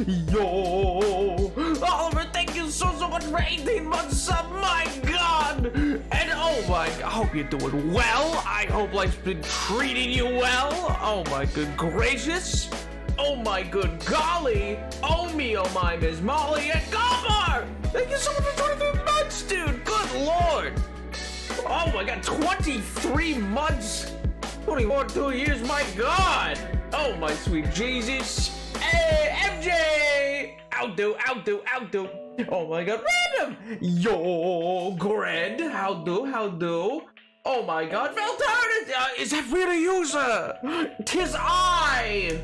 Yo! Oliver, thank you so much for 18 months sub, my god! And oh my, I hope you're doing well. I hope life's been treating you well. Oh my good gracious. Oh my good golly. Oh me, oh my Miss Molly and Gomar! Thank you so much for 23 months, dude! Good lord! Oh my god, 23 months! 24, 2 years, my god! Oh my sweet Jesus! Hey, MJ! Outdo. Oh my god, random! Yo, Gred, how do? Oh my god, Veltard! Is that really you, sir? Tis I!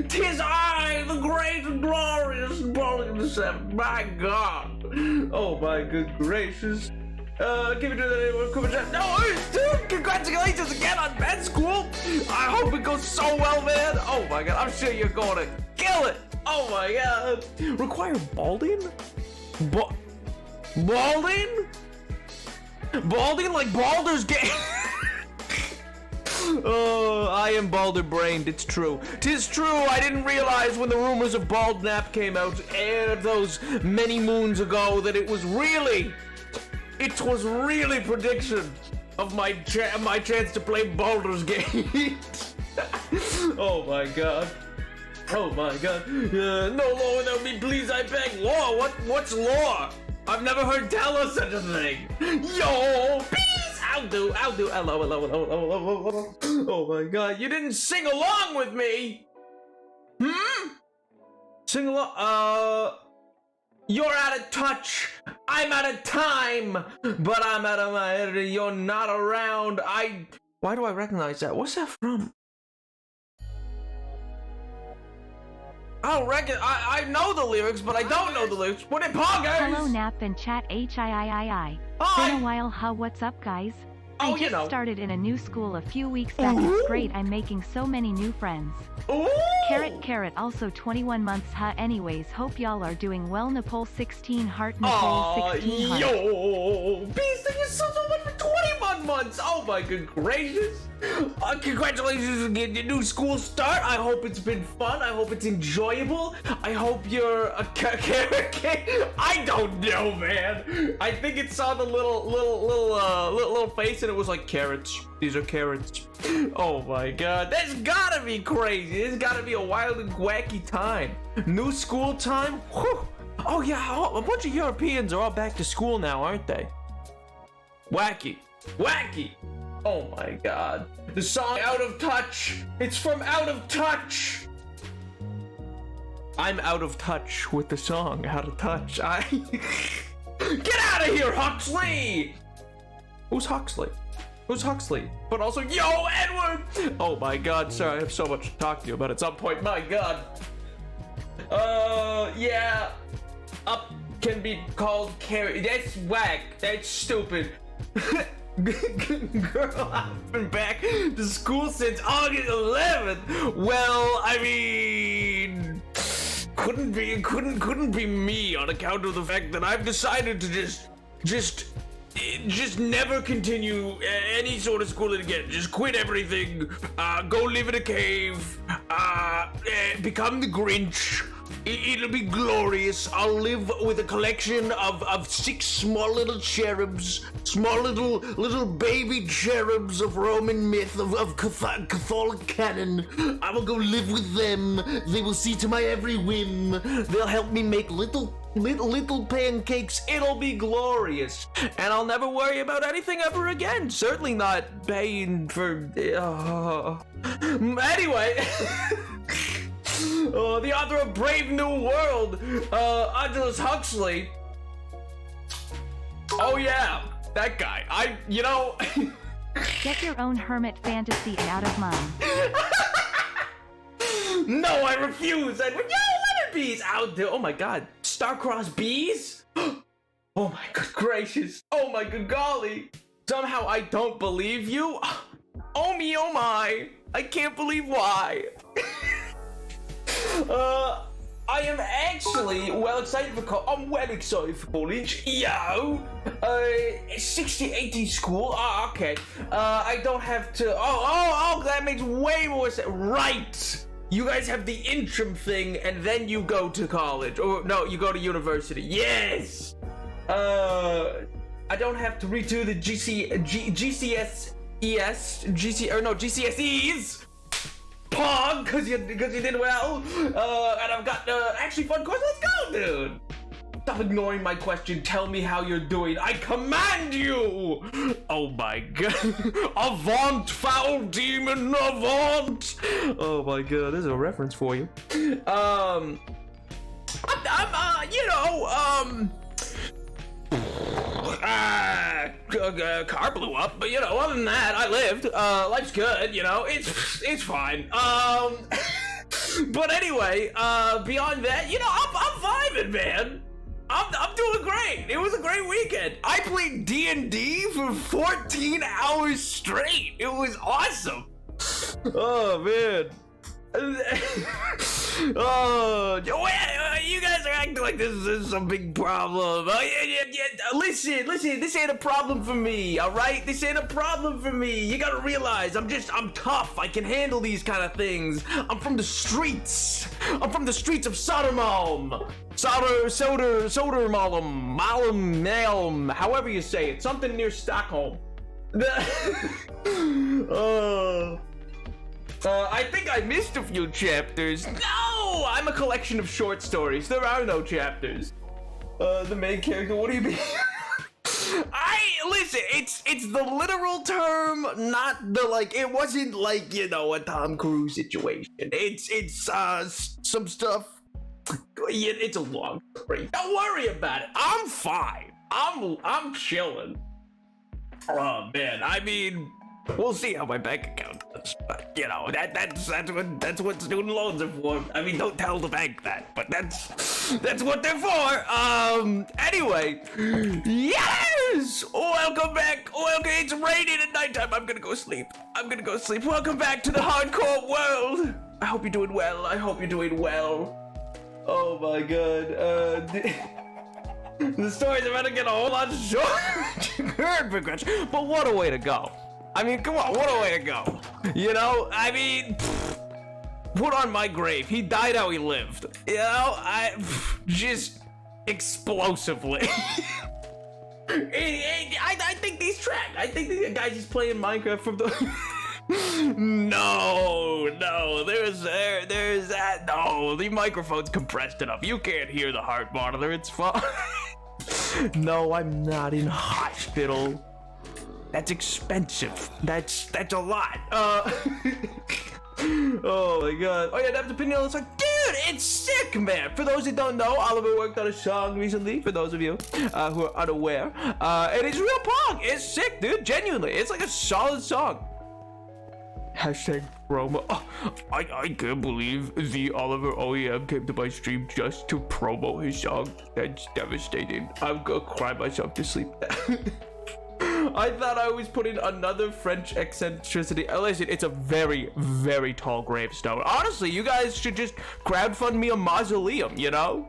Tis I, the great and glorious Bowling Seven. My god! Oh my good gracious! Give it to the no, dude, congratulations again on med school. I hope it goes so well, man. Oh my god, I'm sure you're going to kill it. Oh my god. Require balding? Balding? Balding like Baldur's Gate? Oh, I am Baldur brained, it's true. 'Tis true, I didn't realize when the rumors of Baldnap came out those many moons ago that it was really prediction of my chance to play Baldur's Gate. Oh my god. Oh my god. No law without me, please, I beg. Law? What's law? I've never heard tell of such a thing. Yo, peace. I'll do. Hello. Oh my god, you didn't sing along with me. Sing along. You're out of touch. I'm out of time. But I'm out of my head. You're not around. Why do I recognize that? What's that from? I know the lyrics, but I don't know the lyrics. What it poggers? Hello, Nap and chat. Hiii. Hi. Been a while. Huh? What's up, guys? Oh, I just started in a new school a few weeks back. Ooh. It's great. I'm making so many new friends. Ooh. Carrot. Also 21 months. Huh? Anyways, hope y'all are doing well. Nepal 16 heart. Nepal 16 heart. Yo, Beast, thank you so much for 21 months. Oh my good gracious. Congratulations on your new school start. I hope it's been fun. I hope it's enjoyable. I hope you're a carrot. I don't know, man. I think it saw the little face and it was like carrots. These are carrots. Oh my god. That's gotta be crazy. It's gotta be a wild and wacky time. New school time? Whew. Oh yeah, a bunch of Europeans are all back to school now, aren't they? Wacky. Oh my god. The song Out of Touch. It's from Out of Touch. I'm out of touch with the song. Out of touch. Get out of here, Huxley! Who's Huxley? Who's Huxley? But also, yo, Edward! Oh my god, sir, I have so much to talk to you about at some point. My god. Yeah. Up can be called carry. That's whack. That's stupid. Girl, I've been back to school since August 11th. Well, I mean, couldn't be me on account of the fact that I've decided to just never continue any sort of schooling again. Just quit everything. Go live in a cave. Become the Grinch. It'll be glorious. I'll live with a collection of 6 small little cherubs, small little baby cherubs of Roman myth, of Catholic canon. I will go live with them. They will see to my every whim. They'll help me make little pancakes. It'll be glorious, and I'll never worry about anything ever again. Certainly not paying for. Anyway. The author of Brave New World, Aldous Huxley. Oh yeah, that guy. Get your own hermit fantasy out of mine. No, I refuse. Edward, yo, letter bees out there. Oh my god, star-crossed bees? Oh my good gracious. Oh my good golly. Somehow I don't believe you. Oh me, oh my. I can't believe why. I am actually excited for I'm well excited for college. Yo, 60-80 school. Oh, okay. I don't have to. Oh, that makes way more sense. Right. You guys have the interim thing, and then you go to college, or no, you go to university. Yes. I don't have to redo the GCSEs. Pog, because you did well, and I've got actually fun course. Let's go, dude. Stop ignoring my question. Tell me how you're doing. I command you. Oh my god. Avant, foul demon, avant. Oh my god, there's a reference for you. Car blew up, but other than that, I lived. Life's good, it's fine. But anyway, beyond that, I'm vibing, man. I'm doing great. It was a great weekend. I played D&D for 14 hours straight. It was awesome. Oh man. Oh, you guys are acting like this is some big problem. Listen, this ain't a problem for me, all right? This ain't a problem for me. You gotta realize, I'm tough. I can handle these kind of things. I'm from the streets. I'm from the streets of Sodermalm. Malm, however you say it. Something near Stockholm. I think I missed a few chapters. No! I'm a collection of short stories. There are no chapters. The main character, what do you mean? Listen, it's the literal term, not the, it wasn't like, a Tom Cruise situation. It's some stuff. Yeah, it's a long story. Don't worry about it. I'm fine. I'm chilling. Oh, man, I mean... We'll see how my bank account does, but that's what student loans are for. I mean, don't tell the bank that, but that's what they're for. Anyway, yes, welcome back. Welcome. It's raining at nighttime. I'm gonna go sleep. Welcome back to the hardcore world. I hope you're doing well. Oh my god. The story's about to get a whole lot shorter. But what a way to go. I mean, come on, what a way to go. Put on my grave. He died how he lived. Just explosively. I think these track. I think the guy's just playing Minecraft from the... No, there's that. No, the microphone's compressed enough. You can't hear the heart monitor. It's fine. No, I'm not in hospital. That's expensive. That's a lot. Oh my god. Oh yeah, that's opinion. It's like, dude, Dude, it's sick, man. For those who don't know, Oliver worked on a song recently, for those of you who are unaware. And it's real punk. It's sick, dude. Genuinely. It's like a solid song. Hashtag promo. Oh, I can't believe the Oliver OEM came to my stream just to promo his song. That's devastating. I'm gonna cry myself to sleep. I thought I was putting another French eccentricity. Listen, it's a very, very tall gravestone. Honestly, you guys should just crowdfund me a mausoleum, you know?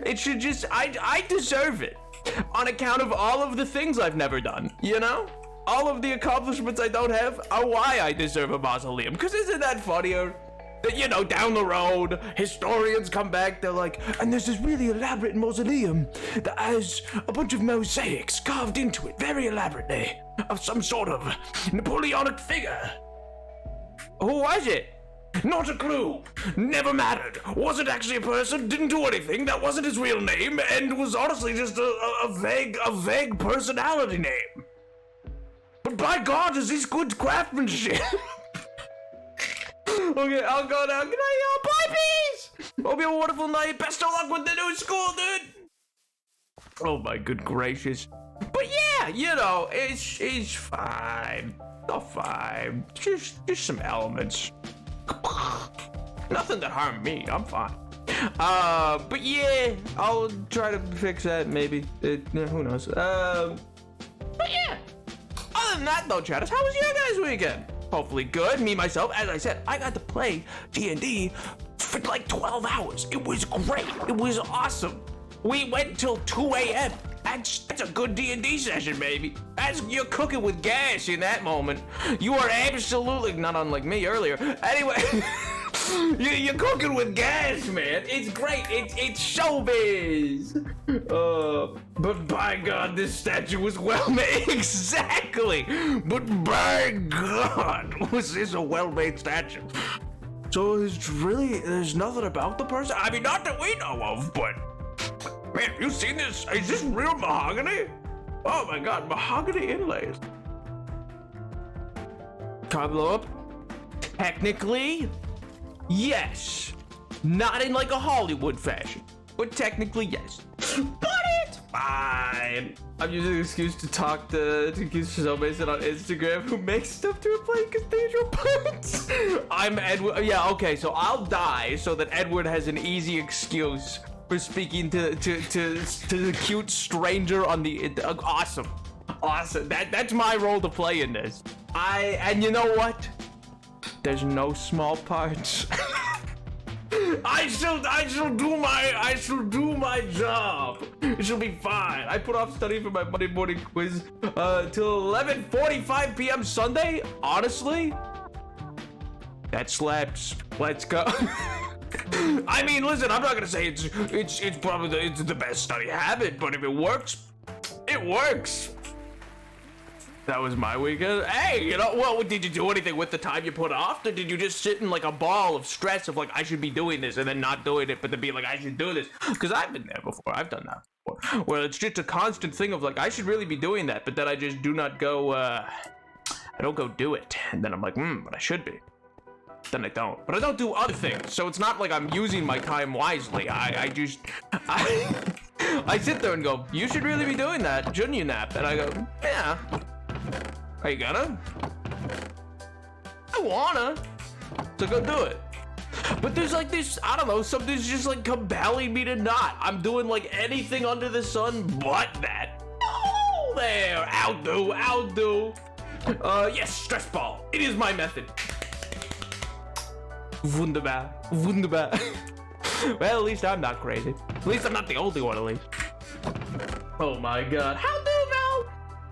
It should just, I deserve it. On account of all of the things I've never done, you know? All of the accomplishments I don't have are why I deserve a mausoleum. Because isn't that funnier? That, you know, down the road, historians come back, they're like, and there's this really elaborate mausoleum that has a bunch of mosaics carved into it, very elaborately, of some sort of Napoleonic figure. Who was it? Not a clue. Never mattered. Wasn't actually a person, didn't do anything, that wasn't his real name, and was honestly just a vague personality name. But by God, is this good craftsmanship? Okay, I'll go now. Good night, y'all. Bye, peace. Hope you have a wonderful night. Best of luck with the new school, dude. Oh my good gracious. But yeah, you know, it's fine. Oh, fine. Just some elements. Nothing that harm me. I'm fine. But yeah, I'll try to fix that maybe. Who knows? But yeah. Other than that, though, Chatters, how was your guys' weekend? Hopefully good. Me, myself, as I said, I got to play D&D for like 12 hours. It was great. It was awesome. We went till 2 a.m. That's a good D&D session, baby. You're cooking with gas in that moment. You are absolutely, not unlike me earlier. Anyway, you're cooking with gas, man. It's great. It's showbiz. But by God, this statue was well made. Exactly. But by God, was this a well-made statue? So there's nothing about the person. I mean, not that we know of, but man, have you seen this? Is this real mahogany? Oh my God, mahogany inlays. Can I blow up? Technically, yes. Not in like a Hollywood fashion, but technically yes. But it's fine. I'm using an excuse to talk to somebody on Instagram who makes stuff to replace cathedral parts. I'm Edward. Yeah, okay, so I'll die so that Edward has an easy excuse for speaking to the cute stranger on the awesome. That's my role to play in this. And you know what? There's no small parts. I shall do my job. It shall be fine. I put off studying for my Monday morning quiz till 11:45 p.m. Sunday. Honestly, that slaps. Let's go. I mean, listen, I'm not gonna say it's probably the best study habit, but if it works, it works. That was my weekend. Hey, you know, well, did you do anything with the time you put off? Or did you just sit in like a ball of stress of like, I should be doing this and then not doing it, but then be like, I should do this? Because I've been there before. I've done that before. Where it's just a constant thing of like, I should really be doing that, but then I just do not go, I don't go do it. And then I'm like, but I should be. Then I don't. But I don't do other things. So it's not like I'm using my time wisely. I sit there and go, you should really be doing that, shouldn't you, Nap? And I go, yeah. Are you gonna? I wanna. So go do it. But there's like this, I don't know, something's just like compelling me to not. I'm doing like anything under the sun but that. Oh, there. I'll do. Yes, stress ball. It is my method. Wunderbar. Well, at least I'm not crazy. At least I'm not the only one, at least. Oh my God. How do Val?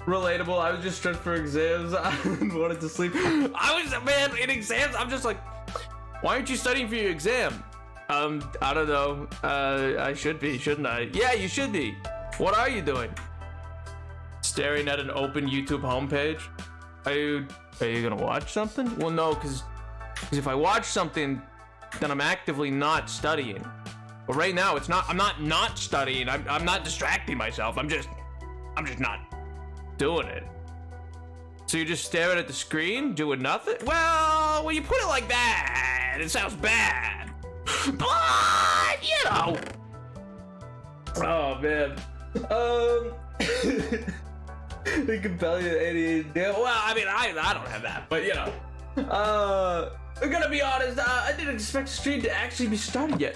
Relatable. I was just stressed for exams. I wanted to sleep. Man, in exams, I'm just like, why aren't you studying for your exam? I don't know. I should be, shouldn't I? Yeah, you should be. What are you doing? Staring at an open YouTube homepage? Are you gonna watch something? Well, no, because if I watch something, then I'm actively not studying. But right now, I'm not studying. I'm not distracting myself. I'm just not doing it. So you're just staring at the screen, doing nothing? Well, when you put it like that, it sounds bad. But, you know. Oh, man. They compel you to any deal. Well, I mean, I don't have that, but, you know. I'm gonna be honest, I didn't expect the stream to actually be started yet.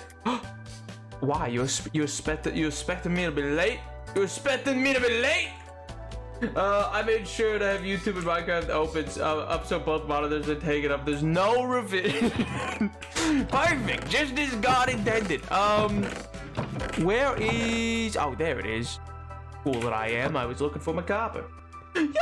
Why? You expected me to be late? You expecting me to be late? I made sure to have YouTube and Minecraft open up so both monitors are taken up. There's no revision. Perfect, just as God intended. Where is? Oh, there it is. Fool that I am. I was looking for my copper. Yo,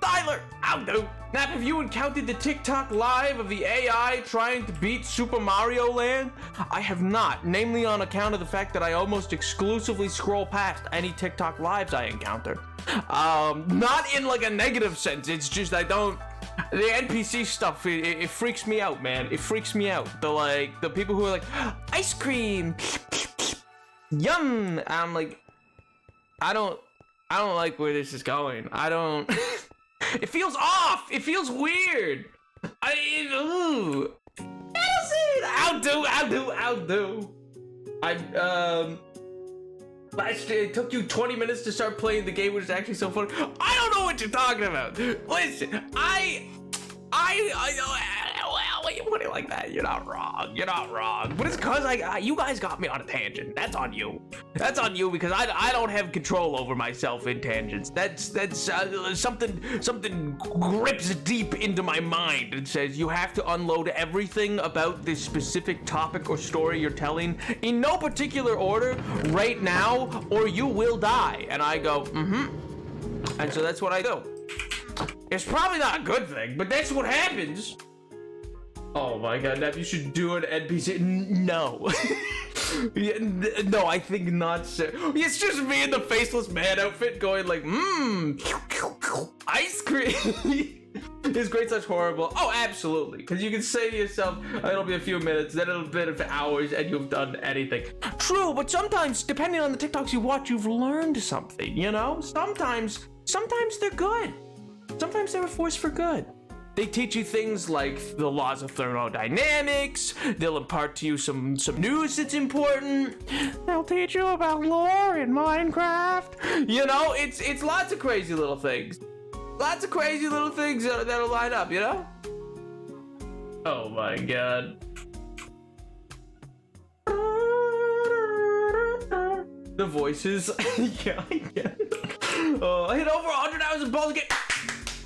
Tyler, I'll do. Nap, have you encountered the TikTok live of the AI trying to beat Super Mario Land? I have not, namely on account of the fact that I almost exclusively scroll past any TikTok lives I encounter. Not in like a negative sense, it's just I don't, the NPC stuff, it freaks me out, man. It freaks me out. The people who are like, ice cream, yum. I'm like, I don't like where this is going. I don't. It feels off. It feels weird. Ooh. I'll do. Last year it took you 20 minutes to start playing the game, which is actually so fun. I don't know what you're talking about. Listen, I put it like that. You're not wrong. But it's because you guys got me on a tangent. That's on you. That's on you because I don't have control over myself in tangents. That's something grips deep into my mind and says you have to unload everything about this specific topic or story you're telling in no particular order right now, or you will die. And I go, and so that's what I do. It's probably not a good thing, but that's what happens. Oh my god, Nep, you should do an NPC. No. No, I think not, sir. It's just me in the faceless man outfit going like, ice cream. Is great such horrible? Oh, absolutely. Because you can say to yourself, it'll be a few minutes, then it'll be for hours, and you've done anything. True, but sometimes, depending on the TikToks you watch, you've learned something, you know? Sometimes they're good. Sometimes they're a force for good. They teach you things like the laws of thermodynamics. They'll impart to you some news that's important. They'll teach you about lore in Minecraft. You know, it's lots of crazy little things. Lots of crazy little things that'll line up, you know? Oh my god. The voices. Yeah, I get it. I hit over 100 hours of Baldur's Gate.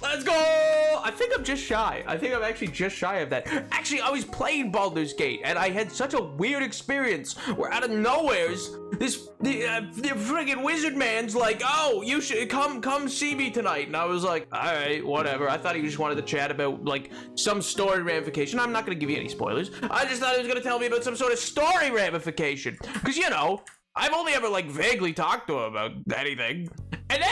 Let's go! I think I'm just shy. I think I'm actually just shy of that. Actually, I was playing Baldur's Gate, and I had such a weird experience where out of nowheres, the friggin' wizard man's like, oh, you should come see me tonight. And I was like, all right, whatever. I thought he just wanted to chat about like some story ramification. I'm not gonna give you any spoilers. I just thought he was gonna tell me about some sort of story ramification. Cause you know, I've only ever like vaguely talked to him about anything. And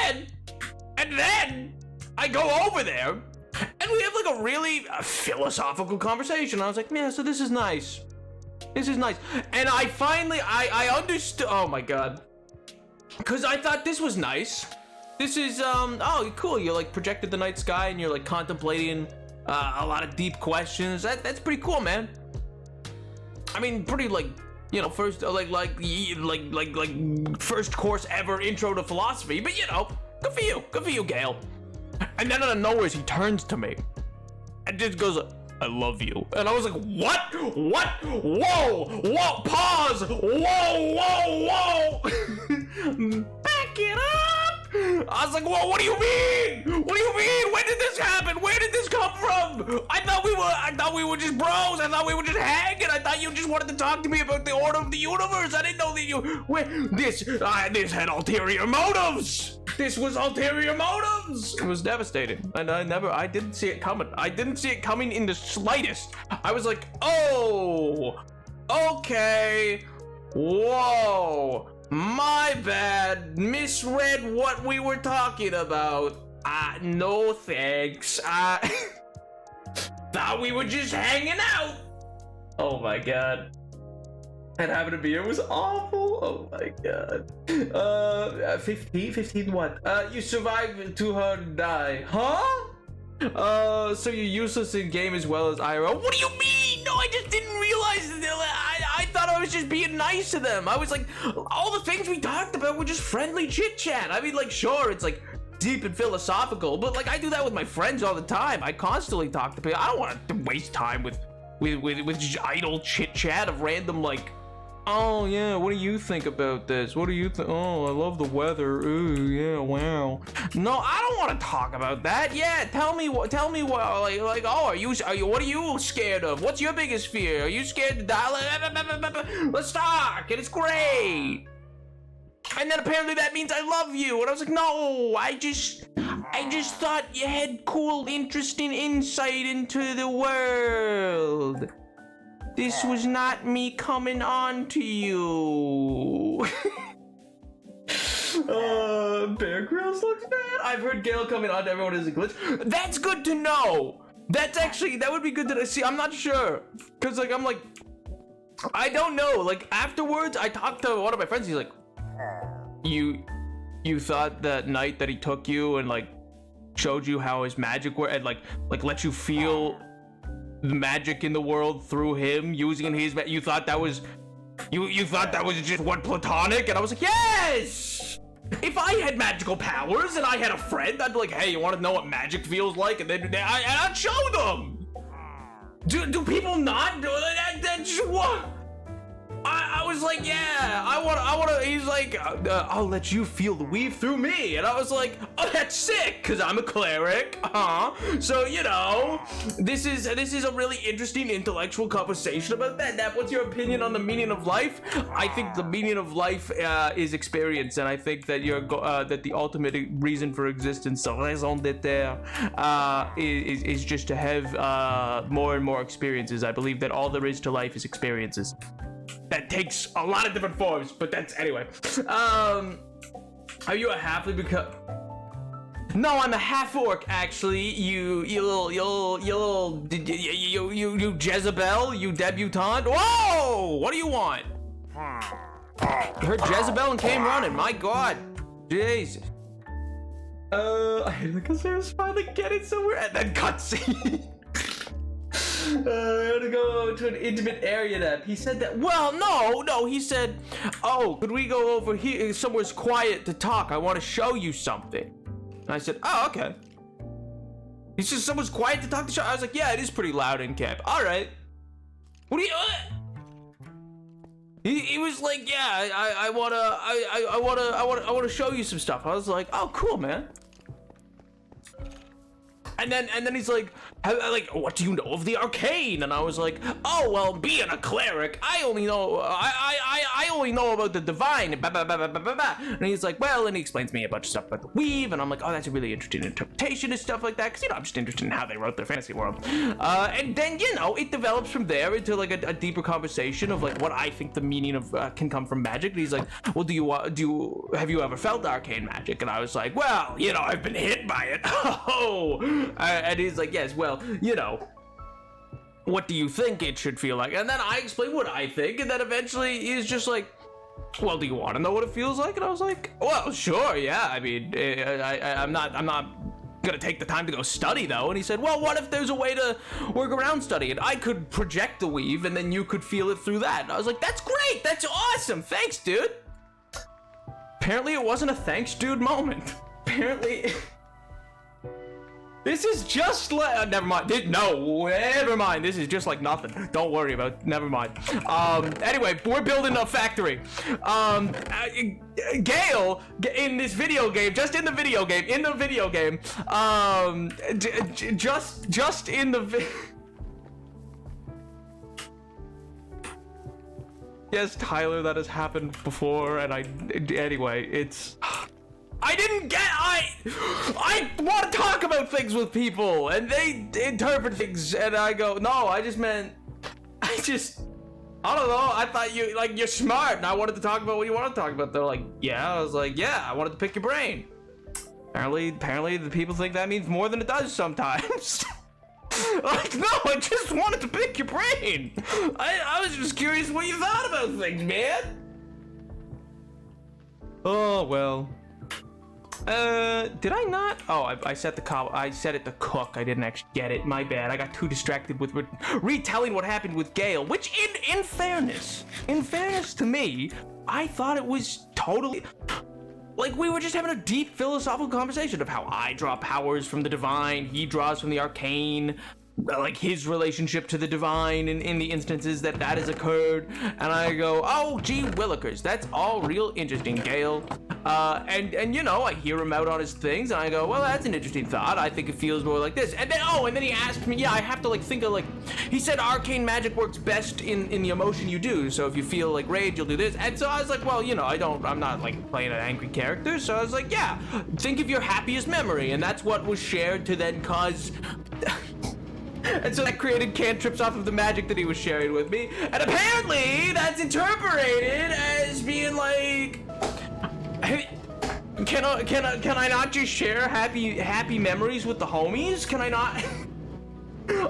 then I go over there, and we have like a really philosophical conversation. I was like, yeah, so this is nice. This is nice. And I finally, I understood, oh my god. Because I thought this was nice. This is, oh, cool. You like projected the night sky, and you're like contemplating a lot of deep questions. That's pretty cool, man. I mean, pretty like, you know, first, like first course ever intro to philosophy. But you know, good for you, Gale. And then out of nowhere, he turns to me and just goes, I love you. And I was like, what? Whoa, pause. Whoa. Back it up. I was like, whoa, what do you mean? When did this happen? Where did this come from? I thought we were just bros. I thought we were just hanging. I thought you just wanted to talk to me about the order of the universe. I didn't know that this had ulterior motives. This was ulterior motives. It was devastating, and I didn't see it coming. I didn't see it coming in the slightest. I was like, oh, okay, whoa, my bad, misread what we were talking about. No thanks. Thought we were just hanging out. Oh my god. And having a beer was awful. Oh my god. 15 what? You survived too hard to die. Huh? So you're useless in game as well as IRL. What do you mean? No, I just didn't realize that was just being nice to them. I was like, all the things we talked about were just friendly chit chat. I mean, like, sure, it's like deep and philosophical, but like I do that with my friends all the time. I constantly talk to people. I don't want to waste time with just idle chit chat of random like, oh yeah, what do you think about this? What do you think? Oh, I love the weather. Ooh, yeah, wow. No, I don't want to talk about that. Yeah, tell me what, like, oh, are you, what are you scared of? What's your biggest fear? Are you scared to die? Let's talk, and it's great. And then apparently that means I love you. And I was like, no, I just thought you had cool, interesting insight into the world. This was not me coming on to you. Bear Grylls looks bad. I've heard Gale coming on to everyone is a glitch. That's good to know. That's actually, that would be good to see. I'm not sure. Cause like, I'm like, I don't know. Like afterwards, I talked to one of my friends. He's like, you thought that night that he took you and like showed you how his magic worked and like let you feel the magic in the world through him using his you thought that was you thought that was just what platonic? And I was like, yes. If I had magical powers and I had a friend, I'd be like, hey, you want to know what magic feels like? And then I'd show them. Do people not do that? That's what? I was like, yeah, I want to, he's like, I'll let you feel the weave through me. And I was like, oh, that's sick, because I'm a cleric. So, you know, this is a really interesting intellectual conversation about that. What's your opinion on the meaning of life? I think the meaning of life is experience. And I think that that the ultimate reason for existence, the raison d'être, is just to have more and more experiences. I believe that all there is to life is experiences. That takes a lot of different forms, but that's anyway. Are you a halfling? Because no, I'm a half orc. Actually, you Jezebel, you debutante. Whoa! What do you want? You heard Jezebel and came running. My God, Jesus. Because I was finally getting somewhere, and then cutscene. I had to go to an intimate area then. He said that, well, no, he said, oh, could we go over here, somewhere's quiet to talk? I want to show you something. And I said, oh, okay. He said, somewhere's quiet to talk to show? I was like, yeah, it is pretty loud in camp. All right. What do you, he was like, yeah, I want to show you some stuff. I was like, oh, cool, man. And then he's like, what do you know of the arcane? And I was like, oh, well, being a cleric, I only know about the divine. And he's like, well, and he explains to me a bunch of stuff about the weave. And I'm like, oh, that's a really interesting interpretation and stuff like that. Because, you know, I'm just interested in how they wrote their fantasy world. And then, you know, it develops from there into like a deeper conversation of like what I think the meaning of can come from magic. And he's like, well, have you ever felt arcane magic? And I was like, well, you know, I've been hit by it. And he's like, yes, well, you know, what do you think it should feel like? And then I explained what I think, and then eventually he's just like, well, do you want to know what it feels like? And I was like, well, sure, yeah. I mean, I'm not gonna take the time to go study though. And he said, well, what if there's a way to work around studying? I could project the weave, and then you could feel it through that. And I was like, that's great, that's awesome, thanks, dude. Apparently, it wasn't a thanks, dude moment. Apparently. This is just like, never mind. Never mind. This is just like nothing. Don't worry about it. Never mind. Anyway, we're building a factory. Gale, in this video game, just in the video game, just in the yes, Tyler, that has happened before, and anyway, it's... I want to talk about things with people, and they interpret things, and I go, no, I just meant, I don't know, I thought you're smart, and I wanted to talk about what you want to talk about. They're like, yeah, I was like, yeah, I wanted to pick your brain. Apparently the people think that means more than it does sometimes. Like, no, I just wanted to pick your brain. I was just curious what you thought about things, man. Oh, well. Did I not? Oh, I set it to cook. I didn't actually get it. My bad. I got too distracted with retelling what happened with Gale, which in fairness to me, I thought it was totally... Like, we were just having a deep philosophical conversation of how I draw powers from the divine, he draws from the arcane, like his relationship to the divine in the instances that has occurred. And I go, oh, gee willikers, that's all real interesting, Gale. And you know, I hear him out on his things, and I go, well, that's an interesting thought. I think it feels more like this. And then he asked me, yeah, I have to like think of like, he said arcane magic works best in the emotion you do. So if you feel like rage, you'll do this. And so I was like, well, you know, I'm not like playing an angry character. So I was like, yeah, think of your happiest memory. And that's what was shared to then cause... And so that created cantrips off of the magic that he was sharing with me. And apparently that's interpreted as being like, hey, can I not just share happy memories with the homies? Can I not?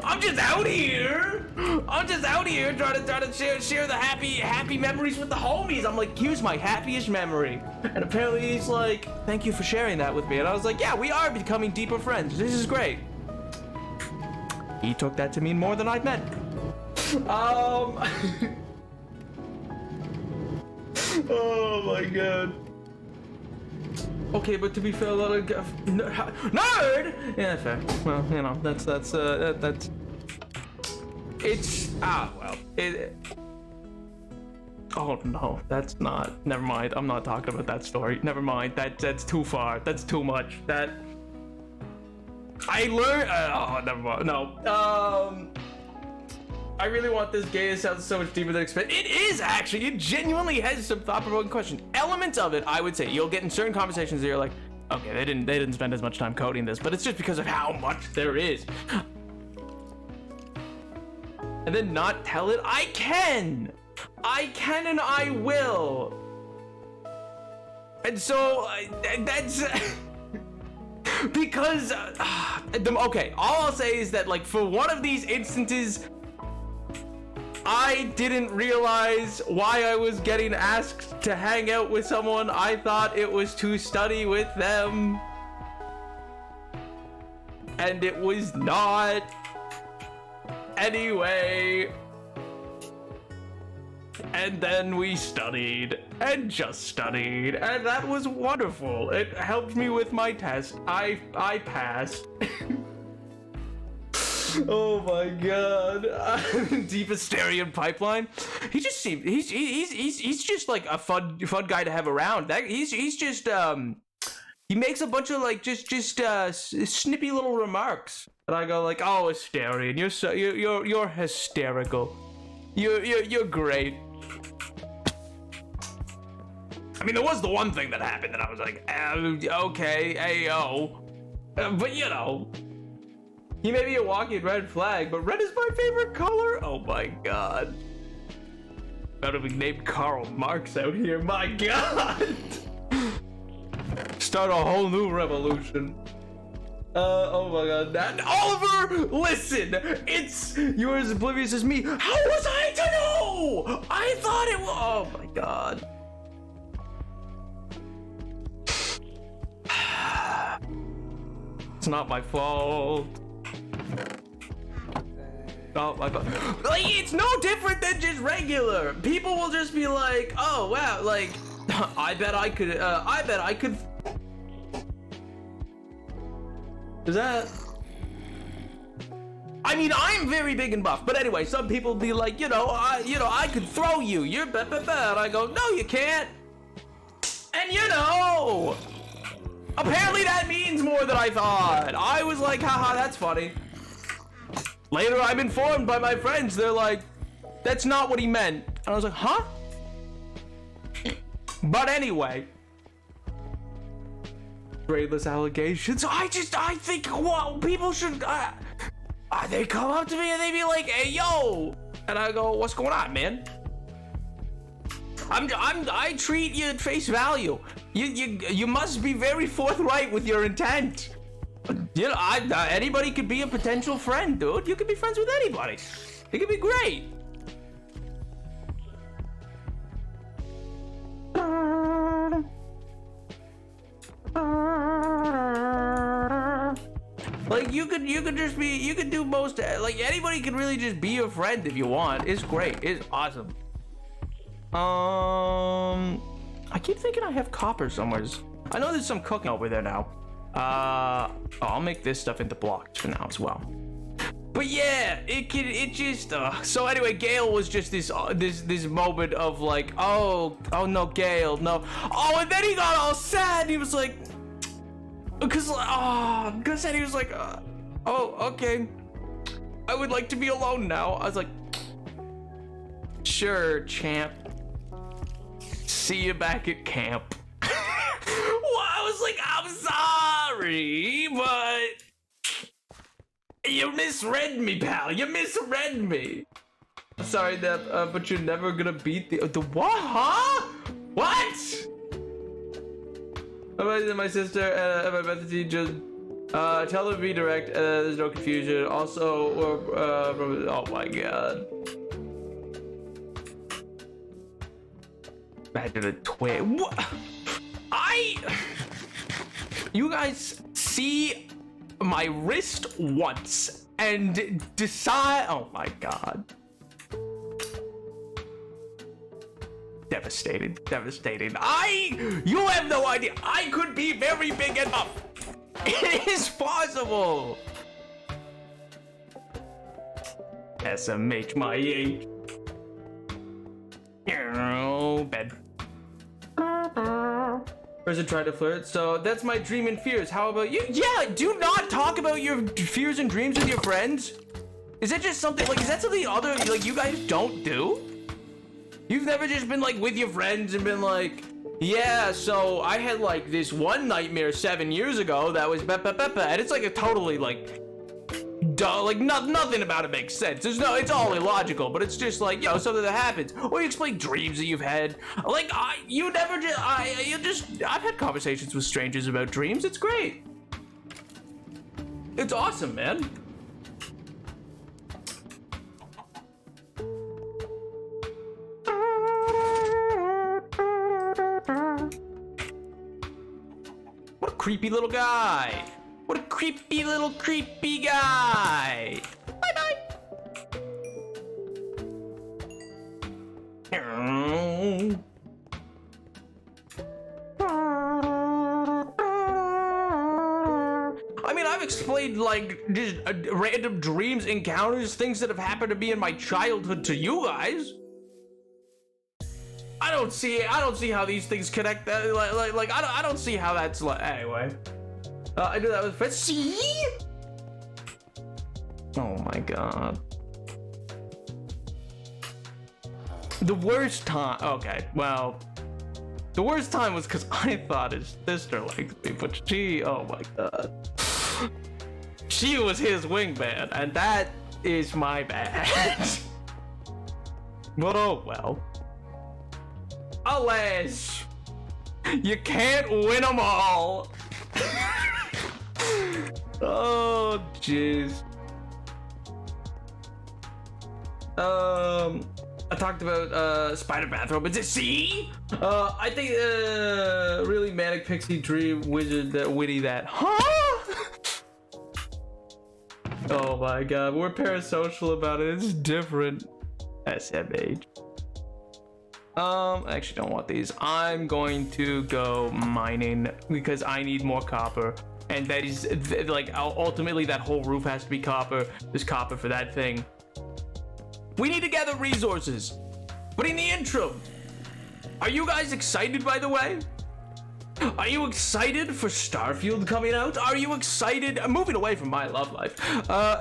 I'm just out here trying to share the happy memories with the homies. I'm like, here's my happiest memory. And apparently he's like, thank you for sharing that with me. And I was like, yeah, we are becoming deeper friends. This is great. He took that to mean more than I'd meant. Oh my god. Okay, but to be fair, nerd. Yeah, fair. Well, you know, that's it's oh no, that's not. Never mind. I'm not talking about that story. Never mind. That's too far. That's too much. That. I learned. Oh, never mind. No. I really want this game to sound so much deeper than expected. It is actually. It genuinely has some thought-provoking questions. Elements of it, I would say, you'll get in certain conversations that you're like, okay, they didn't spend as much time coding this, but it's just because of how much there is. And then not tell it. I can and I will. And so that's. Because, okay, all I'll say is that, like, for one of these instances, I didn't realize why I was getting asked to hang out with someone. I thought it was to study with them. And it was not. Anyway. And then we studied, and just studied, and that was wonderful. It helped me with my test. I passed. Oh my god. Deep Asterian pipeline. He just seemed he's just like a fun guy to have around. He's just he makes a bunch of like just snippy little remarks. And I go like, "Oh, Asterian, you're hysterical. You're great." I mean, there was the one thing that happened that I was like, okay, ayo. But you know, he may be a walking red flag, but red is my favorite color. Oh my god. About to be named Karl Marx out here, my god. Start a whole new revolution. Oh my god. Oliver, listen, you're as oblivious as me. How was I to know? I thought it was, oh my god. It's not my fault. Not my fault. Like, it's no different than just regular. People will just be like, oh wow, like, I bet I could. Is that? I mean, I'm very big and buff, but anyway, some people be like, I could throw you. You're bad. And I go, no, you can't. And apparently that means more than I thought. I was like, haha, that's funny. Later, I'm informed by my friends. They're like, that's not what he meant. And I was like, huh? But anyway. Braidless allegations. I think, well, people should, they come up to me and they be like, hey, yo. And I go, what's going on, man? I treat you at face value. You must be very forthright with your intent. Anybody could be a potential friend, dude. You could be friends with anybody. It could be great. Like you could just be, you could do most, like anybody can really just be your friend if you want. It's great. It's awesome. I keep thinking I have copper somewhere. I know there's some cooking over there now. I'll make this stuff into blocks for now as well. But yeah, it just so anyway, Gale was just this moment of like, oh no, Gale, no. Oh, and then he got all sad. He was like, because then he was like, oh, okay, I would like to be alone now. I was like, sure, champ. See you back at camp. Well, I was like, I'm sorry, but you misread me, pal. You misread me. Sorry, that, but you're never gonna beat the what? Huh? What? My sister and my Bethany just tell them to be direct. There's no confusion. Also, oh my god. Imagine a twin. What? You guys see my wrist once and decide. Oh my god. Devastated. You have no idea. I could be very big enough. It is possible. SMH my age. Bed. Person tried to flirt, so that's my dream and fears. How about you? Yeah, do not talk about your fears and dreams with your friends. Is that just something, like, is that something other, like, you guys don't do? You've never just been, like, with your friends and been like, yeah, so I had, like, this one nightmare 7 years ago that was and it's, like, a totally, like, duh, like, nothing about it makes sense. It's all illogical, but it's just like, you know, something that happens. Or you explain dreams that you've had. Like, I've had conversations with strangers about dreams. It's great. It's awesome, man. What a creepy little guy. What a creepy little creepy guy. Bye-bye. I mean, I've explained, like, just random dreams, encounters, things that have happened to me in my childhood to you guys. I don't see how these things connect. I don't see how that's like. Anyway. I do that with friends. See? Oh my god. The worst time. Okay, well, the worst time was because I thought his sister liked me, but she. Oh my god. She was his wingman, and that is my bad. But oh well. Alas, you can't win them all. Oh jeez. I talked about spider bathrobe. Is it C? I think really manic pixie dream wizard that witty that. Huh? Oh my god, we're parasocial about it. It's different. SMH. I actually don't want these. I'm going to go mining because I need more copper. And that is, like, ultimately that whole roof has to be copper. There's copper for that thing. We need to gather resources. But in the interim, are you guys excited, by the way? Are you excited for Starfield coming out? Are you excited? I'm moving away from my love life. Are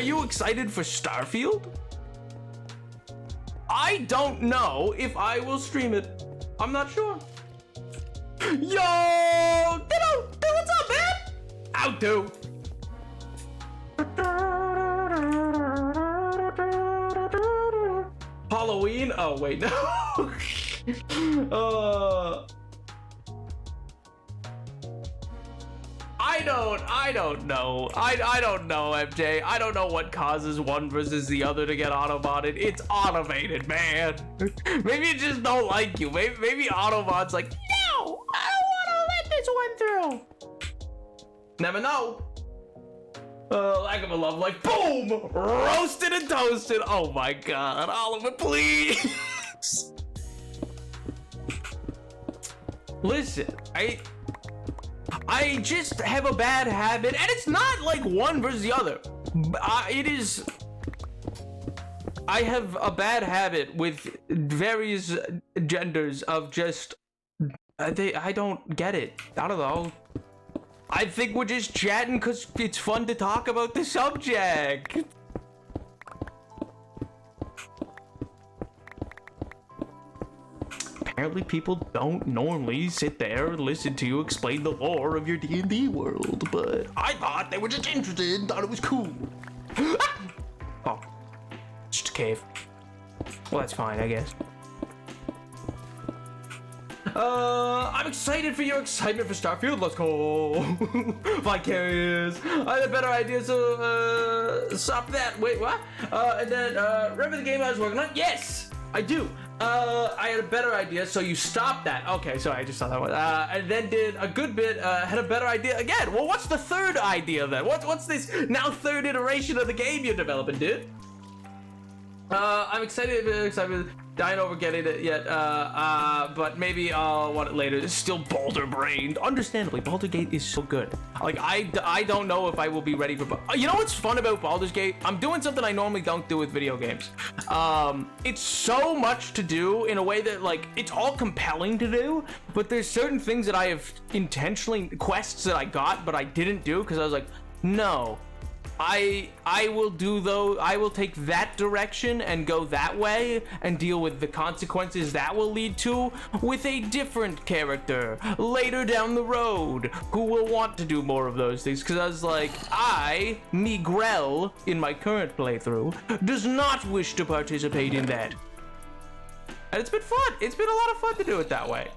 you excited for Starfield? I don't know if I will stream it. I'm not sure. Yo! Ditto! What's up, man? Out, dude. Halloween? Oh, wait, no. I don't know. I don't know, MJ. I don't know what causes one versus the other to get autobotted. It's automated, man. Maybe it just don't like you. Maybe Autobot's like, no, I don't want to let this one through. Never know. Lack of a love life. Boom! Roasted and toasted. Oh my god. Oliver, please. Listen, I just have a bad habit, and it's not like one versus the other. I have a bad habit with various genders of just, I don't get it. I don't know. I think we're just chatting because it's fun to talk about the subject. Apparently people don't normally sit there and listen to you explain the lore of your D&D world, but I thought they were just interested and thought it was cool. Oh, it's just a cave. Well, that's fine, I guess. I'm excited for your excitement for Starfield. Let's go. Vicarious. I had a better idea, so stop that. Wait, what? And then remember the game I was working on? Yes, I do. I had a better idea, so you stopped that. Okay, sorry, I just saw that one. And then did a good bit, had a better idea again. Well, what's the third idea then? What's this now third iteration of the game you're developing, dude? I'm excited, dying over getting it yet, but maybe I'll want it later. It's still Boulder brained. Understandably, Baldur's Gate is so good. Like, I don't know if I will be ready for, you know what's fun about Baldur's Gate? I'm doing something I normally don't do with video games. It's so much to do in a way that, like, it's all compelling to do, but there's certain things that I have intentionally, quests that I got, but I didn't do because I was like, no. I will do though. I will take that direction and go that way and deal with the consequences that will lead to with a different character later down the road who will want to do more of those things. Because I was like, Miguel, in my current playthrough, does not wish to participate in that. And it's been fun. It's been a lot of fun to do it that way.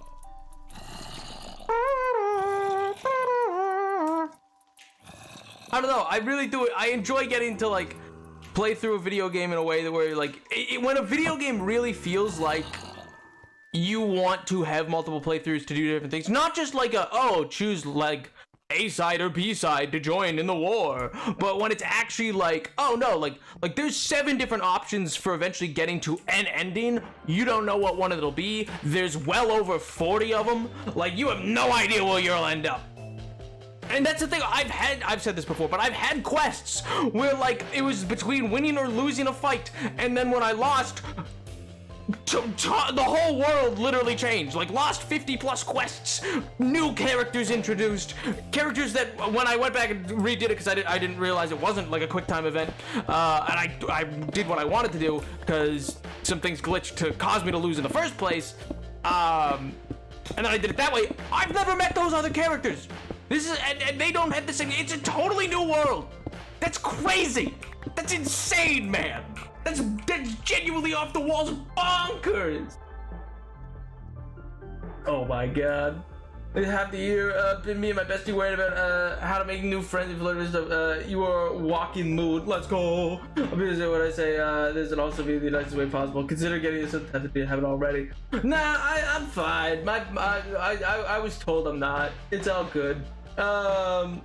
I don't know, I really do it. I enjoy getting to like play through a video game in a way that where like when a video game really feels like you want to have multiple playthroughs to do different things, not just like choose like A side or B side to join in the war, but when it's actually like, oh no, like there's 7 different options for eventually getting to an ending. You don't know what one it'll be. There's well over 40 of them. Like, you have no idea where you'll end up. And that's the thing, I've said this before, but I've had quests where like it was between winning or losing a fight, and then when I lost, the whole world literally changed. Like, lost 50 plus quests, new characters introduced, characters that when I went back and redid it because I didn't realize it wasn't like a quick time event, and I did what I wanted to do because some things glitched to cause me to lose in the first place, and then I did it that way. I've never met those other characters. This is, and they don't have the same, it's a totally new world. That's crazy. That's insane, man. That's genuinely off the walls bonkers. Oh my god. Half the year, me and my bestie worried about how to make new friends and flirt with stuff. You are a walking mood. Let's go. I'm gonna say what I say. This will also be the nicest way possible. Consider getting yourself tested if you haven't already. Nah, I'm fine. I was told I'm not. It's all good. Guys,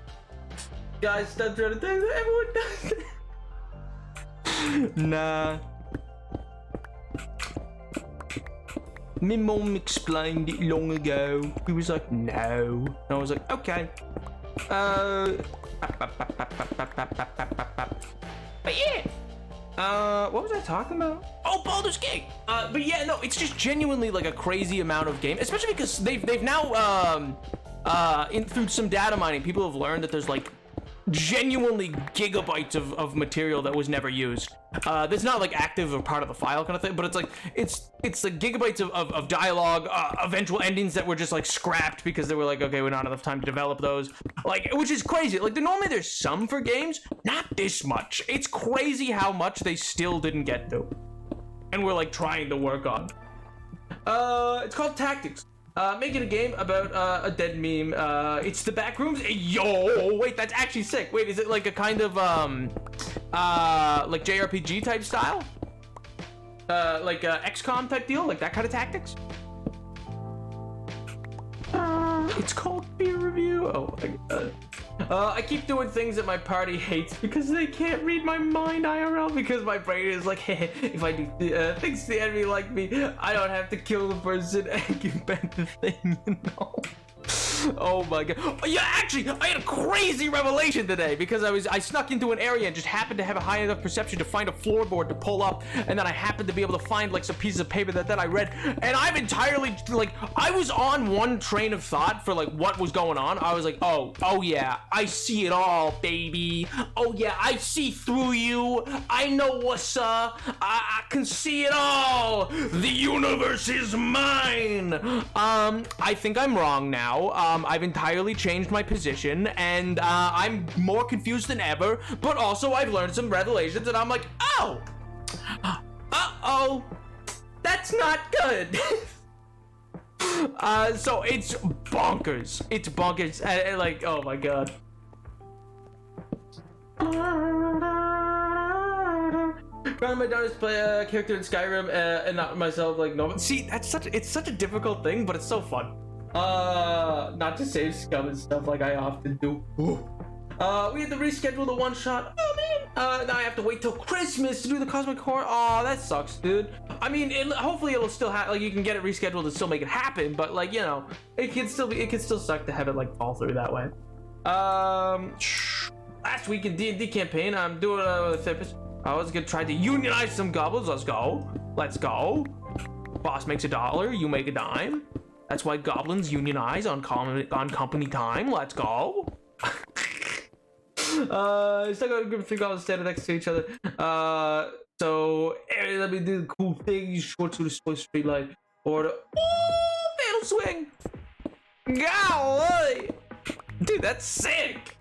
stop trying to think that everyone does. Nah. My mom explained it long ago. He was like, no. And I was like, okay. But yeah. What was I talking about? Oh, Baldur's Gate. But yeah, no, it's just genuinely like a crazy amount of game, especially because they've now through some data mining, people have learned that there's like genuinely gigabytes of material that was never used. That's not like active or part of the file kind of thing, but it's like it's like gigabytes of dialogue, eventual endings that were just like scrapped because they were like, okay, we don't have enough time to develop those, like, which is crazy. Like, normally there's some for games, not this much. It's crazy how much they still didn't get to, and we're like trying to work on. It's called Tactics. Making a game about a dead meme. It's the Backrooms. Yo, wait, that's actually sick. Wait, is it like a kind of like JRPG type style? Like XCOM type deal, like that kind of tactics? It's called peer review. Oh my god. I keep doing things that my party hates because they can't read my mind IRL, because my brain is like, hey, if I do things the enemy like me, I don't have to kill the person and get back the thing, you know? Oh my god. Oh, yeah, actually, I had a crazy revelation today because I snuck into an area and just happened to have a high enough perception to find a floorboard to pull up, and then I happened to be able to find like some pieces of paper that then I read, and I've entirely, like, I was on one train of thought for like what was going on. I was like, oh yeah, I see it all, baby. Oh yeah, I see through you. I know what's up. I can see it all. The universe is mine. I think I'm wrong now. I've entirely changed my position, and I'm more confused than ever, but also I've learned some revelations, and I'm like, oh, uh-oh, that's not good. So it's bonkers. It's bonkers. Like, oh my god. My daughter's play a character in Skyrim, and not myself, like, no. See, it's such a difficult thing, but it's so fun. Not to save scum and stuff like I often do. We had to reschedule the one shot. Oh man. Now I have to wait till Christmas to do the Cosmic Horror. Oh, that sucks, dude. I mean, hopefully it'll still like you can get it rescheduled and still make it happen, but like, you know, it can still suck to have it like fall through that way. Last week in D&D campaign, I'm doing a therapist. I was gonna try to unionize some goblins. Let's go. Boss makes $1, you make a dime. That's why goblins unionize on company time. Let's go. Still got a group of 3 goblins standing next to each other. So let me do the cool things. Short to the street light. Or the fatal swing. Golly, dude, that's sick.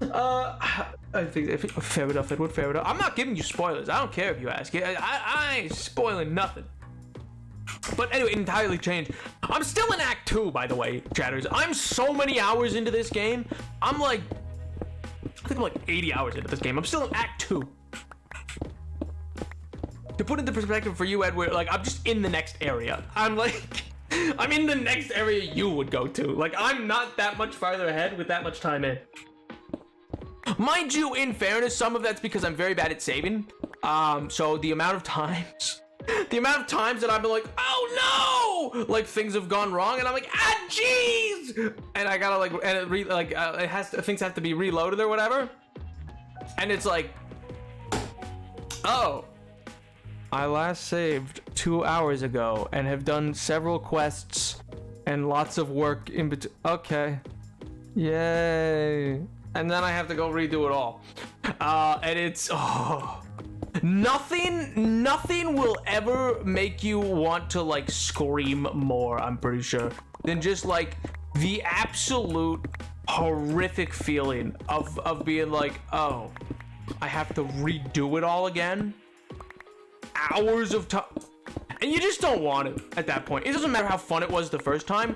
I think fair enough, Edward. Fair enough. I'm not giving you spoilers. I don't care if you ask. I ain't spoiling nothing. But anyway, entirely changed. I'm still in Act 2, by the way, chatters. I'm so many hours into this game. I think I'm like 80 hours into this game. I'm still in Act 2. To put into perspective for you, Edward, like, I'm just in the next area. I'm in the next area you would go to. Like, I'm not that much farther ahead with that much time in. Mind you, in fairness, some of that's because I'm very bad at saving. So the amount of times that I've been like, oh no, like things have gone wrong, and I'm like, ah, jeez, and I gotta things have to be reloaded or whatever, and it's like, oh, I last saved 2 hours ago and have done several quests and lots of work in between. Okay, yay, and then I have to go redo it all, and it's Nothing will ever make you want to like scream more, I'm pretty sure, than just like the absolute horrific feeling of being like, oh, I have to redo it all again. Hours of time. And you just don't want it at that point. It doesn't matter how fun it was the first time.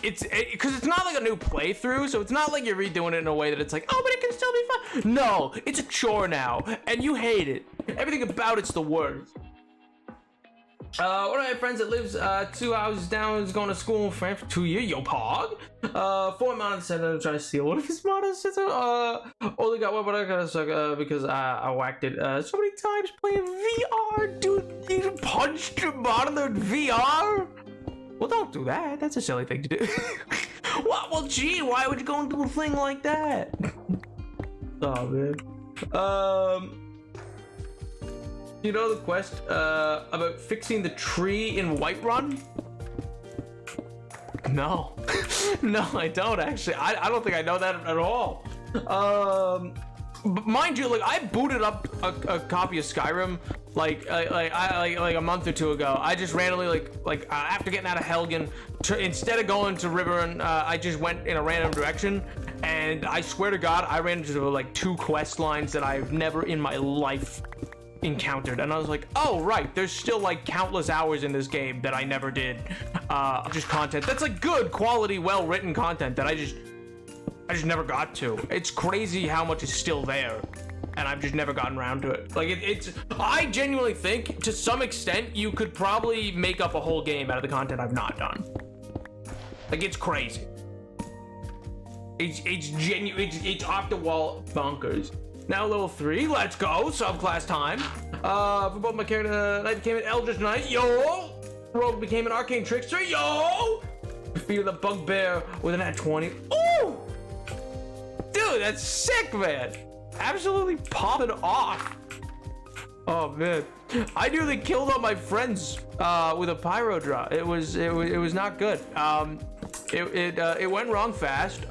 Because it's not like a new playthrough, so it's not like you're redoing it in a way that it's like, oh, but it can still be fun. No, it's a chore now, and you hate it. Everything about it's the worst. One of my friends that lives 2 houses down is going to school in France for 2 years. Yo, pog. 4 months and I'm trying to steal one of his models. Only got one, but I gotta suck because I whacked it so many times playing VR. Dude, you punched your model in VR? Well, don't do that. That's a silly thing to do. What? Well, gee, why would you go and do a thing like that? Oh, man. You know the quest about fixing the tree in Whiterun? No. No, I don't actually. I don't think I know that at all. But mind you, like, I booted up a copy of Skyrim like a month or two ago. I just randomly after getting out of Helgen, instead of going to Riverrun, I just went in a random direction, and I swear to God, I ran into like 2 quest lines that I've never in my life encountered, and I was like, oh right, there's still like countless hours in this game that I never did. Just content that's like good quality, well-written content that I just never got to. It's crazy how much is still there, and I've just never gotten around to it. Like it's I genuinely think to some extent you could probably make up a whole game out of the content I've not done. Like, it's crazy. It's off the wall bonkers. Now level 3, let's go, subclass time. For both my character, Knight became an Eldritch Knight, yo! Rogue became an Arcane Trickster, yo! Defeated the Bugbear with an at 20. Ooh! Dude, that's sick, man! Absolutely popping off. Oh man, I nearly killed all my friends with a pyro draw. It was not good. It went wrong fast.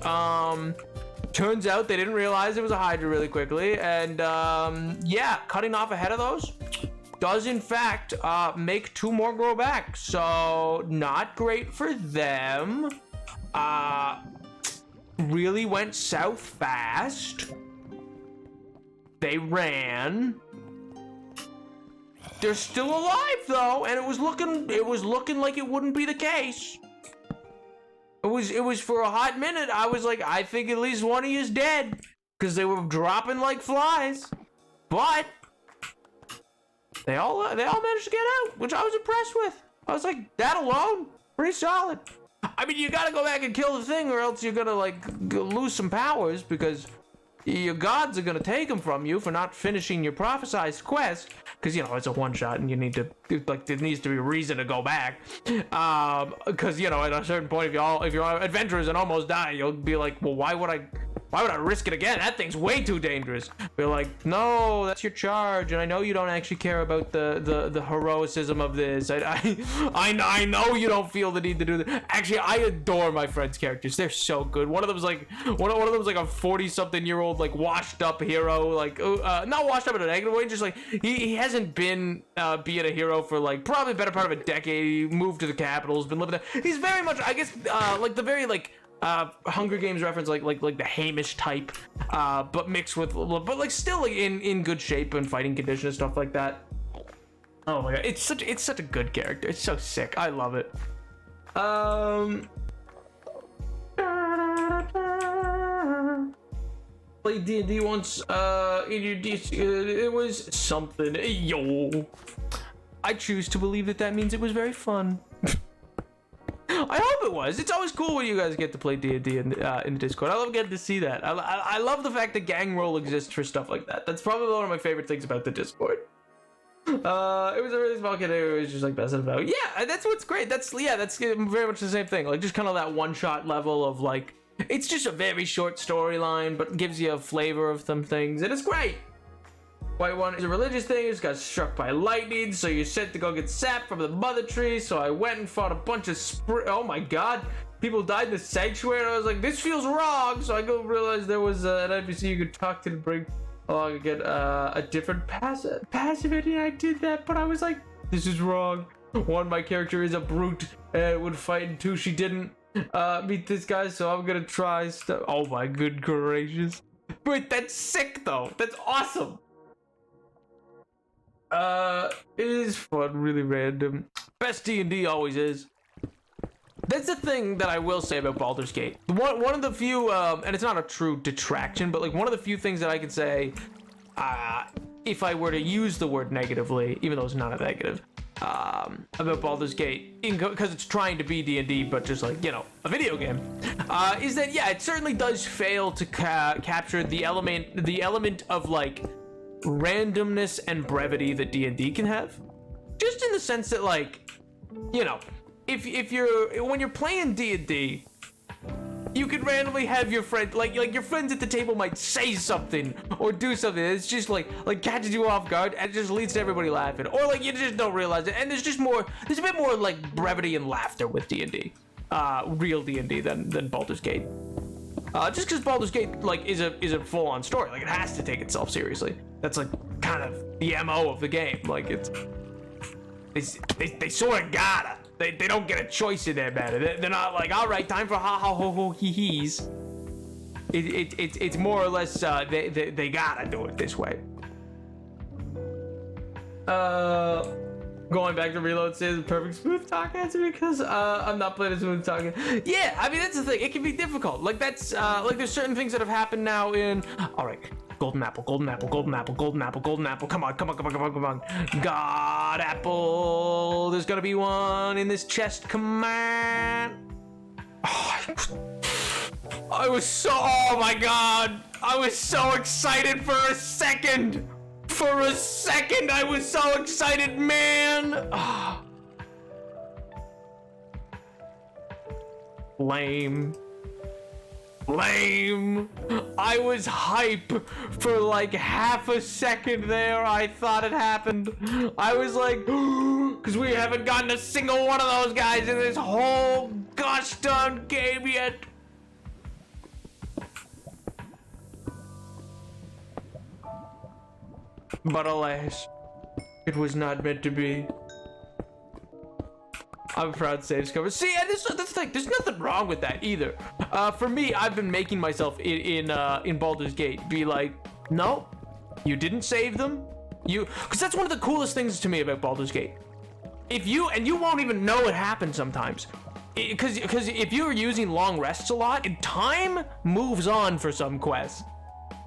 Turns out they didn't realize it was a Hydra really quickly, and yeah, cutting off ahead of those does in fact make 2 more grow back. So not great for them. Really went south fast. They ran. They're still alive though, and it was looking like it wouldn't be the case. It was for a hot minute. I was like, I think at least one of you is dead, because they were dropping like flies. But they all managed to get out, which I was impressed with. I was like, that alone, pretty solid. I mean, you gotta go back and kill the thing, or else you're gonna like lose some powers, because your gods are gonna take them from you for not finishing your prophesized quest. Because, you know, it's a one-shot and you need to, like, there needs to be a reason to go back. Because, you know, at a certain point, if you're adventurers and almost die, you'll be like, well, why would I risk it again? That thing's way too dangerous. We're like, no, that's your charge, and I know you don't actually care about the heroicism of this. I know you don't feel the need to do that. Actually, I adore my friends' characters. They're so good. One of them's like a 40-something-year-old like washed up hero, like not washed up in a negative way, just like he hasn't been being a hero for like probably the better part of a decade. He moved to the capital, has been living there. He's very much, I guess, like the very like Hunger Games reference, like the Hamish type, but mixed with, but like still like in good shape and fighting condition and stuff like that. Oh my god, it's such a good character. It's so sick. I love it. Played D&D once. In your it was something. Yo, I choose to believe that means it was very fun. I hope it was. It's always cool when you guys get to play D&D in the Discord. I love getting to see that. I love the fact that gang roll exists for stuff like that. That's probably one of my favorite things about the Discord. It was a really small kid. It was just like messing about. Yeah, that's what's great. That's very much the same thing. Like just kind of that one-shot level of like, it's just a very short storyline, but gives you a flavor of some things, and it's great. White one is a religious thing. Just got struck by lightning, so you're sent to go get sap from the mother tree. So I went and fought a bunch of oh my god, people died in the sanctuary. And I was like, this feels wrong. So I go realize there was an NPC you could talk to bring along and get a different passive, and I did that, but I was like, this is wrong. One, my character is a brute and would fight, and 2, she didn't meet this guy, so I'm gonna try stuff. Oh my good gracious. But that's sick though. That's awesome. It is fun, really random. Best D&D always is. That's the thing that I will say about Baldur's Gate. One of the few, and it's not a true detraction, but like one of the few things that I can say, if I were to use the word negatively, even though it's not a negative, about Baldur's Gate, because it's trying to be D&D, but just like, you know, a video game, is that, yeah, it certainly does fail to capture the element of like randomness and brevity that D&D can have, just in the sense that, like, you know, when you're playing D&D, you can randomly have your friend, like your friends at the table might say something or do something. It's just like catches you off guard and it just leads to everybody laughing, or like you just don't realize it. And there's a bit more like brevity and laughter with D&D, real D&D than Baldur's Gate. Just because Baldur's Gate like is a full-on story, like it has to take itself seriously. That's like kind of the MO of the game. Like they sort of gotta. They don't get a choice in their matter. They're not like, all right, time for ha ha ho ho hee hees. It's more or less they gotta do it this way. Going back to Reload says perfect smooth talk answer because I'm not playing a smooth talking. Yeah, I mean that's the thing. It can be difficult. Like that's like there's certain things that have happened now in. All right. Golden apple, golden apple, golden apple, golden apple, golden apple. Come on. God apple. There's gonna be one in this chest. Come on. I was so, oh my god. I was so excited for a second. For a second, I was so excited, man. Lame. Lame. I was hype for like half a second there. I thought it happened. I was like, because we haven't gotten a single one of those guys in this whole gosh darn game yet. But alas, it was not meant to be. I'm proud to say it's covered. See, and that's the thing. There's nothing wrong with that either. For me, I've been making myself in Baldur's Gate be like, no, you didn't save them. Because that's one of the coolest things to me about Baldur's Gate. You won't even know it happened sometimes. Because if you're using long rests a lot, time moves on for some quests.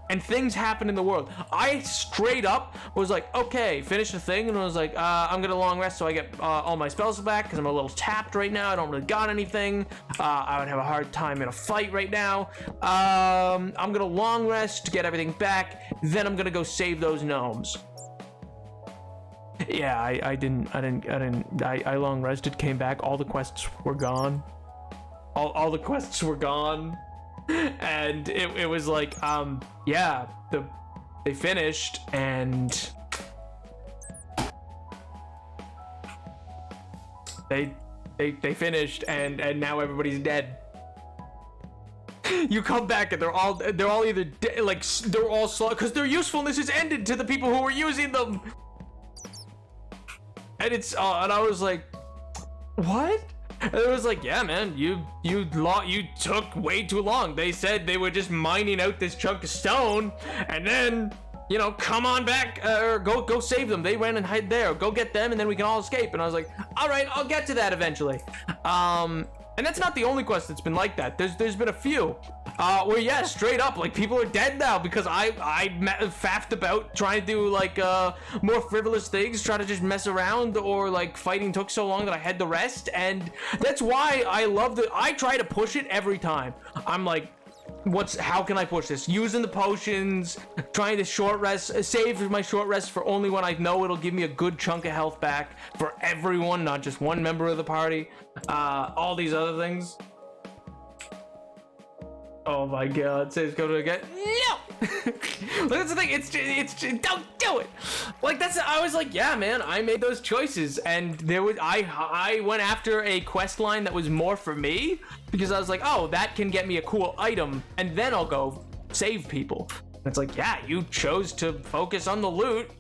And things happen in the world. I straight up was like, okay, finish the thing, and I was like, I'm gonna long rest so I get all my spells back because I'm a little tapped right now. I don't really got anything. I would have a hard time in a fight right now. I'm gonna long rest to get everything back. Then I'm gonna go save those gnomes. Yeah, I long rested, came back. All the quests were gone. All the quests were gone. And it was like, yeah, they finished, and they finished, and now everybody's dead. You come back and they're all either like they're all slow because their usefulness is ended to the people who were using them. And it's and I was like, what? And it was like, yeah, man, you took way too long. They said they were just mining out this chunk of stone, and then, you know, come on back, or go save them. They went and hide there. Go get them, and then we can all escape. And I was like, all right, I'll get to that eventually. And that's not the only quest that's been like that. There's been a few where, yeah, straight up, like, people are dead now because I faffed about trying to do like more frivolous things, try to just mess around, or like fighting took so long that I had to rest. And that's why I try to push it every time. I'm like, how can I push this? Using the potions, trying to short rest, save my short rest for only when I know it'll give me a good chunk of health back for everyone, not just one member of the party. All these other things. Oh my god, say it's going to again. No! Look, that's the thing, it's don't do it! Like, I was like, yeah, man, I made those choices, and I went after a quest line that was more for me, because I was like, oh, that can get me a cool item, and then I'll go save people. And it's like, yeah, you chose to focus on the loot,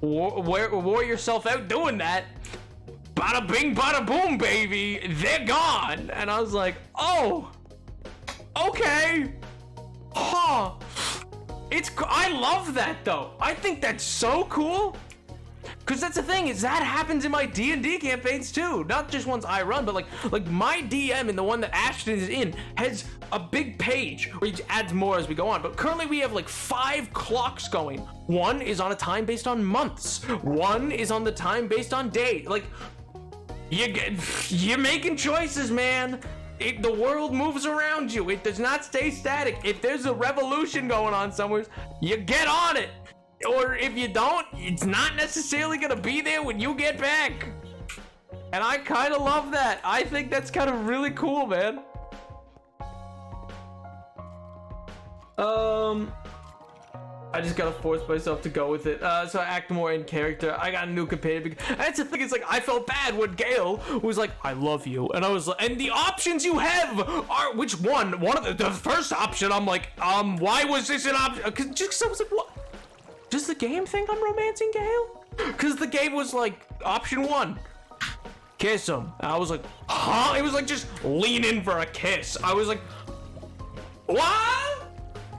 wore yourself out doing that, bada bing, bada boom, baby, they're gone! And I was like, oh, okay, huh. I love that though. I think that's so cool. Cause that's the thing, is that happens in my D&D campaigns too. Not just ones I run, but like my DM and the one that Ashton is in has a big page where he adds more as we go on. But currently we have like 5 clocks going. One is on a time based on months. One is on the time based on day. Like, you're making choices, man. The world moves around you. It does not stay static. If there's a revolution going on somewhere, you get on it. Or if you don't, it's not necessarily gonna be there when you get back. And I kind of love that. I think that's kind of really cool, man. I just gotta force myself to go with it. So I act more in character. I got a new companion. That's the thing. It's like I felt bad when Gale was like, "I love you," and I was like, and the options you have are which one? One of the first option. I'm like, why was this an option? Just I was like, what? Does the game think I'm romancing Gale? Because the game was like, option 1, kiss him. And I was like, huh? It was like just lean in for a kiss. I was like, what?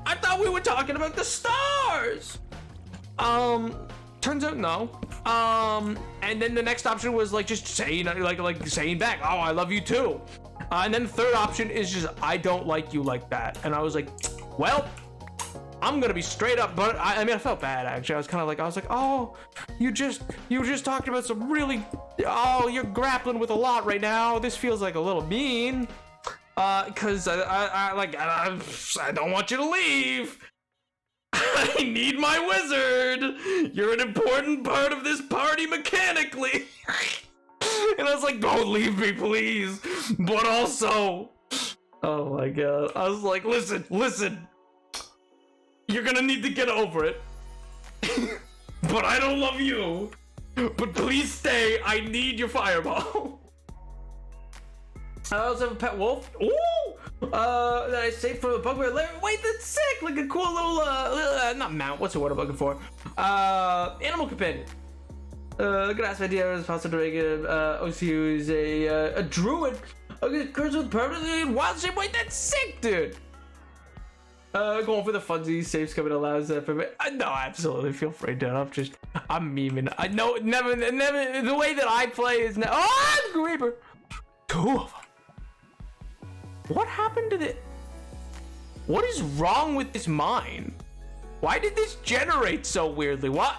I thought we were talking about the stars. Turns out no. And then the next option was like just saying like saying back, oh, I love you too. And then the third option is just, I don't like you like that. And I was like, well, I'm gonna be straight up, but I mean, I felt bad actually. I was like, oh, you just talked about some really, oh, you're grappling with a lot right now. This feels like a little mean. Cause I don't want you to leave. I need my wizard. You're an important part of this party mechanically. And I was like, don't leave me, please. But also, oh my god. I was like, listen. You're gonna need to get over it. But I don't love you. But please stay. I need your fireball. I also have a pet wolf. Ooh! That I saved from a bugbear lair. Wait, that's sick! Like a cool little, not mount. What's the word I'm looking for? Animal companion. Good ass idea is possible to make it. OCU is a druid. Okay, cursed with permanently wild shape. Wait, that's sick, dude. Going for the funsies. Safe scumming allows that for me. No, absolutely. Feel free, dude. I'm memeing. I know, never. The way that I play is now. Oh, I'm Creeper. Two of them. What happened to the... What is wrong with this mine? Why did this generate so weirdly? What?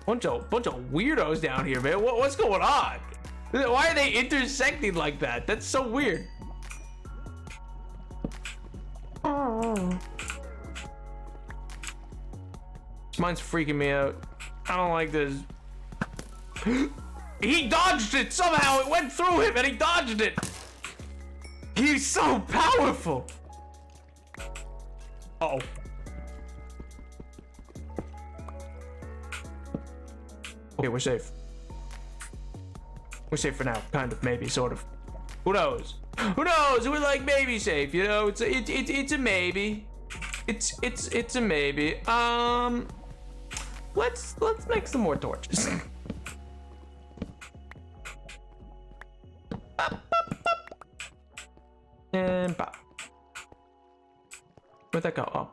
Bunch of weirdos down here, man. What's going on? Why are they intersecting like that? That's so weird. This mine's freaking me out. I don't like this. He dodged it somehow. It went through him and he dodged it. He's so powerful. Uh-oh. Okay, we're safe. We're safe for now, kind of, maybe, sort of. Who knows? Who knows? We're like maybe safe, you know? It's a maybe. It's a maybe. Let's make some more torches. And pop. Where'd that go?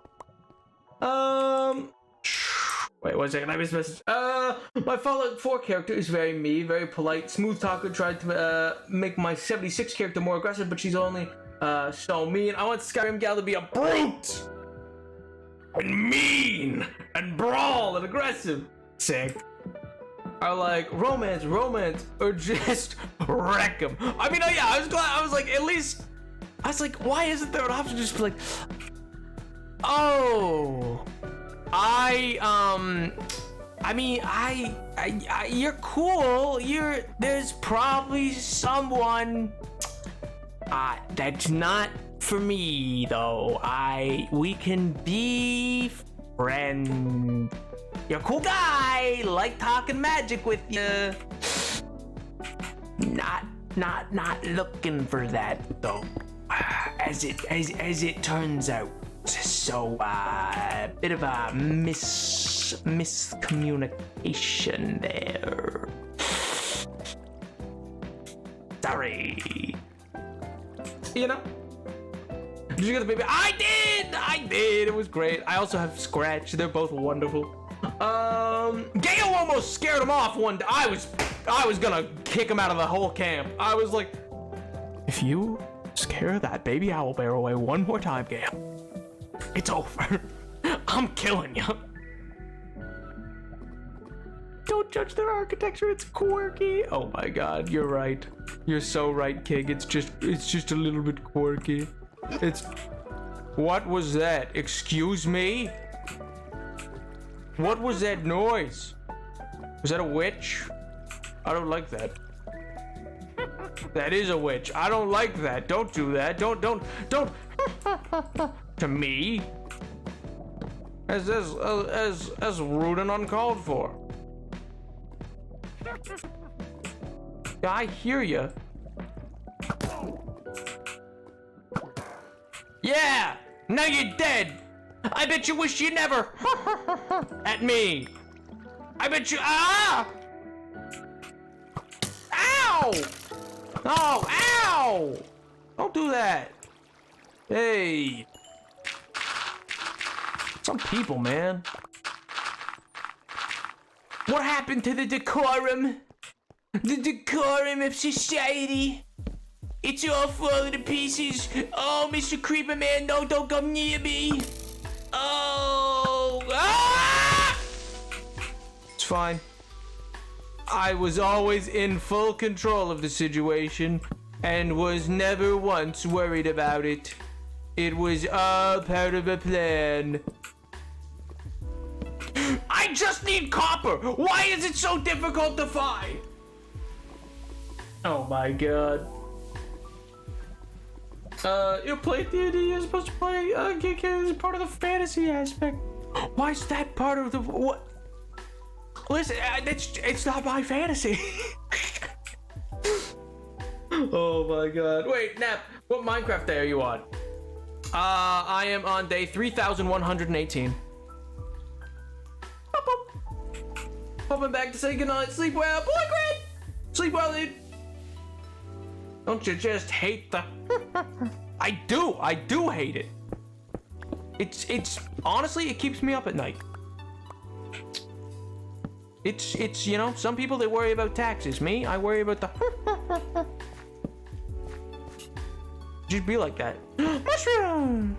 Oh. Wait 1 second, I missed a message. My Fallout 4 character is very me, very polite, smooth talker. Tried to make my 76 character more aggressive, but she's only so mean. I want Skyrim Gal to be a brute and mean and brawl and aggressive. Sick. Are like romance, or just wreck them. I mean, yeah, I was glad. I was like, at least. I was like, why isn't there an option to just be like, oh, I mean, you're cool. There's probably someone that's not for me though. We can be friends. You're a cool guy. Like talking magic with you. Not looking for that though. As it turns out. So, bit of a miscommunication there. Sorry. You know? Did you get the baby? I did! It was great. I also have Scratch. They're both wonderful. Gale almost scared him off one day. I was gonna kick him out of the whole camp. I was like, if you scare that baby owlbear away one more time, Gale, it's over. I'm killing you. Don't judge their architecture, it's quirky. Oh my god, you're right. You're so right, King. It's just a little bit quirky. What was that? Excuse me? What was that noise? Was that a witch? I don't like that. That is a witch. I don't like that. Don't do that. Don't to me. As rude and uncalled for. Yeah, I hear you. Yeah! Now you're dead! I bet you wish you never at me. I bet you Ow! Oh, ow! Don't do that. Hey. Some people, man. What happened to the decorum? The decorum of society? It's all falling to pieces. Oh, Mr. Creeper Man, no, don't come near me. Oh, ah! It's fine. I was always in full control of the situation and was never once worried about it. It was all part of a plan. I just need copper! Why is it so difficult to find? Oh my god. You play D&D, you're supposed to play Geek is part of the fantasy aspect. Why is that part of the what? Listen, it's not my fantasy. Oh my god. Wait, Nap, what Minecraft day are you on? I am on day 3118. Popping back to say goodnight. Sleep well, boy, Grant. Sleep well, dude. Don't you just hate the... I do hate it. It's honestly, it keeps me up at night. It's you know, some people, they worry about taxes. Me, I worry about the... Just be like that. Mushroom!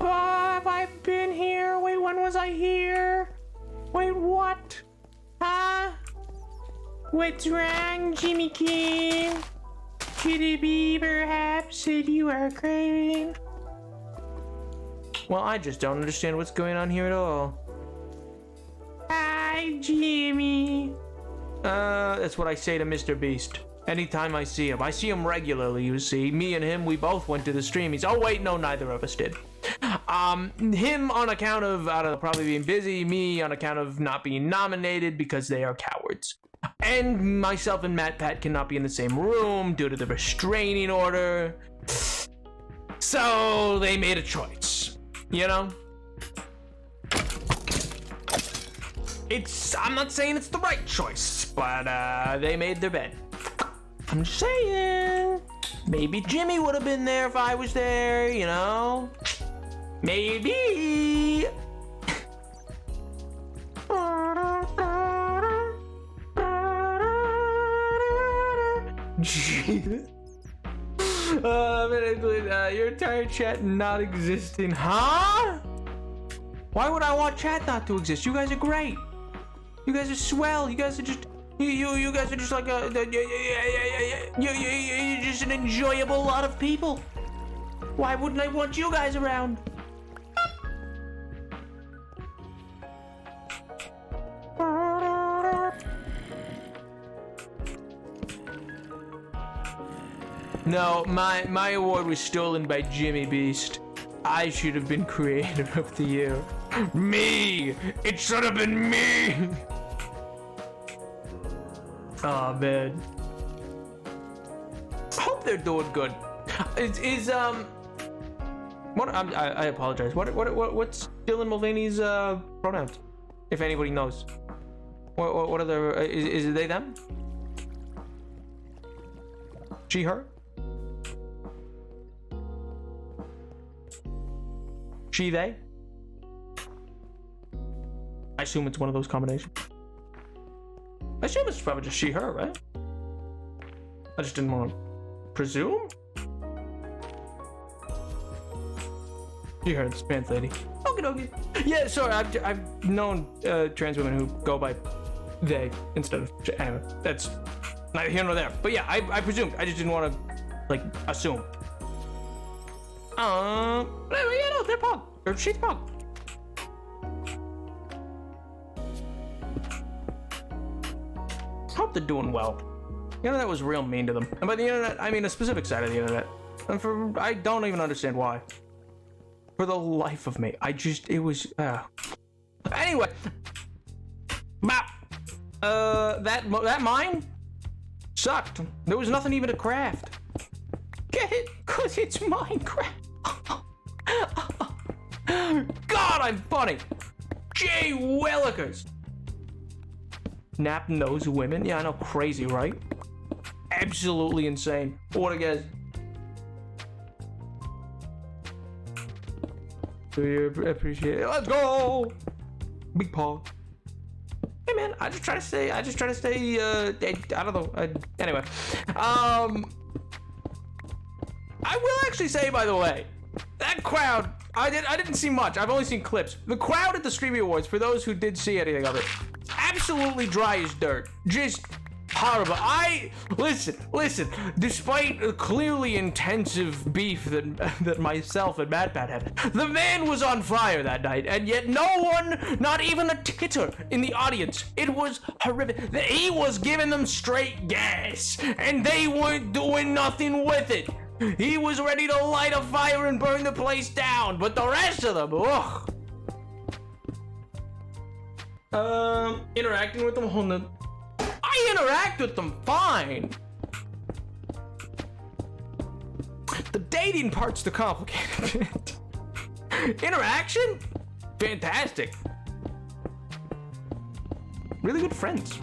Have I been here? Wait, when was I here? Wait, what? Huh? What's wrong, Jimmy King? Could it be perhaps that you are craving? Well, I just don't understand what's going on here at all. Hi, Jimmy. That's what I say to Mr. Beast. Anytime I see him. I see him regularly, you see. Me and him, we both went to the stream. He's, oh wait, no, neither of us did. Him on account of, I don't know, probably being busy. Me on account of not being nominated because they are cowards. And myself and Matt Pat cannot be in the same room due to the restraining order. So they made a choice, you know? I'm not saying it's the right choice, but they made their bed. I'm just saying, maybe Jimmy would have been there if I was there, you know? Maybe. Your entire chat not existing, huh? Why would I want chat not to exist? You guys are great. You guys are swell. You guys are just you guys are just like you're just an enjoyable lot of people. Why wouldn't I want you guys around? No, my award was stolen by Jimmy Beast. I should have been creator of the year. Me! It should have been me! Oh man. I hope they're doing good. What? I apologize. What's Dylan Mulvaney's pronouns? If anybody knows. What are their? Is it they them? She her? She they? I assume it's one of those combinations. I assume it's probably just she her, right? I just didn't want to presume. She her, the trans lady. Okie dokie. Yeah, sorry. I've known trans women who go by they instead of anyway. That's neither here nor there. But yeah, I presumed. I just didn't want to like assume. Yeah, no, they're pog. Or she's pog. Hope they're doing well. The internet was real mean to them. And by the internet, I mean a specific side of the internet. And I don't even understand why. For the life of me. It was, Anyway. That mine sucked. There was nothing even to craft. Get it? Cause it's Minecraft. God, I'm funny. Jay Willikers. Nap knows women. Yeah, I know, crazy, right? Absolutely insane. What a guess. Do you appreciate it? Let's go. Big paw. Hey man, I just try to stay. I don't know. Anyway, I will actually say, by the way, that crowd I didn't see much. I've only seen clips. The crowd at the Streamy Awards, for those who did see anything of it, absolutely dry as dirt. Just horrible. Listen. Despite a clearly intensive beef that myself and MatPat had, the man was on fire that night, and yet no one, not even a titter in the audience. It was horrific. He was giving them straight gas, and they weren't doing nothing with it. He was ready to light a fire and burn the place down, but the rest of them, ugh. Interacting with them, hold on. I interact with them fine. The dating part's the complicated bit. Interaction? Fantastic. Really good friends.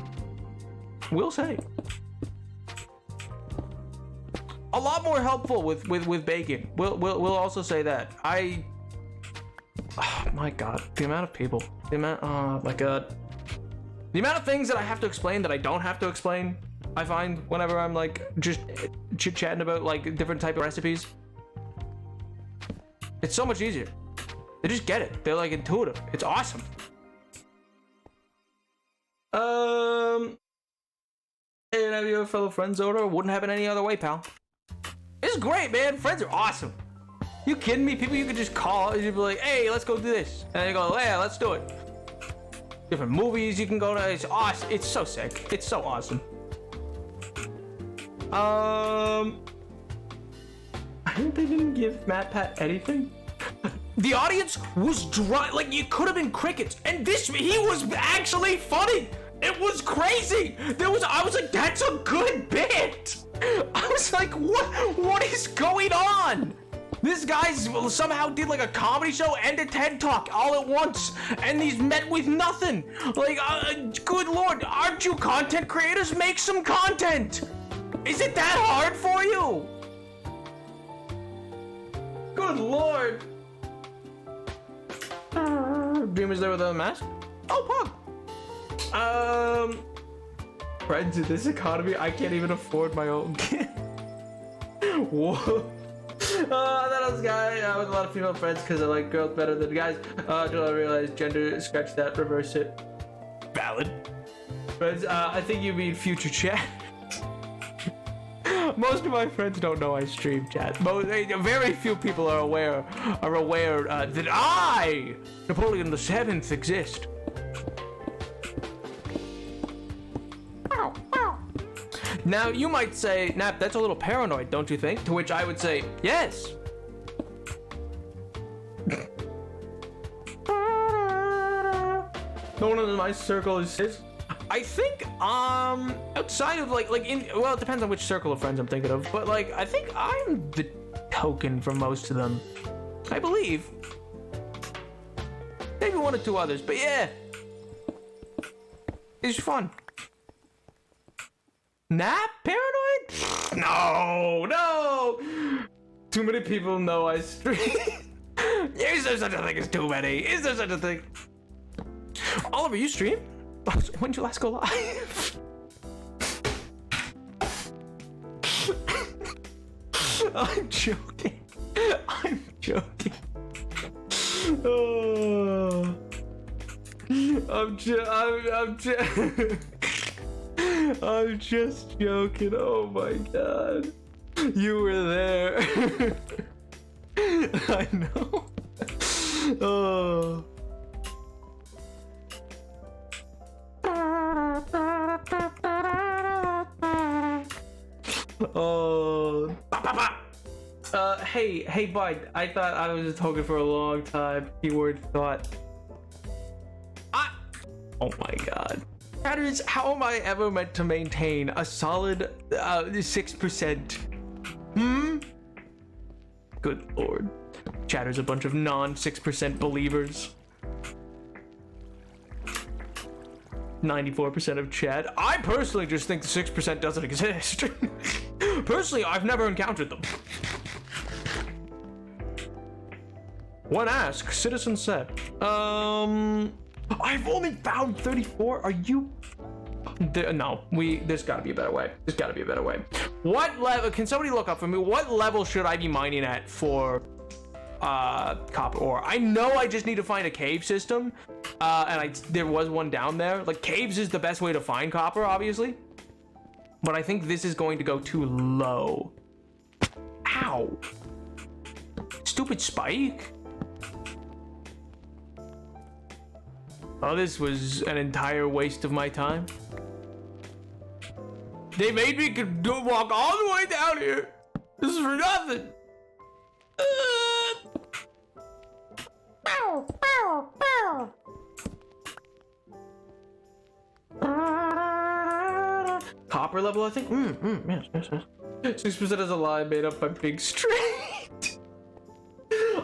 Will say. A lot more helpful with bacon. We'll also say that. Oh my god, the amount of people. Oh my god. The amount of things that I have to explain that I don't have to explain, I find whenever I'm like just chit-chatting about like different type of recipes. It's so much easier. They just get it. They're like intuitive. It's awesome. Hey, have your fellow friends over? Wouldn't happen any other way, pal. It's great, man. Friends are awesome. You kidding me? People you could just call and you'd be like, hey, let's go do this. And they go, yeah, let's do it. Different movies you can go to. It's awesome. It's so sick. It's so awesome. I hope they didn't give MatPat anything. The audience was dry. Like, you could have been crickets. And he was actually funny. It was crazy. I was like, that's a good bit. I was like, what is going on? This guy somehow did like a comedy show and a TED Talk all at once, and he's met with nothing. Like, good lord, aren't you content creators? Make some content. Is it that hard for you? Good lord. Dreamer's there with a mask? Oh, Pog. Friends, in this economy, I can't even afford my own kid. Whoa. That was a guy with a lot of female friends because I like girls better than guys. Until I realized gender, scratch that, reverse it. Valid. Friends, I think you mean future chat. Most of my friends don't know I stream chat. Very few people are aware that I, Napoleon the Seventh, exist. Now, you might say, Nap, that's a little paranoid, don't you think? To which I would say, yes. No one in my circle is his. I think, outside of well, it depends on which circle of friends I'm thinking of, but like, I think I'm the token for most of them. I believe. Maybe one or two others, but yeah. It's fun. Nap? Paranoid? No! Too many people know I stream. Is there such a thing as too many? Is there such a thing? Oliver, you stream? When did you last go live? I'm joking. I'm joking. Oh. I'm just joking. Oh my god. You were there. I know. Oh. Oh. Hey, bud. I thought I was just talking for a long time. Keyword thought. Oh my god. That is, how am I ever meant to maintain a solid 6%? Good lord. Chatter's a bunch of non-6% believers. 94% of chat. I personally just think the 6% doesn't exist. Personally, I've never encountered them. When asked, Citizen said, I've only found 34. Are you? No, there's gotta be a better way. There's gotta be a better way. What level? Can somebody look up for me? What level should I be mining at for copper ore. I know I just need to find a cave system, and there was one down there. Like, caves is the best way to find copper, obviously. But I think this is going to go too low. Ow. Stupid spike. Oh, this was an entire waste of my time. They made me walk all the way down here. This is for nothing. Copper level, I think. Yes. 6% is a lie made up by Big Straight.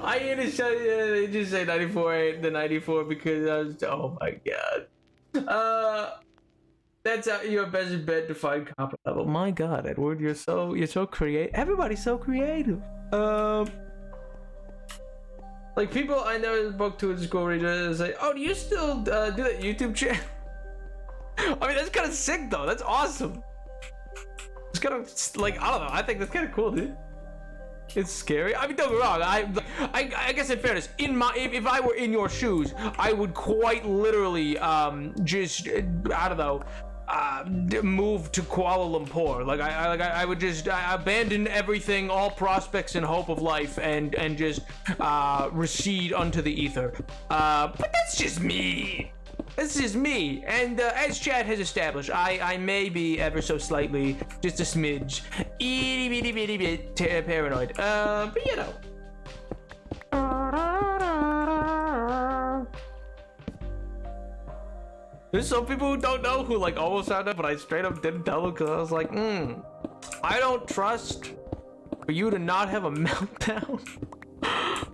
I just say 94, the 94 because I was. Oh my god. That's your best bet to find copper level. My god, Edward, you're so creative. Everybody's so creative. Like people I never spoke to in school read say, "Oh, do you still do that YouTube channel?" I mean, that's kind of sick though. That's awesome. It's kind of like, I don't know. I think that's kind of cool, dude. It's scary. I mean, don't get me wrong. I guess in fairness, if I were in your shoes, I would quite literally just I don't know. Move to Kuala Lumpur. Like I would just abandon everything, all prospects and hope of life, and just recede unto the ether. But that's just me. This is me, and as Chad has established, I may be ever so slightly, just a smidge, itty bitty bit paranoid. But you know. There's some people who don't know who like almost found out, but I straight up didn't tell them because I was like, I don't trust for you to not have a meltdown.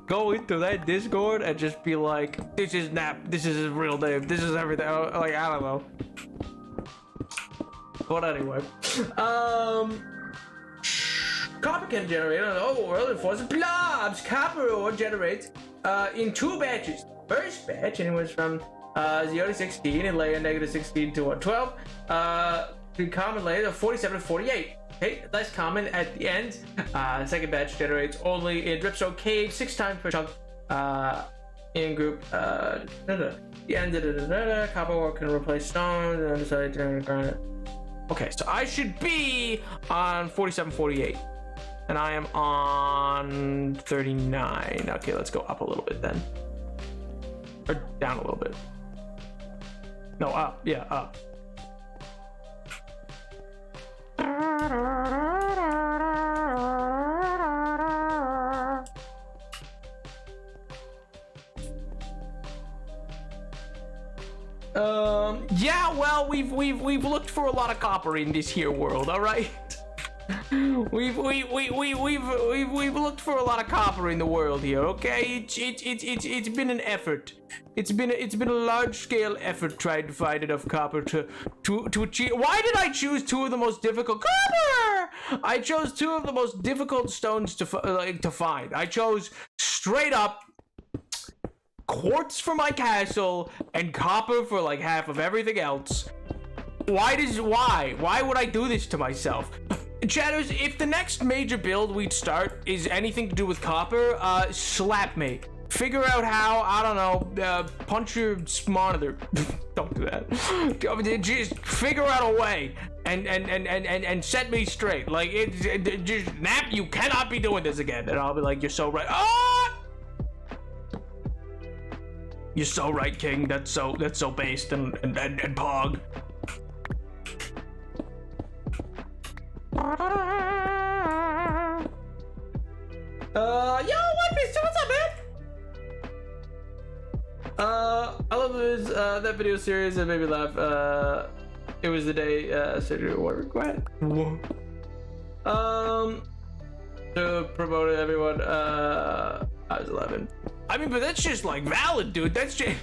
Go into that Discord and just be like, this is Nap, this is his real name, this is everything. Like, I don't know. But anyway, copper can generate on the overworld force blobs. Copper ore generates in 2 batches. First batch, and it was from 0 to 16 and layer negative 16 to 112. The common layers are 47 to 48. Okay, less common at the end. Second batch generates only in dripstone cave 6 times per chunk. In group, the end. Copper ore can replace stone. And decide to grind it. Okay, so I should be on 47, 48, and I am on 39. Okay, let's go up a little bit then, or down a little bit. No, up. Yeah, up. Yeah, well, we've looked for a lot of copper in this here world, all right? We've looked for a lot of copper in the world here, okay? It's been an effort. It's been a large scale effort trying to find enough copper to achieve. Why did I choose 2 of the most difficult copper? I chose 2 of the most difficult stones to find. I chose straight up quartz for my castle and copper for like half of everything else. Why would I do this to myself? Chatters, if the next major build we'd start is anything to do with copper, slap me. Figure out how, I don't know, punch your monitor. Don't do that. Just figure out a way and set me straight. Like, it just, Nap, you cannot be doing this again. And I'll be like, you're so right. Ah! You're so right, King. That's so based and pog. Yo, One Piece, what's up, man? I love this that video series. It made me laugh. It was the day surgery war regret. To promote it, everyone. I was 11. I mean, but that's just like valid, dude. That's just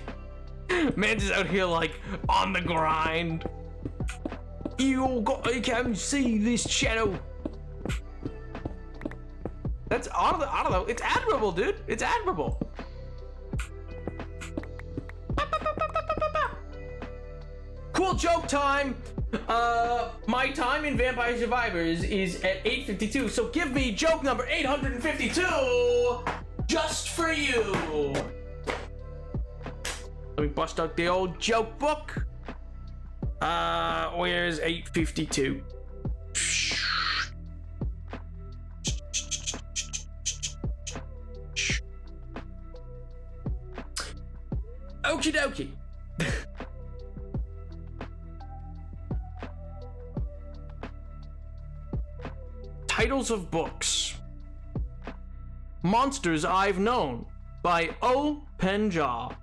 man's just out here like on the grind. You can see this channel. That's I don't know. It's admirable, dude. It's admirable. Cool joke time. My time in Vampire Survivors is at 8:52. So give me joke number 852. just for you. Let me bust out the old joke book. Where's 852? Okie dokie. Titles of books. Monsters I've Known by Open Jaw.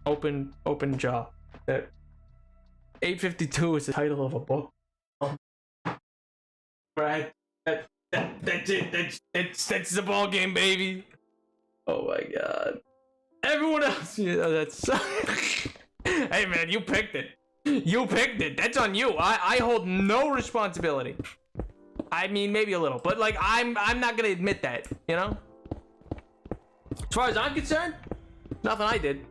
Open Jaw. 852 is the title of a book. Right. That's it. That's the ball game, baby. Oh my god. Everyone else, that's. Hey man, you picked it. You picked it. That's on you. I hold no responsibility. I mean, maybe a little, but like I'm not gonna admit that. You know. As far as I'm concerned, nothing I did.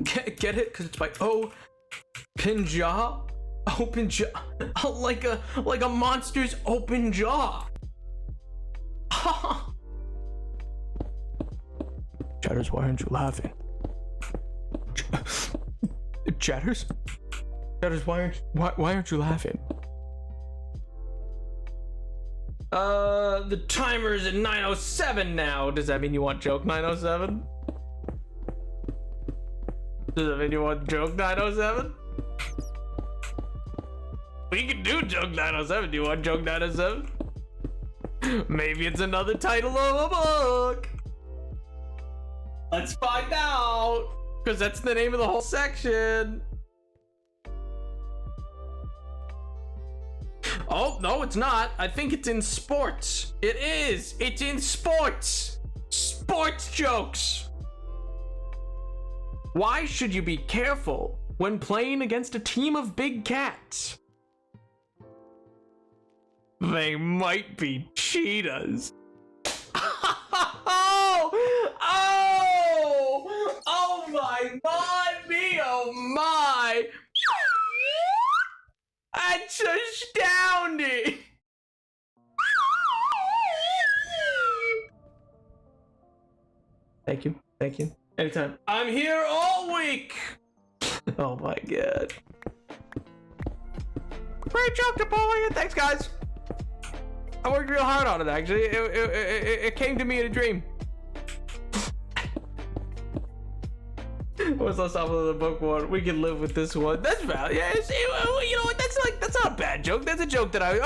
Get it? Because it's by Open Jaw. Open Jaw. like a monster's open jaw. Chatters, why aren't you laughing? Chatters? Chatters, why aren't you laughing? The timer's at 9:07 now. Does that mean you want joke 9:07? Does that mean you want joke 9:07? We can do joke 9:07. Do you want joke 9:07? Maybe it's another title of a book. Let's find out. Because that's the name of the whole section. Oh, no, it's not. I think it's in sports. It is. It's in sports. Sports jokes. Why should you be careful when playing against a team of big cats? They might be cheetahs. Oh my god, me, oh my. That's astounding. Thank you. Anytime. I'm here all week. Oh my god. Great joke, Napoleon. Thanks, guys. I worked real hard on it, actually. It came to me in a dream. What's on top of the book one? We can live with this one. That's valid. Yeah, you know what? That's not a bad joke. That's a joke that I.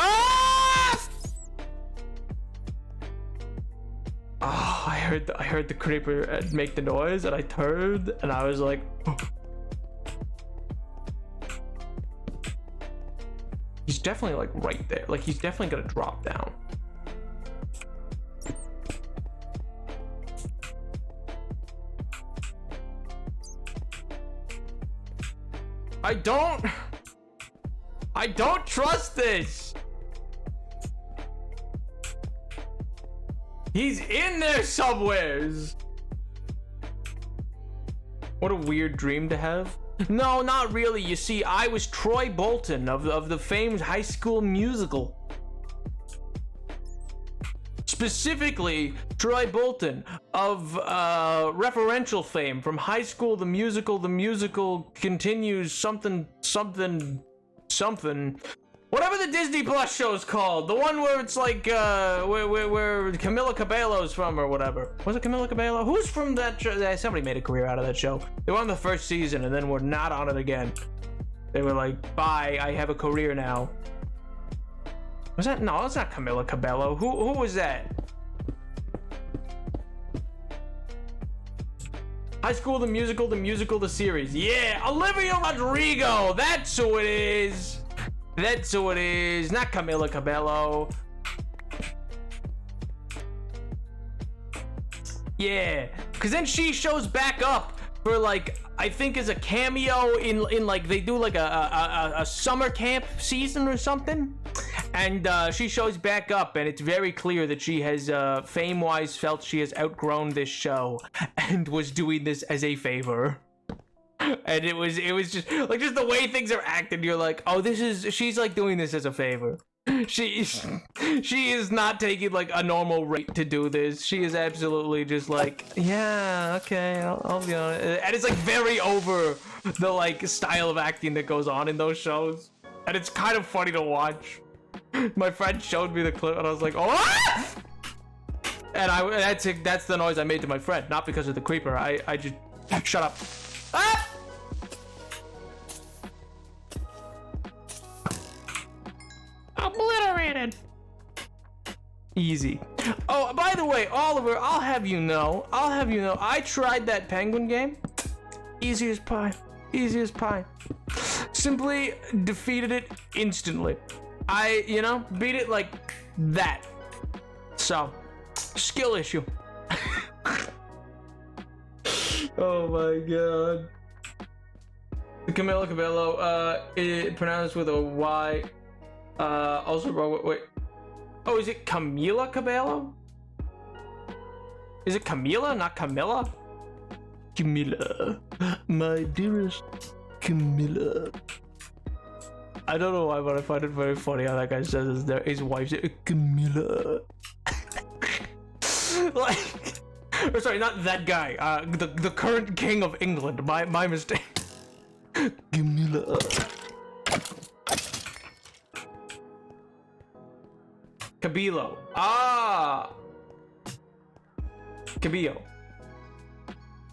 Oh, I heard the creeper make the noise, and I turned, and I was like. Oh. He's definitely like right there. Like he's definitely gonna drop down. I don't trust this. He's in there somewheres. What a weird dream to have. No, not really. You see, I was Troy Bolton of the famed High School Musical. Specifically, Troy Bolton of referential fame from High School the musical continues something. Whatever the Disney Plus show is called. The one where it's like, where Camila Cabello's from or whatever. Was it Camila Cabello? Who's from that show? Somebody made a career out of that show. They were on the first season and then were not on it again. They were like, bye, I have a career now. Was that? No, it's not Camila Cabello. Who was that? High School the musical, the series. Yeah, Olivia Rodrigo. That's who it is. That's who it is, not Camila Cabello. Yeah, because then she shows back up for like, I think as a cameo in like, they do like a summer camp season or something. And she shows back up and it's very clear that she has, fame-wise, felt she has outgrown this show and was doing this as a favor. And it was just like, just the way things are acted, you're like, oh, she's like doing this as a favor. She is not taking like a normal rate to do this. She is absolutely just like, yeah, okay, I'll be on it. And it's like very over the like style of acting that goes on in those shows. And it's kind of funny to watch. My friend showed me the clip and I was like, oh! And that's the noise I made to my friend, not because of the creeper. I just, shut up. Ah! Obliterated. Easy. Oh, by the way, Oliver, I'll have you know, I tried that penguin game. Easy as pie. Easy as pie. Simply defeated it instantly. Beat it like that. So, skill issue. Oh my god. The Camilo Cabello, it pronounced with a Y. Also, wait. Oh, is it Camila Cabello? Is it Camila, not Camilla? Camilla, my dearest Camilla. I don't know why, but I find it very funny how that guy says his wife's Camilla. Like, or sorry, not that guy. The current king of England. My mistake. Camilla. Cabello. Ah. Cabillo.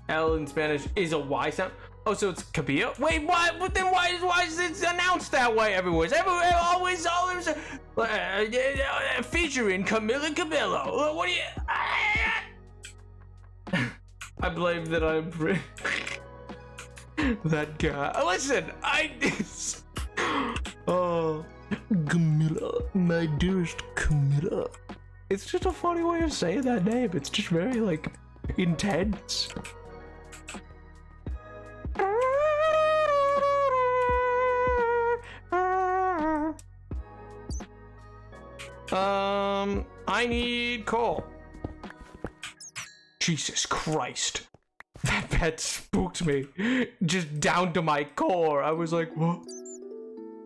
L in Spanish is a Y sound. Oh, so it's Cabillo? Wait, why? But then why is it announced that way everywhere? Always featuring Camila Cabello. What do you? I blame that I'm that guy. Listen, oh, Camilla, my dearest Camilla. It's just a funny way of saying that name. It's just very like intense. I need coal. Jesus Christ. That pet spooked me. Just down to my core. I was like, what?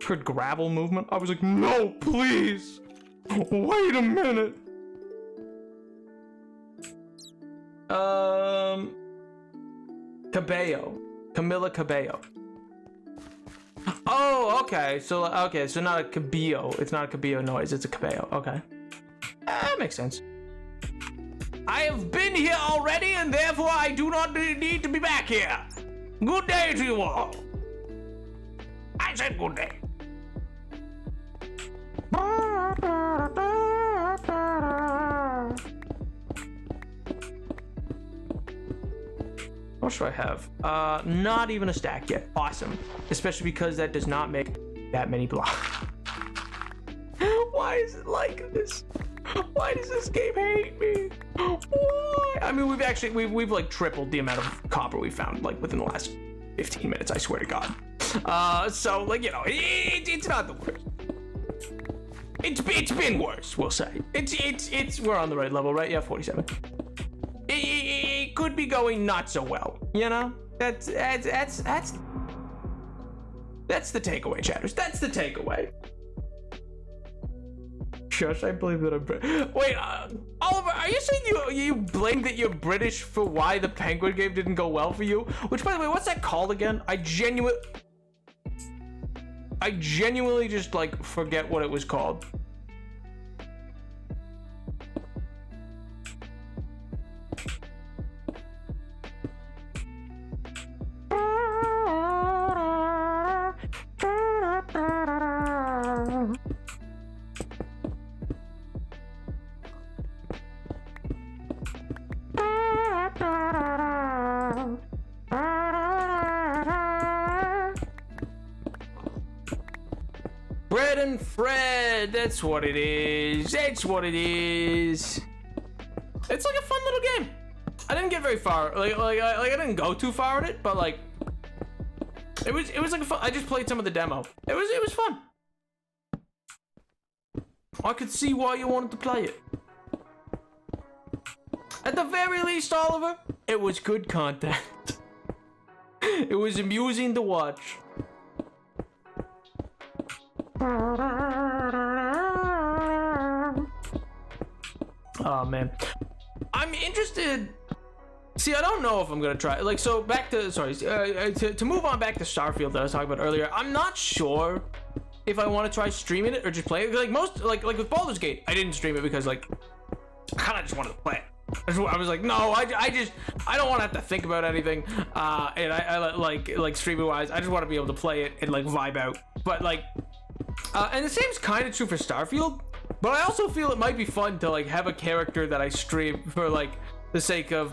Heard gravel movement? I was like, no, please. Wait a minute. Cabello. Camila Cabello. Oh, okay. So not a cabillo. It's not a cabillo noise. It's a cabello. Okay. That makes sense. I have been here already, and therefore I do not need to be back here. Good day to you all. I said good day. What should I have? Not even a stack yet. Awesome. Especially because that does not make that many blocks. Why is it like this? Why does this game hate me? Why? I mean, we've like tripled the amount of copper we found like within the last 15 minutes. I swear to God. So like, you know, it's not the worst. It's been worse, we'll say. We're on the right level, right? Yeah, 47. It could be going not so well, you know? That's the takeaway, chatters. That's the takeaway. Shush, I believe that I'm Wait, Oliver, are you saying you blamed that you're British for why the Penguin game didn't go well for you? Which, by the way, what's that called again? I genuinely just, like, forget what it was called. Bread and Fred, that's what it is. That's what it is. It's like a fun little game. I didn't get very far. Like I didn't go too far in it, but like it was like a fun. I just played some of the demo. It was fun. I could see why you wanted to play it. At the very least, Oliver, it was good content. It was amusing to watch. Oh man, I'm interested. See, I don't know if I'm gonna try. Like, so back to to move on back to Starfield that I was talking about earlier. I'm not sure if I want to try streaming it or just play it. Like most, like with Baldur's Gate, I didn't stream it because like I kind of just wanted to play it. I was like, no, I don't want to have to think about anything. And I like streaming wise, I just want to be able to play it and like vibe out. But like, and the same's kind of true for Starfield. But I also feel it might be fun to like have a character that I stream for like the sake of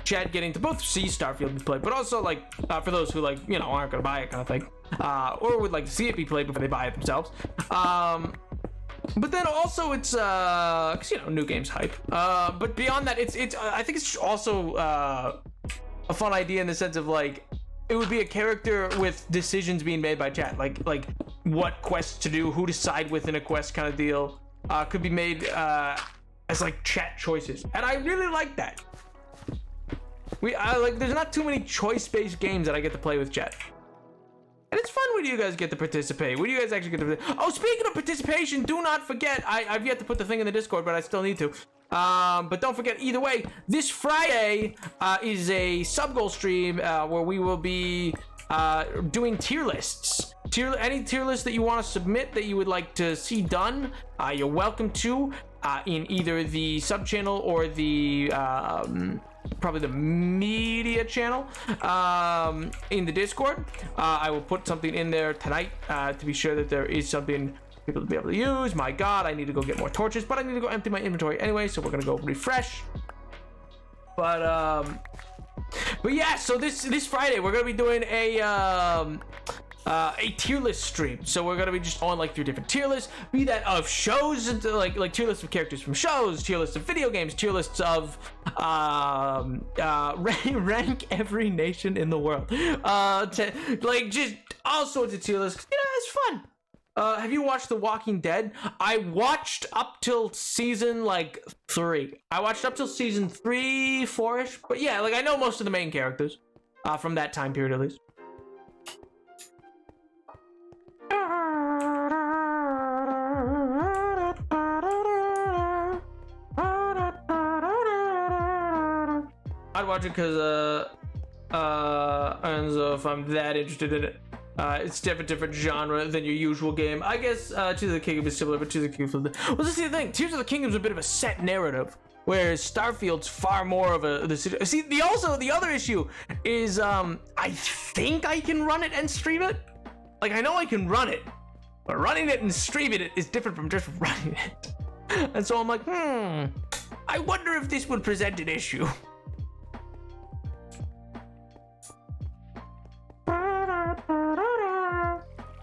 Chad getting to both see Starfield be played, but also like for those who like aren't gonna buy it kind of thing, or would like to see it be played before they buy it themselves. But then also it's cause new games hype. But beyond that, it's I think it's also a fun idea in the sense of like it would be a character with decisions being made by chat, like what quests to do, who to side with in a quest kind of deal, could be made as like chat choices, and I really like that. There's not too many choice-based games that I get to play with chat. And it's fun when you guys get to participate. When you guys actually get to participate. Oh, speaking of participation, do not forget, I've yet to put the thing in the Discord, but I still need to. But don't forget, either way, this Friday is a sub-goal stream where we will be doing tier lists. Any tier list that you want to submit that you would like to see done, you're welcome to in either the sub-channel or the probably the media channel in the Discord. I will put something in there tonight to be sure that there is something people to be able to use. My god, I need to go get more torches, but I need to go empty my inventory anyway, so we're gonna go refresh. But yeah, so this Friday we're gonna be doing a tier list stream. So we're gonna be just on like 3 different tier lists, be that of shows, and like tier lists of characters from shows, tier lists of video games, tier lists of rank every nation in the world, like just all sorts of tier lists. It's fun. Have you watched The Walking Dead? I watched up till season like 3. I watched up till season 3, 4ish. But yeah, like I know most of the main characters from that time period at least. I'd watch it because and so if I'm that interested in it. It's different genre than your usual game. I guess Tears of the Kingdom is similar, but Tears of the Kingdom. Well, this is the thing. Tears of the Kingdom is a bit of a set narrative, whereas Starfield's far more of a. See, the other issue is I think I can run it and stream it. Like I know I can run it, but running it and streaming it is different from just running it. And so I'm like, I wonder if this would present an issue.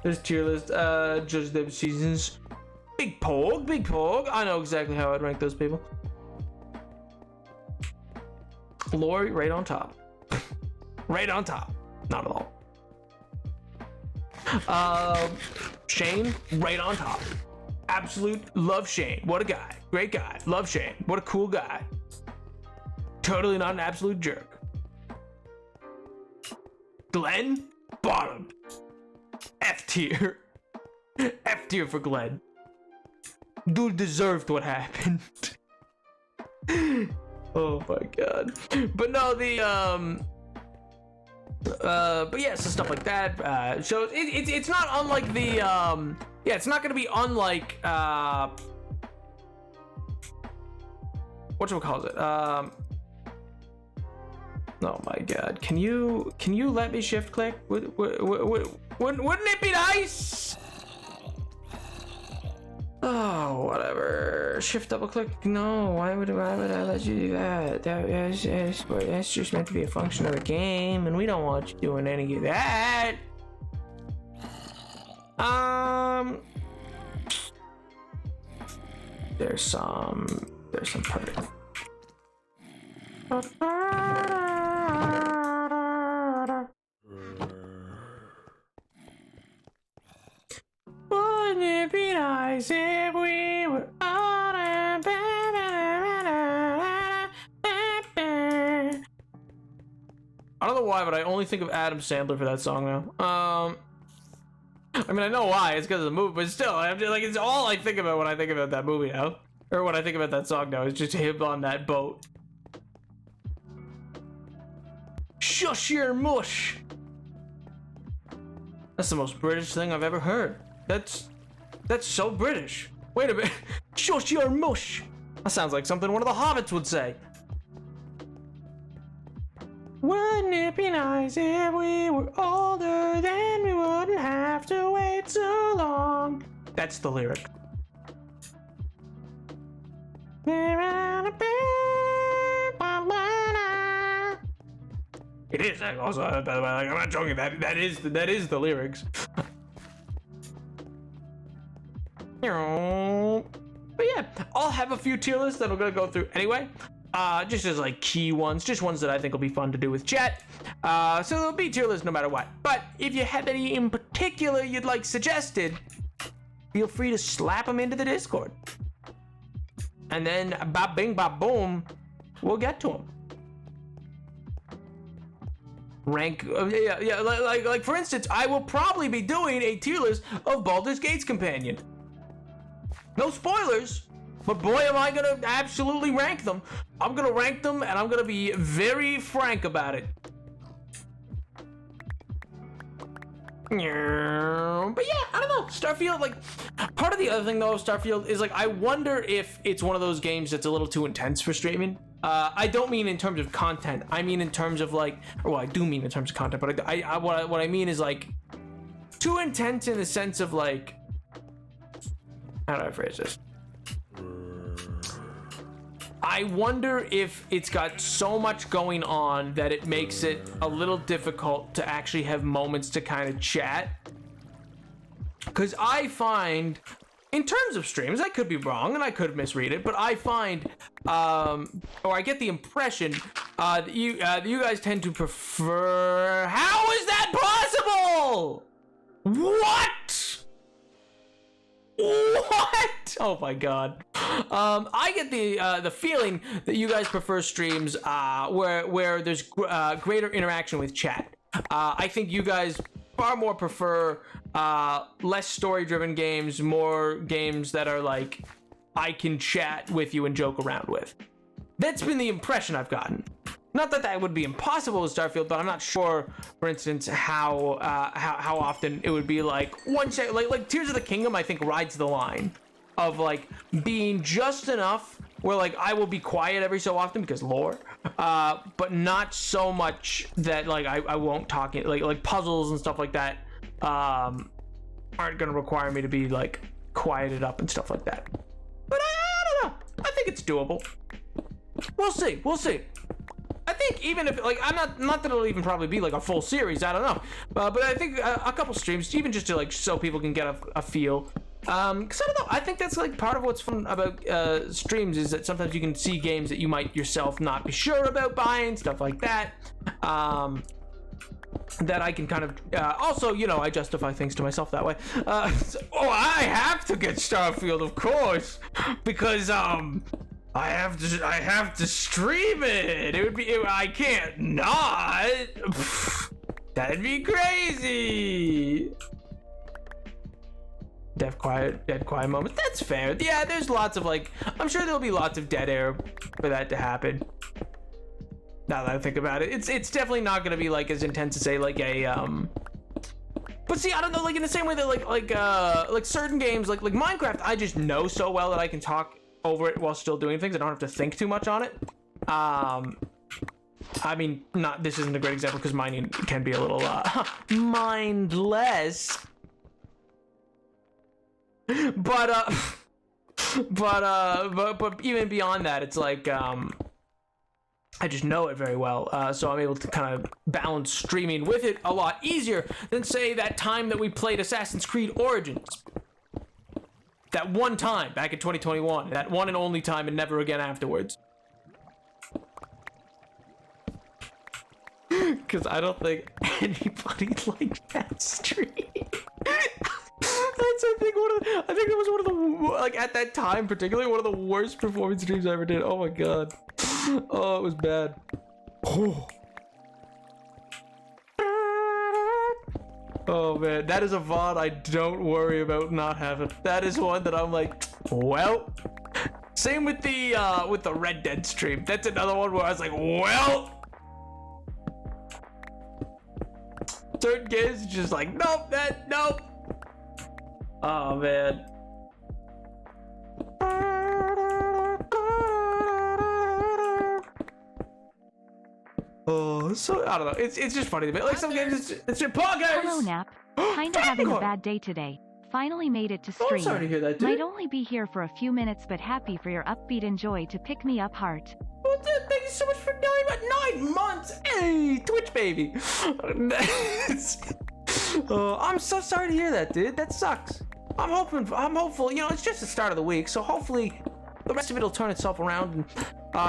There's tier list, judge them seasons. Big Pog. I know exactly how I'd rank those people. Lori, right on top. Right on top. Not at all. Shane, right on top. Absolute love Shane. What a guy. Great guy. Love Shane. What a cool guy. Totally not an absolute jerk. Glenn, bottom. F tier. F tier for Glenn. Dude deserved what happened. Oh my god. But no, but yeah, so stuff like that. So it's not unlike the yeah, it's not gonna be unlike whatchamacallit? Oh my god. Can you let me shift click? Wouldn't it be nice? Oh, whatever. Shift double click? No, why would I let you do that? That's just meant to be a function of the game, and we don't want you doing any of that. There's some part. Wouldn't it be nice if we were on a I don't know why, but I only think of Adam Sandler for that song now. I mean, I know why. It's because of the movie, but still, I'm just, like, it's all I think about when I think about that movie now. Or when I think about that song now, it's just him on that boat. Shush your mush. That's the most British thing I've ever heard. That's so British. Wait a minute. Shush your mush. That sounds like something one of the hobbits would say. Wouldn't it be nice if we were older, then we wouldn't have to wait so long. That's the lyric. It is also, by the way, like, I'm not joking. That is the lyrics. But yeah, I'll have a few tier lists that I'm gonna go through anyway. Just as like key ones, just ones that I think will be fun to do with chat. So there'll be tier lists no matter what. But if you have any in particular you'd like suggested, feel free to slap them into the Discord. And then bop bing bop boom, we'll get to them. Rank, like for instance, I will probably be doing a tier list of Baldur's Gate's Companion. No spoilers, but boy am I gonna absolutely rank them. I'm gonna rank them and I'm gonna be very frank about it. But yeah, I don't know, Starfield, like, part of the other thing though of Starfield is like, I wonder if it's one of those games that's a little too intense for streaming. I don't mean in terms of content, I mean in terms of like, well, I do mean in terms of content, but what I mean is like, too intense in the sense of like, how do I phrase this? I wonder if it's got so much going on that it makes it a little difficult to actually have moments to kind of chat. Because I find, in terms of streams, I could be wrong and I could misread it, but I find, or I get the impression that you guys tend to prefer. How is that possible? What? What? Oh my god. I get the feeling that you guys prefer streams where there's greater interaction with chat. I think you guys far more prefer less story-driven games, more games that are like I can chat with you and joke around with. That's been the impression I've gotten. Not that that would be impossible with Starfield, but I'm not sure, for instance, how often it would be like like Tears of the Kingdom. I think rides the line of like being just enough where like I will be quiet every so often because lore, but not so much that like I won't talk it. Like puzzles and stuff like that aren't gonna require me to be like quieted up and stuff like that. But I don't know. I think it's doable. We'll see. We'll see. I think even if like I'm not that it'll even probably be like a full series, I don't know, but I think a couple streams, even just to like so people can get a feel, because I don't know, I think that's like part of what's fun about streams is that sometimes you can see games that you might yourself not be sure about buying, stuff like that, that I can kind of also, you know, I justify things to myself that way. I have to get Starfield, of course, because I have to stream it. I can't not. That'd be crazy. Dead quiet moments. That's fair. Yeah, there's lots of like, I'm sure there'll be lots of dead air for that to happen. Now that I think about it, it's definitely not gonna be like as intense to say like a But see, I don't know, like in the same way that like certain games like Minecraft, I just know so well that I can talk over it while still doing things. I don't have to think too much on it. I mean, this isn't a great example because mining can be a little mindless. But even beyond that, it's like I just know it very well, so I'm able to kind of balance streaming with it a lot easier than say that time that we played Assassin's Creed Origins. That one time back in 2021, that one and only time and never again afterwards. Because I don't think anybody liked that stream. That's I think it was one of the, like at that time particularly, one of the worst performance streams I ever did. Oh my god. Oh, it was bad. Oh. Oh man, that is a VOD I don't worry about not having. That is one that I'm like, well, Same with the Red Dead stream. That's another one where I was like, well, certain games just like, nope, nope. Oh man. Oh, so I don't know. It's just funny to me. Like some games, it's your poggers. Hello, Nap. Kinda having a bad day today. Finally made it to stream. Oh, I'm sorry to hear that, dude. Might only be here for a few minutes, but happy for your upbeat and joy to pick me up heart. Well, dude, thank you so much for 9 months. Hey, Twitch baby. I'm so sorry to hear that, dude. That sucks. I'm hopeful. You know, it's just the start of the week, so hopefully the rest of it'll turn itself around and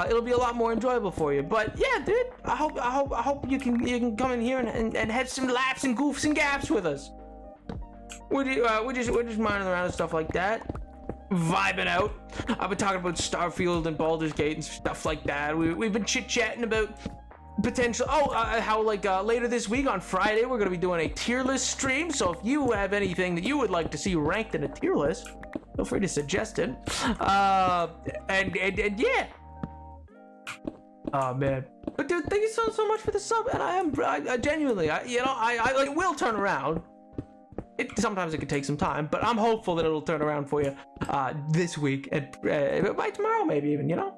it'll be a lot more enjoyable for you. But yeah, dude, I hope you can come in here and have some laughs and goofs and gaps with us. We're just minding around and stuff like that, vibing out. I've been talking about Starfield and Baldur's Gate and stuff like that. We've been chit-chatting about potential how like later this week on Friday we're gonna be doing a tier list stream. So if you have anything that you would like to see ranked in a tier list, feel free to suggest it. And yeah. Oh man, but dude, thank you so much for the sub. And I genuinely, I like, it will turn around. Sometimes it could take some time, but I'm hopeful that it'll turn around for you this week and by tomorrow maybe even, you know.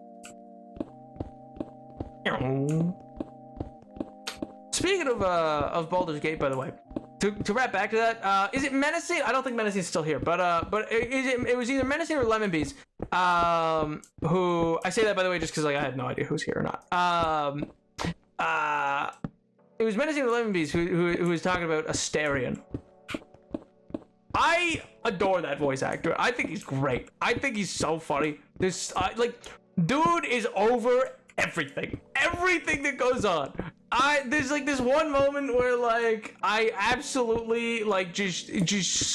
Speaking of Baldur's Gate, by the way, to wrap back to that, is it Menacing? I don't think Menacing is still here, but it was either Menacing or Lemonbees, who, I say that by the way just because like I had no idea who's here or not. It was Menacing or Lemonbees who was talking about Astarion. I adore that voice actor. I think he's great. I think he's so funny. This like, dude is over everything that goes on. There's like this one moment where like I absolutely like just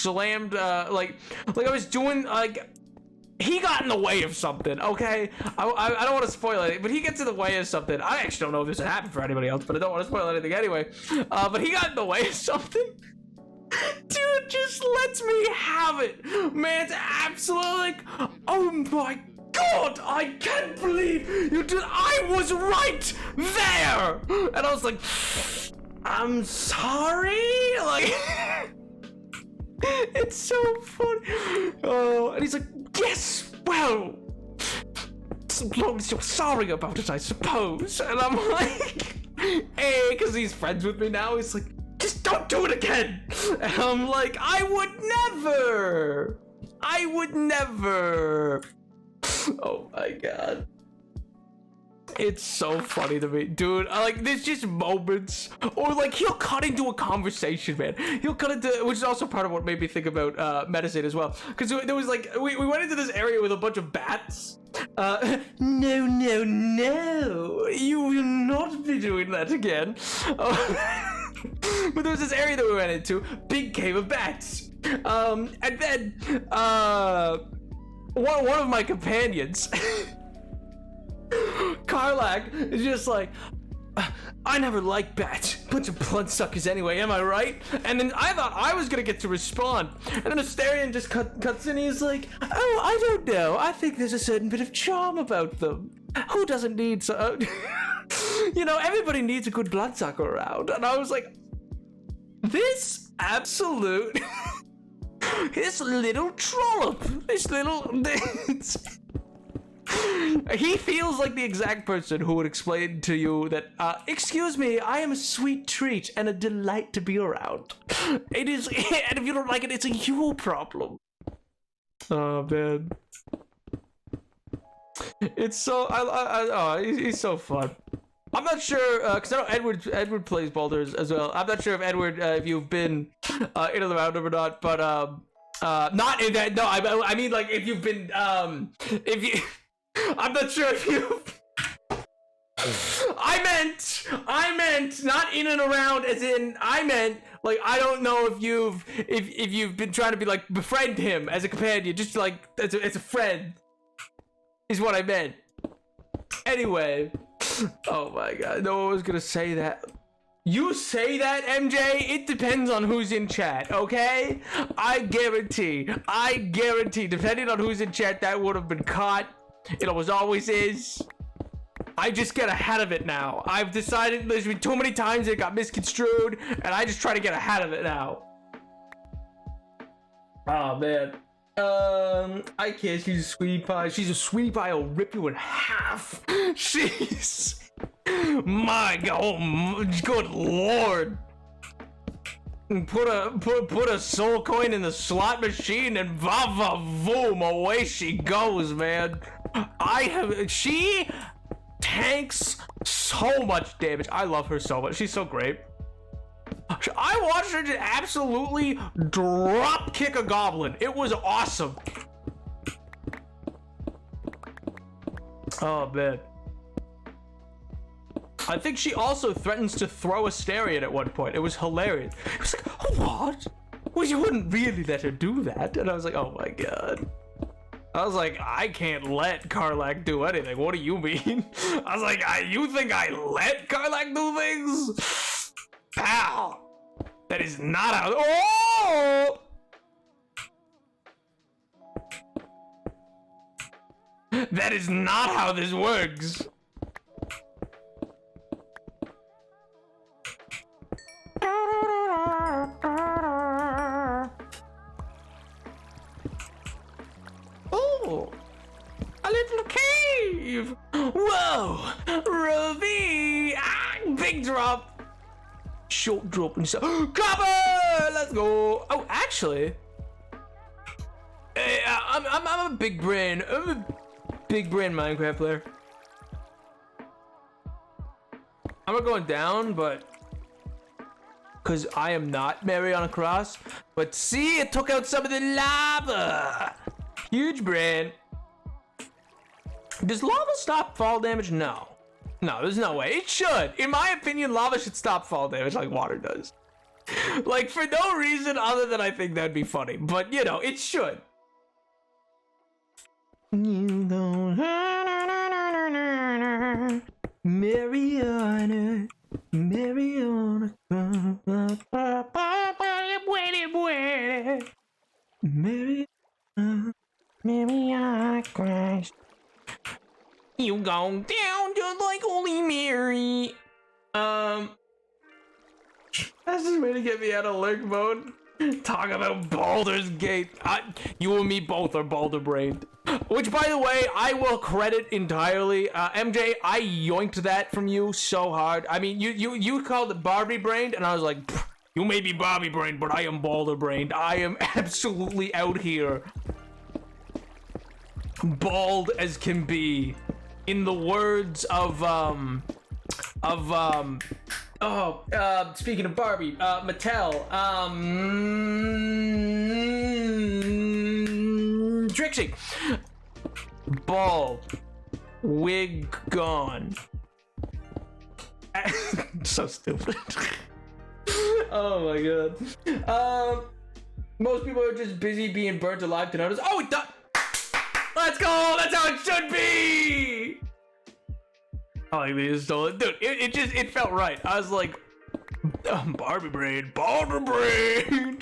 slammed like I was doing like, he got in the way of something, okay? I don't want to spoil it, but he gets in the way of something. I actually don't know if this would happen for anybody else, but I don't want to spoil anything anyway. But he got in the way of something. Dude just lets me have it, man. It's absolutely like, oh my god, I can't believe you did. I was right there, and I was like, I'm sorry, like. It's so funny. Oh, and he's like, yes, well, as long as you're sorry about it, I suppose. And I'm like, hey, because he's friends with me now. He's like, just don't do it again. And I'm like, I would never. Oh my god. It's so funny to me, dude. Like, there's just moments, or like he'll cut into a conversation, man. He'll cut into, which is also part of what made me think about medicine as well. Because there was like, we went into this area with a bunch of bats. No, you will not be doing that again. But there was this area that we went into, big cave of bats. And then one of my companions, Karlak, is just like, I never liked bats. Bunch of bloodsuckers anyway, am I right? And then I thought I was gonna get to respond. And then Astarion just cuts in, he's like, oh, I don't know. I think there's a certain bit of charm about them. Who doesn't need so... You know, everybody needs a good bloodsucker around. And I was like, this absolute... this little trollop. He feels like the exact person who would explain to you that, excuse me, I am a sweet treat and a delight to be around. It is, and if you don't like it, it's a you problem. Oh, man. It's so, he's so fun. I'm not sure, because I know Edward plays Baldur's as well. I'm not sure if Edward, if you've been in the roundup or not, but, not in that, no, I mean, like, if you've been, if you... I'm not sure if you. I meant not in and around, as in I meant like, I don't know if you've been trying to be like befriend him as a companion, just like as a friend, is what I meant. Anyway, oh my god, no one was gonna say that. You say that, MJ? It depends on who's in chat, okay? I guarantee, depending on who's in chat, that would have been caught. It always is. I just get ahead of it now. I've decided there's been too many times it got misconstrued, and I just try to get ahead of it now. Oh, man. I can't. She's a sweetie pie. She's a sweetie pie. I'll rip you in half. Jeez. My God. Oh, good Lord. Put a soul coin in the slot machine and va-va-voom, away she goes, man. She tanks so much damage. I love her so much. She's so great. I watched her just absolutely drop kick a goblin. It was awesome. Oh, man. I think she also threatens to throw Asterion at one point. It was hilarious. It was like, what? Well, you wouldn't really let her do that. And I was like, oh my God. I was like, I can't let Karlach do anything. What do you mean? I was like, you think I let Karlach do things? Pal. That is not how. Oh! That is not how this works. Oh, a little cave. Whoa, Ruby. Big drop. Short drop and so. Copper. Let's go. Oh, actually, I'm a big brain. I'm a big brain Minecraft player. I'm not going down, but because I am not Mariana Cross. But see, it took out some of the lava. Huge brain. Does lava stop fall damage? No. No, there's no way. It should. In my opinion, lava should stop fall damage like water does. Like, for no reason other than I think that'd be funny. But, you know, it should. You go, Mariana, Mariana, Mariana Christ. You go down just like Holy Mary. That's just way to get me out of lurk mode. Talk about Baldur's Gate. You and me both are Baldur brained. Which, by the way, I will credit entirely. MJ, I yoinked that from you so hard. I mean, you called it Barbie brained, and I was like, you may be Barbie brained, but I am Baldur brained. I am absolutely out here. Bald as can be. In the words of speaking of Barbie, Mattel, Trixie, bald, wig gone. So stupid. Oh my God. Most people are just busy being burnt alive to notice. Oh, it does. Let's go! That's how it should be! Oh, I mean, it's stolen. Dude, it felt right. I was like, Barbie brain, Baldur brain.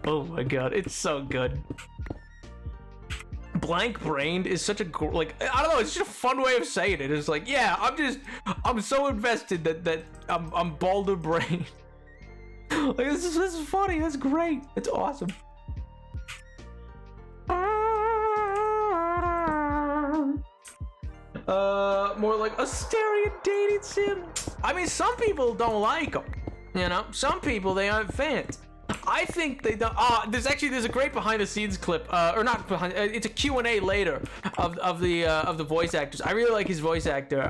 Oh my God, it's so good. Blank brained is such a, like, I don't know, it's just a fun way of saying it. It's like, yeah, I'm so invested that I'm Baldur brain. Like, this is funny, that's great, it's awesome. More like Asterion dating sim. I mean, some people don't like them. You know, some people, they aren't fans. I think they don't. There's a great behind the scenes clip, or not behind. It's a Q&A later of the voice actors. I really like his voice actor,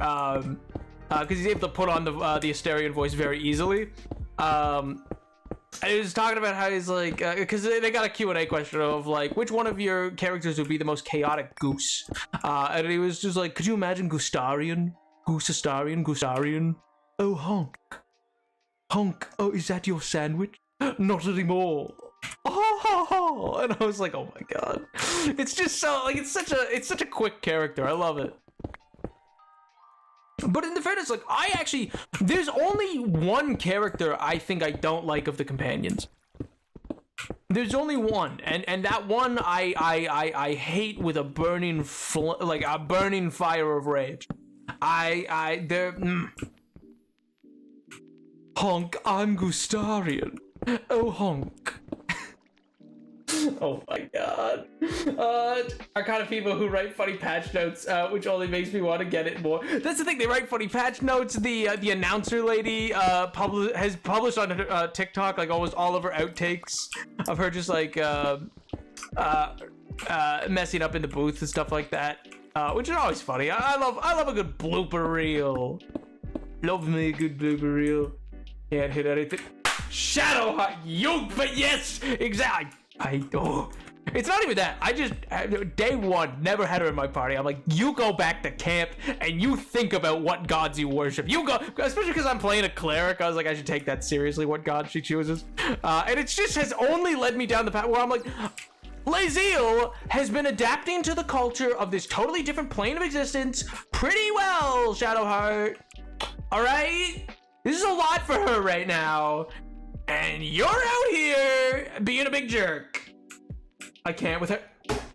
because he's able to put on the Asterion voice very easily. And he was talking about how he's like, because they got a Q&A question of like, which one of your characters would be the most chaotic goose? And he was just like, could you imagine Gustarion? Gustarion? Oh, honk. Honk, oh, is that your sandwich? Not anymore. Oh, and I was like, oh my God. It's just so, like, it's such a quick character. I love it. But in the fairness, like, there's only one character I think I don't like of the companions. There's only one, and that one I hate with a burning like a burning fire of rage. Honk, I'm Gustarian. Oh, honk. Oh my god. Are kind of people who write funny patch notes, which only makes me want to get it more. That's the thing, they write funny patch notes. The announcer lady has published on her, TikTok like almost all of her outtakes of her just like messing up in the booth and stuff like that, which is always funny. I love a good blooper reel. Love me a good blooper reel. Can't hit anything. Shadowheart, but yes, exactly. It's not even that. I just, day one, never had her in my party. I'm like, you go back to camp and you think about what gods you worship. You go, especially because I'm playing a cleric. I was like, I should take that seriously, what god she chooses. And it just has only led me down the path where I'm like, Laziel has been adapting to the culture of this totally different plane of existence pretty well, Shadowheart. All right? This is a lot for her right now. And you're out here being a big jerk. I can't with her.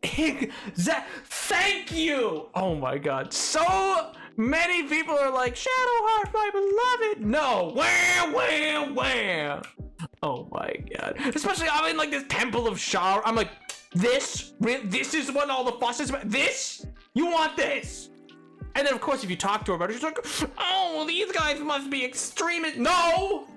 Thank you. Oh my god. So many people are like, Shadowheart, my beloved. No. Where? Oh my god. Especially I'm in like this temple of Shar. I'm like, this is what all the fuss is about. This? You want this? And then of course if you talk to her about it, she's like, oh, these guys must be extremists. No!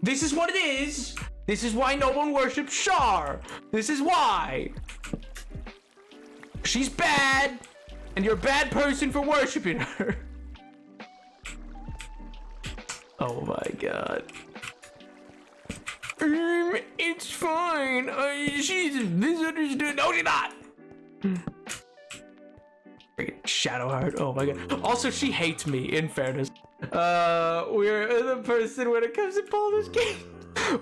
This is what it is. This is why no one worships Shar. This is why. She's bad, and you're a bad person for worshiping her. Oh my god. It's fine. She's misunderstood. No, she's not. Shadowheart. Oh my god. Also, she hates me, in fairness. We're the person when it comes to Baldur's Gate.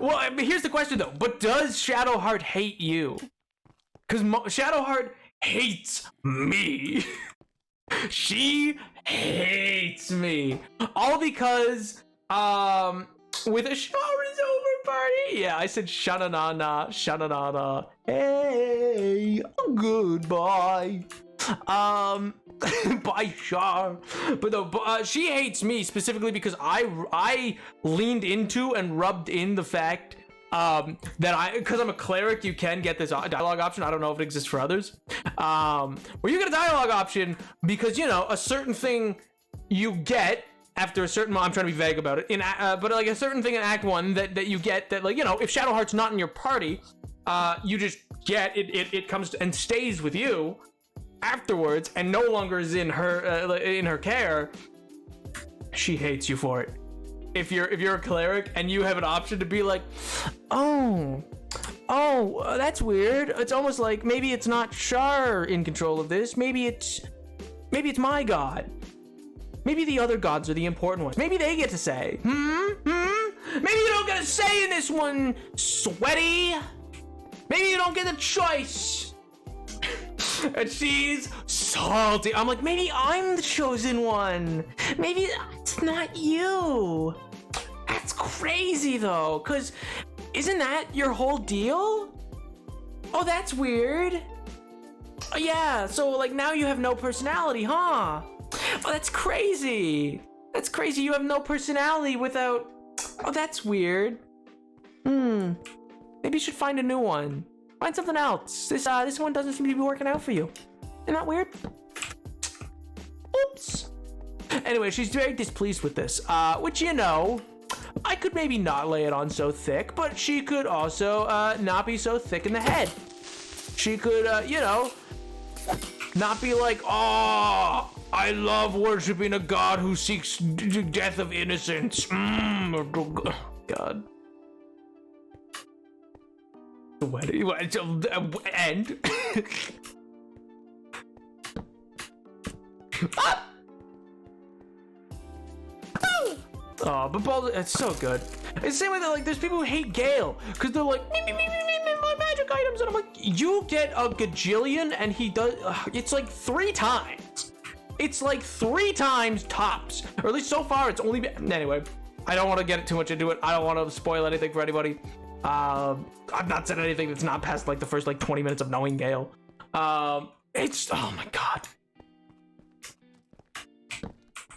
Well, I mean, here's the question though. But does Shadowheart hate you? Because Shadowheart hates me. She hates me. All because, with a Shar is over party. Yeah, I said shananana. Hey, goodbye. By Shar. But no, she hates me specifically because I leaned into and rubbed in the fact that because I'm a cleric, you can get this dialogue option. I don't know if it exists for others, where you get a dialogue option because, you know, a certain thing you get after a certain, I'm trying to be vague about it, but like a certain thing in Act 1 that you get that, like, you know, if Shadowheart's not in your party, you just get it comes and stays with you afterwards and no longer is in her care. She hates you for it. If you're a cleric and you have an option to be like, oh, that's weird. It's almost like maybe it's not Shar in control of this. Maybe it's my god. Maybe the other gods are the important ones. Maybe they get to say. Maybe you don't get a say in this one, Sweaty. Maybe you don't get a choice. And she's salty. I'm like, maybe I'm the chosen one. Maybe it's not you. That's crazy though, because isn't that your whole deal? Oh, that's weird. Oh, yeah, so like now you have no personality, huh? Oh, that's crazy. That's crazy. You have no personality without... Oh, that's weird. Maybe you should find a new one. Find something else. This one doesn't seem to be working out for you. Isn't that weird? Oops. Anyway, she's very displeased with this, which, you know, I could maybe not lay it on so thick, but she could also not be so thick in the head. She could, you know, not be like, oh, I love worshiping a god who seeks death of innocence. God. And oh, but Baldur, it's so good. It's the same way that like there's people who hate Gale because they're like me, my magic items, and I'm like, you get a gajillion, and he does. It's like 3 times. It's like 3 times tops, or at least so far it's only been. Anyway, I don't want to get too much into it. I don't want to spoil anything for anybody. I've not said anything that's not past like the first like 20 minutes of knowing Gale. It's, oh my god.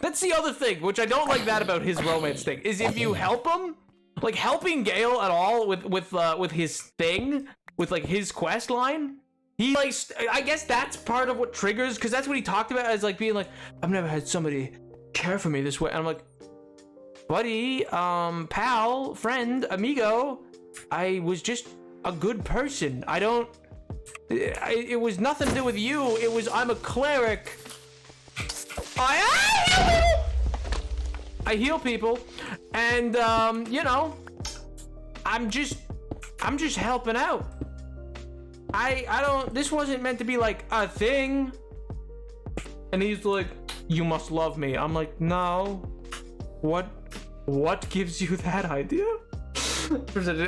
That's the other thing, which I don't like that about his romance thing, is if you help him, like helping Gale at all with his thing, with like his quest line, he like, I guess that's part of what triggers, because that's what he talked about as like being like, I've never had somebody care for me this way. And I'm like, buddy, pal, friend, amigo, I was just a good person. It was nothing to do with you. It was, I'm a cleric. I heal people, and you know, I'm just helping out. I don't, this wasn't meant to be like a thing. And he's like, you must love me. I'm like, no. What gives you that idea?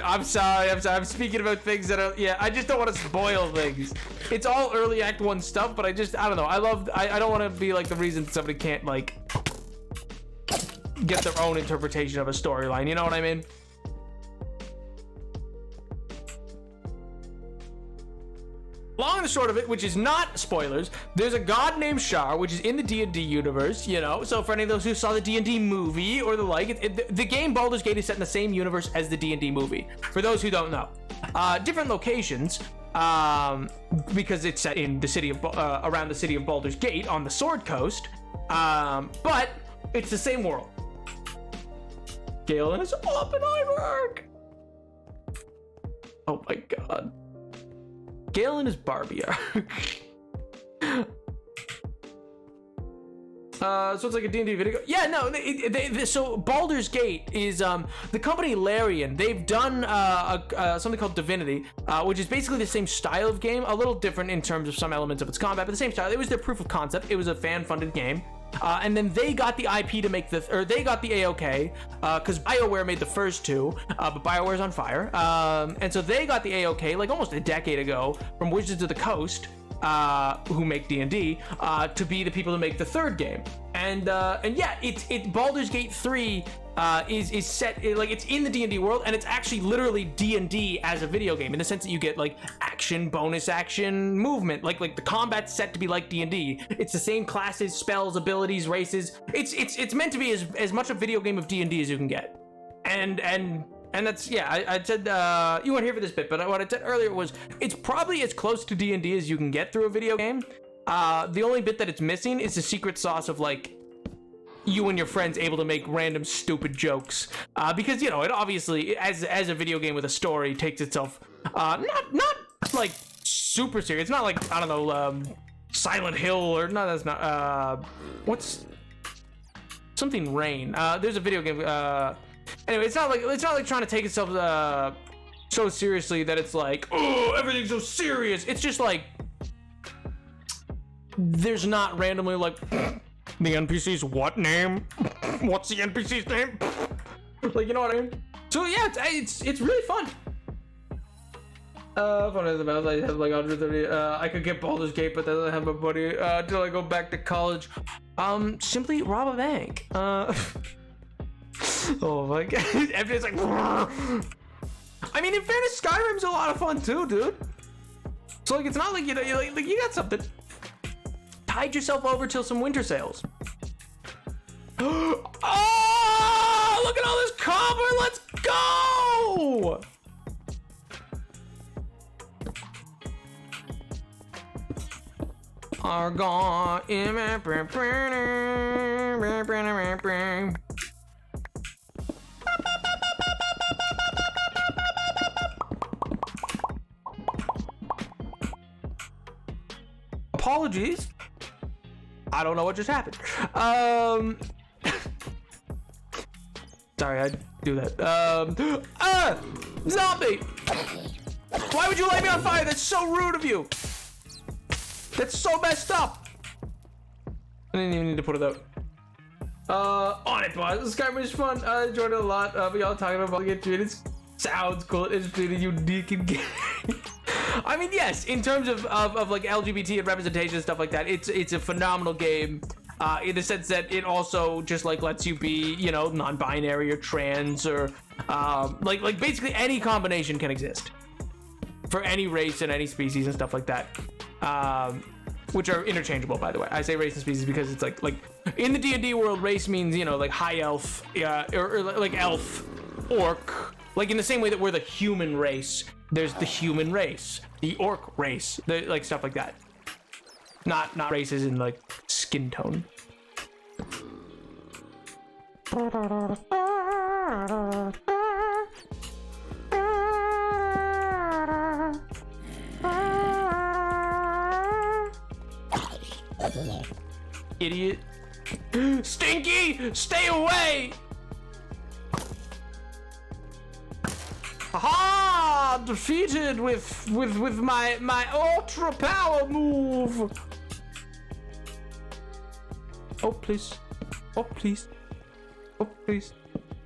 I'm sorry, I'm speaking about things that are, yeah, I just don't want to spoil things. It's all early act 1 stuff, but I don't know, I don't want to be like the reason somebody can't like get their own interpretation of a storyline, you know what I mean? Long and the short of it, which is not spoilers, there's a god named Shar, which is in the D&D universe, you know, so for any of those who saw the D&D movie or the like, the game Baldur's Gate is set in the same universe as the D&D movie, for those who don't know. Different locations, because it's set in the city of, around the city of Baldur's Gate on the Sword Coast, but it's the same world. Galen is Oppenheimer! Oh my god. Galen is Barbie arc. So it's like a D&D video. Yeah, no, so Baldur's Gate is the company Larian. They've done something called Divinity, which is basically the same style of game, a little different in terms of some elements of its combat, but the same style. It was their proof of concept. It was a fan-funded game. And then they got the IP to make they got the AOK, because BioWare made the first 2, but BioWare's on fire. And so they got the AOK like almost a decade ago from Wizards of the Coast, who make D&D, to be the people to make the 3rd game. And yeah, Baldur's Gate 3 is set, like it's in the D&D world, and it's actually literally D&D as a video game, in the sense that you get like action, bonus action, movement, like the combat's set to be like D&D. It's the same classes, spells, abilities, races. It's meant to be as much a video game of D&D as you can get. And that's, yeah, I said, you weren't here for this bit, but what I said earlier was, it's probably as close to D&D as you can get through a video game. The only bit that it's missing is the secret sauce of like, you and your friends able to make random stupid jokes, because, you know, it obviously, as a video game with a story, takes itself, not like super serious. It's not like, I don't know, Silent Hill, or no, that's not, what's something Rain. There's a video game, anyway, it's not like trying to take itself so seriously that it's like, oh, everything's so serious. It's just like, there's not randomly like, the NPC's what name? What's the NPC's name? Like, you know what I mean? So yeah, it's really fun. Fun as about, I have like 130. I could get Baldur's Gate, but then I have my buddy till I go back to college. Simply rob a bank. Oh my god. Everybody's like, I mean, in fairness, Skyrim's a lot of fun too, dude. So like, it's not like, you know, you got something. Tide yourself over till some winter sales. Oh, look at all this copper. Let's go. Argon. Apologies. I don't know what just happened. Sorry, I do that. Zombie! Why would you light me on fire? That's so rude of you. That's so messed up. I didn't even need to put it out. On it, boss. This guy was fun. I enjoyed it a lot. We all talking about it. It sounds cool. It's pretty unique and gay. I mean, yes, in terms of like LGBT and representation and stuff like that, it's a phenomenal game. in the sense that it also just like lets you be, you know, non-binary or trans or like basically any combination can exist for any race and any species and stuff like that, which are interchangeable, by the way. I say race and species because it's like in the D&D world, race means, you know, like high elf, or like elf, orc, like in the same way that we're the human race. There's the human race, the orc race, like stuff like that. Not races in like skin tone. Idiot. Stinky, stay away! Aha! Defeated with my ultra power move. Oh please. Oh please. Oh please.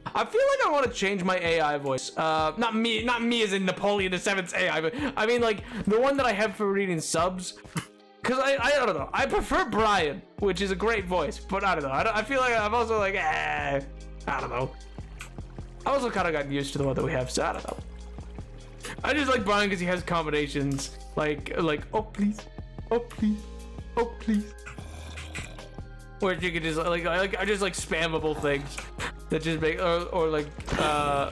I feel like I want to change my AI voice. Not me as in Napoleon VII's AI, but I mean like the one that I have for reading subs. Cause I don't know. I prefer Brian, which is a great voice, but I don't know. I feel like I'm also like, I don't know. I also kind of gotten used to the one that we have, so I don't know. I just like Brian because he has combinations like oh please, oh please, oh please. Where you could just I just like spammable things that just make or like oh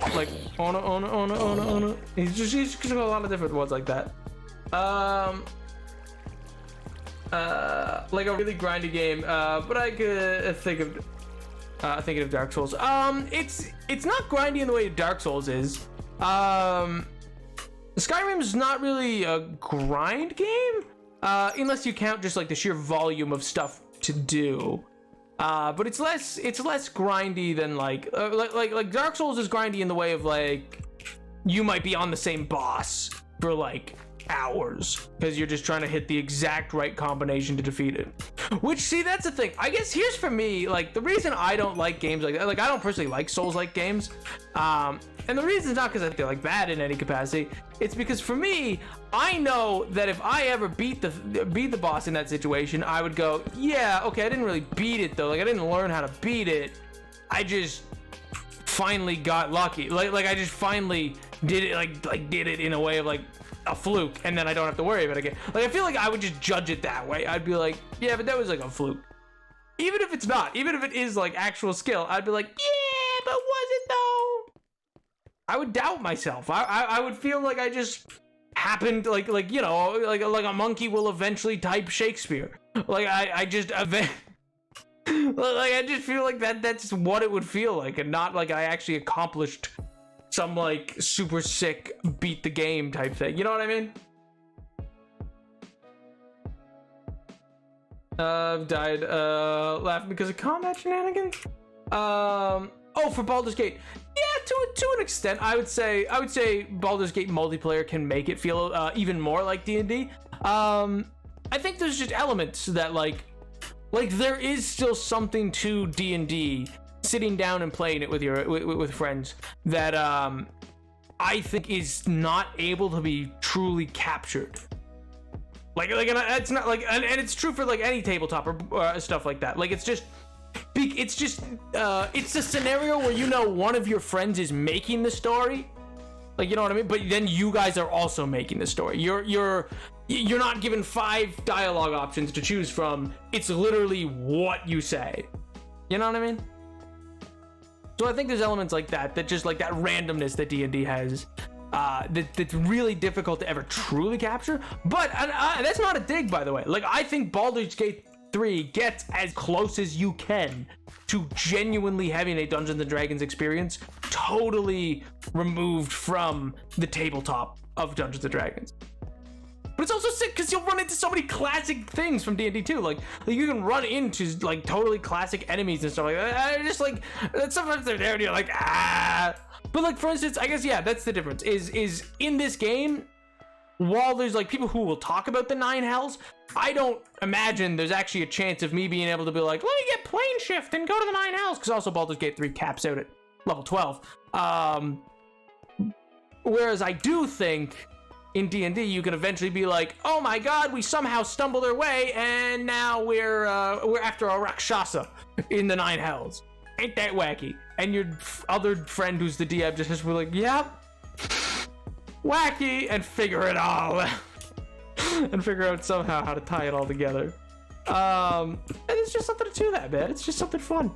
no. He's just got a lot of different ones like that. Like a really grindy game, but I could think of thinking of Dark Souls. It's not grindy in the way Dark Souls is. Skyrim is not really a grind game, unless you count just like the sheer volume of stuff to do. But it's less grindy than like Dark Souls is grindy in the way of like you might be on the same boss for like hours because you're just trying to hit the exact right combination to defeat it. Which, see, that's the thing. I guess here's for me, like the reason I don't like games like that, like I don't personally like Souls-like games, and the reason is not because I think they're like bad in any capacity. It's because for me, I know that if I ever beat the boss in that situation, I would go, yeah, okay, I didn't really beat it though. Like I didn't learn how to beat it. I just finally got lucky. Like I just finally did it. Like did it in a way of like a fluke, and then I don't have to worry about it again. Like I feel like I would just judge it that way. I'd be like, yeah, but that was like a fluke. Even if it's not, even if it is like actual skill, I'd be like, yeah, but was it though? I would doubt myself. I would feel like I just happened, like you know, like a monkey will eventually type Shakespeare. Like I just like I just feel like that's what it would feel like, and not like I actually accomplished some like super sick beat the game type thing. You know what I mean? I've died laughing because of combat shenanigans. Oh, for Baldur's Gate. Yeah, to an extent, I would say Baldur's Gate multiplayer can make it feel even more like D&D. I think there's just elements that like there is still something to D&D, sitting down and playing it with friends, that I think is not able to be truly captured. Like and it's not like, and it's true for like any tabletop or stuff like that. Like it's a scenario where, you know, one of your friends is making the story, like, you know what I mean, but then you guys are also making the story. You're not given 5 dialogue options to choose from. It's literally what you say. You know what I mean? So I think there's elements like that just like that randomness that D&D has, that's really difficult to ever truly capture. But that's not a dig, by the way. Like I think Baldur's Gate 3 gets as close as you can to genuinely having a Dungeons and Dragons experience, totally removed from the tabletop of Dungeons and Dragons. But it's also sick because you'll run into so many classic things from D&D too. Like you can run into like totally classic enemies and stuff like that. Just like sometimes they're there and you're like, ah. But like, for instance, I guess, yeah, that's the difference. Is in this game, while there's like people who will talk about the 9 hells, I don't imagine there's actually a chance of me being able to be like, let me get plane shift and go to the 9 hells, because also Baldur's Gate 3 caps out at level 12. Whereas I do think in D&D, you can eventually be like, oh my god, we somehow stumbled our way, and now we're after a Rakshasa in the Nine Hells. Ain't that wacky? And your other friend who's the DM just has to be like, yep, wacky, and figure it all out. And figure out somehow how to tie it all together. And it's just something to that, man. It's just something fun.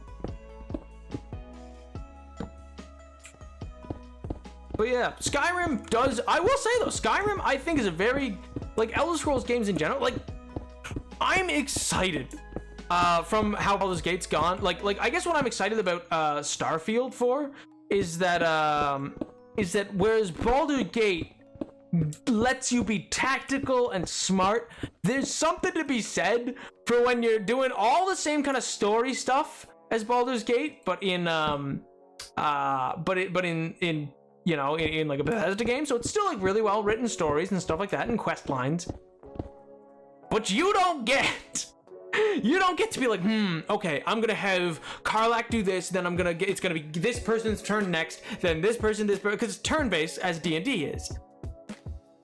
But yeah, Skyrim does, I will say though, Skyrim I think is a very, like, Elder Scrolls games in general, like, I'm excited from how Baldur's Gate's gone. Like I guess what I'm excited about Starfield for is that whereas Baldur's Gate lets you be tactical and smart, there's something to be said for when you're doing all the same kind of story stuff as Baldur's Gate, but in you know, in like a Bethesda game. So it's still like really well written stories and stuff like that, and quest lines. But you don't get to be like, okay, I'm gonna have Karlach do this, then it's gonna be this person's turn next, then this person, because it's turn-based as D&D is.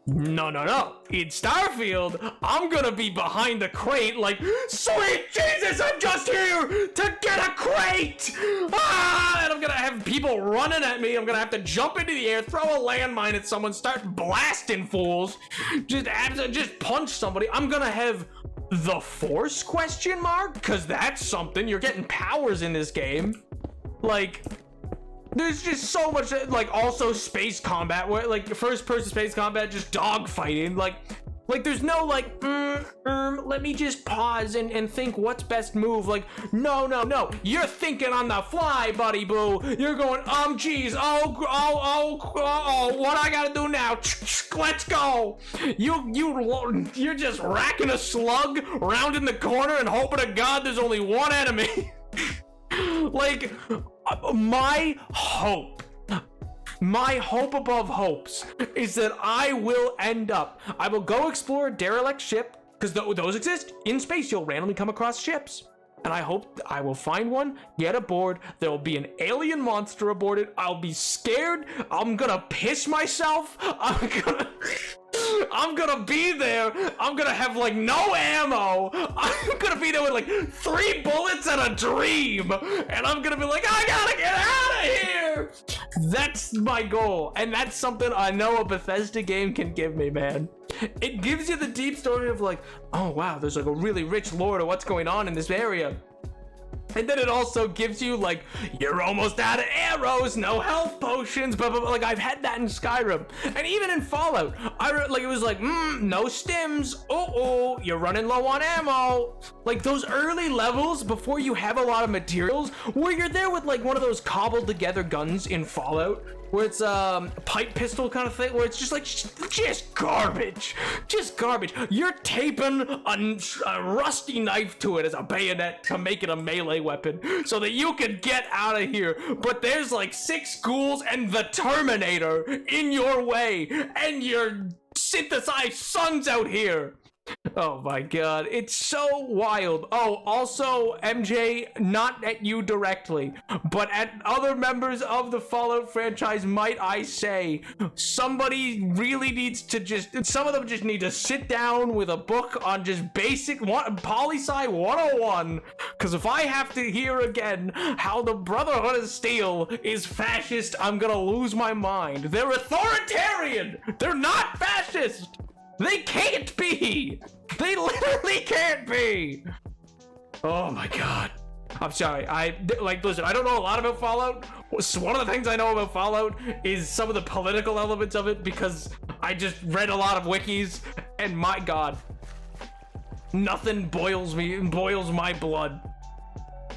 No. In Starfield, I'm gonna be behind the crate like, sweet Jesus, I'm just here to get a crate! And I'm gonna have people running at me. I'm gonna have to jump into the air, throw a landmine at someone, start blasting fools, just punch somebody. I'm gonna have the Force ? Because that's something. You're getting powers in this game. Like, there's just so much, like, also space combat, where, like, first-person space combat, just dogfighting, like, there's no, like, let me just pause and think what's best move, like, no, you're thinking on the fly, buddy boo, you're going, geez, what I gotta do now, let's go, you're just racking a slug, rounding the corner, and hoping to God there's only one enemy. Like, my hope above hopes is that I will go explore a derelict ship, because those exist in space. You'll randomly come across ships, and I hope I will find one, get aboard, there will be an alien monster aboard it, I'll be scared, I'm gonna piss myself, I'm gonna be there, I'm gonna have like no ammo, I'm gonna be there with like 3 bullets and a dream, and I'm gonna be like, I gotta get out of here. That's my goal, and that's something I know a Bethesda game can give me, man. It gives you the deep story of like, oh wow, there's like a really rich lore to what's going on in this area. And then it also gives you, like, you're almost out of arrows, no health potions, but like, I've had that in Skyrim. And even in Fallout, it was like, no stims, you're running low on ammo. Like, those early levels, before you have a lot of materials, where you're there with, like, one of those cobbled together guns in Fallout, where it's a pipe pistol kind of thing, where it's just like, just garbage. You're taping a rusty knife to it as a bayonet to make it a melee weapon so that you can get out of here. But there's like 6 ghouls and the Terminator in your way, and your synthesized son's out here. Oh my god, it's so wild. Oh, also, MJ, not at you directly, but at other members of the Fallout franchise, might I say, somebody really needs to some of them just need to sit down with a book on just basic poli-sci 101, because if I have to hear again how the Brotherhood of Steel is fascist, I'm gonna lose my mind. They're authoritarian! They're not fascist! They can't be! They literally can't be! Oh my god. I'm sorry. Listen, I don't know a lot about Fallout. One of the things I know about Fallout is some of the political elements of it, because I just read a lot of wikis, and my god. Nothing boils my blood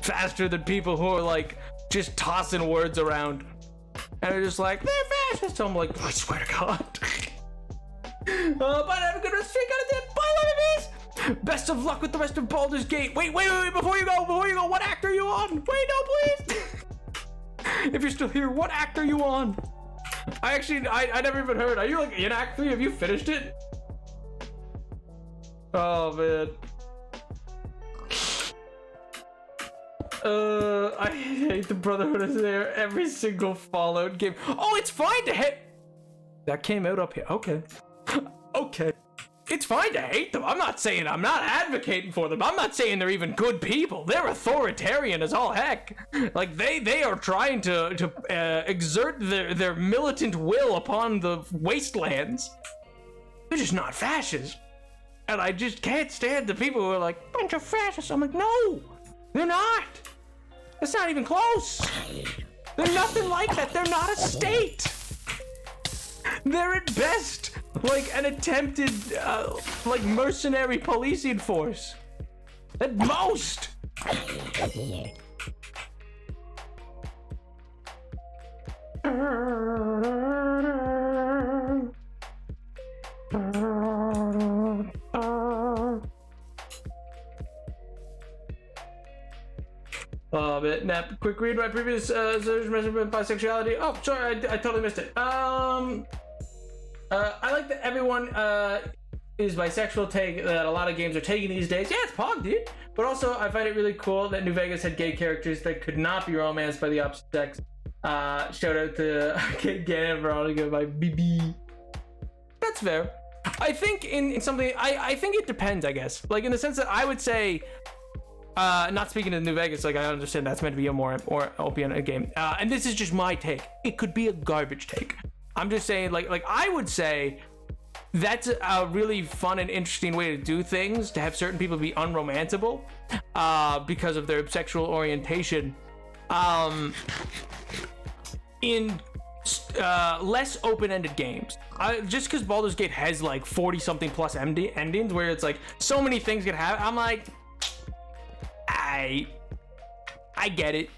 faster than people who are like, just tossing words around. And they're just like, they're fascist! So I'm like, I swear to god. But have a good rest of your day. Bye, enemies! Best of luck with the rest of Baldur's Gate. Wait, before you go, what act are you on? Wait, no, please! If you're still here, what act are you on? I never even heard. Are you like in Act 3? Have you finished it? Oh, man. I hate the Brotherhood is there. Every single Fallout game. Oh, it's fine to hit. That came out up here. Okay. okay. It's fine to hate them. I'm not advocating for them. I'm not saying they're even good people. They're authoritarian as all heck. Like, they are trying to exert their militant will upon the wastelands. They're just not fascists. And I just can't stand the people who are like, bunch of fascists. I'm like, no, they're not. It's not even close. They're nothing like that. They're not a state. They're at best like an attempted, like mercenary policing force. At most. Nap, quick read my previous measurement bisexuality. Oh, sorry, I totally missed it. I like that everyone is bisexual take that a lot of games are taking these days. Yeah, it's Pog, dude. But also, I find it really cool that New Vegas had gay characters that could not be romanced by the opposite sex. Shout out to Ganon Veronica by BB. That's fair. I think in something, I think it depends, I guess. Like, in the sense that I would say, not speaking of New Vegas, like, I understand that's meant to be a more open game. And this is just my take. It could be a garbage take. I'm just saying, like I would say that's a really fun and interesting way to do things, to have certain people be unromanceable because of their sexual orientation. In less open-ended games. Just because Baldur's Gate has like 40-something plus endings where it's like so many things can happen, I'm like, I get it.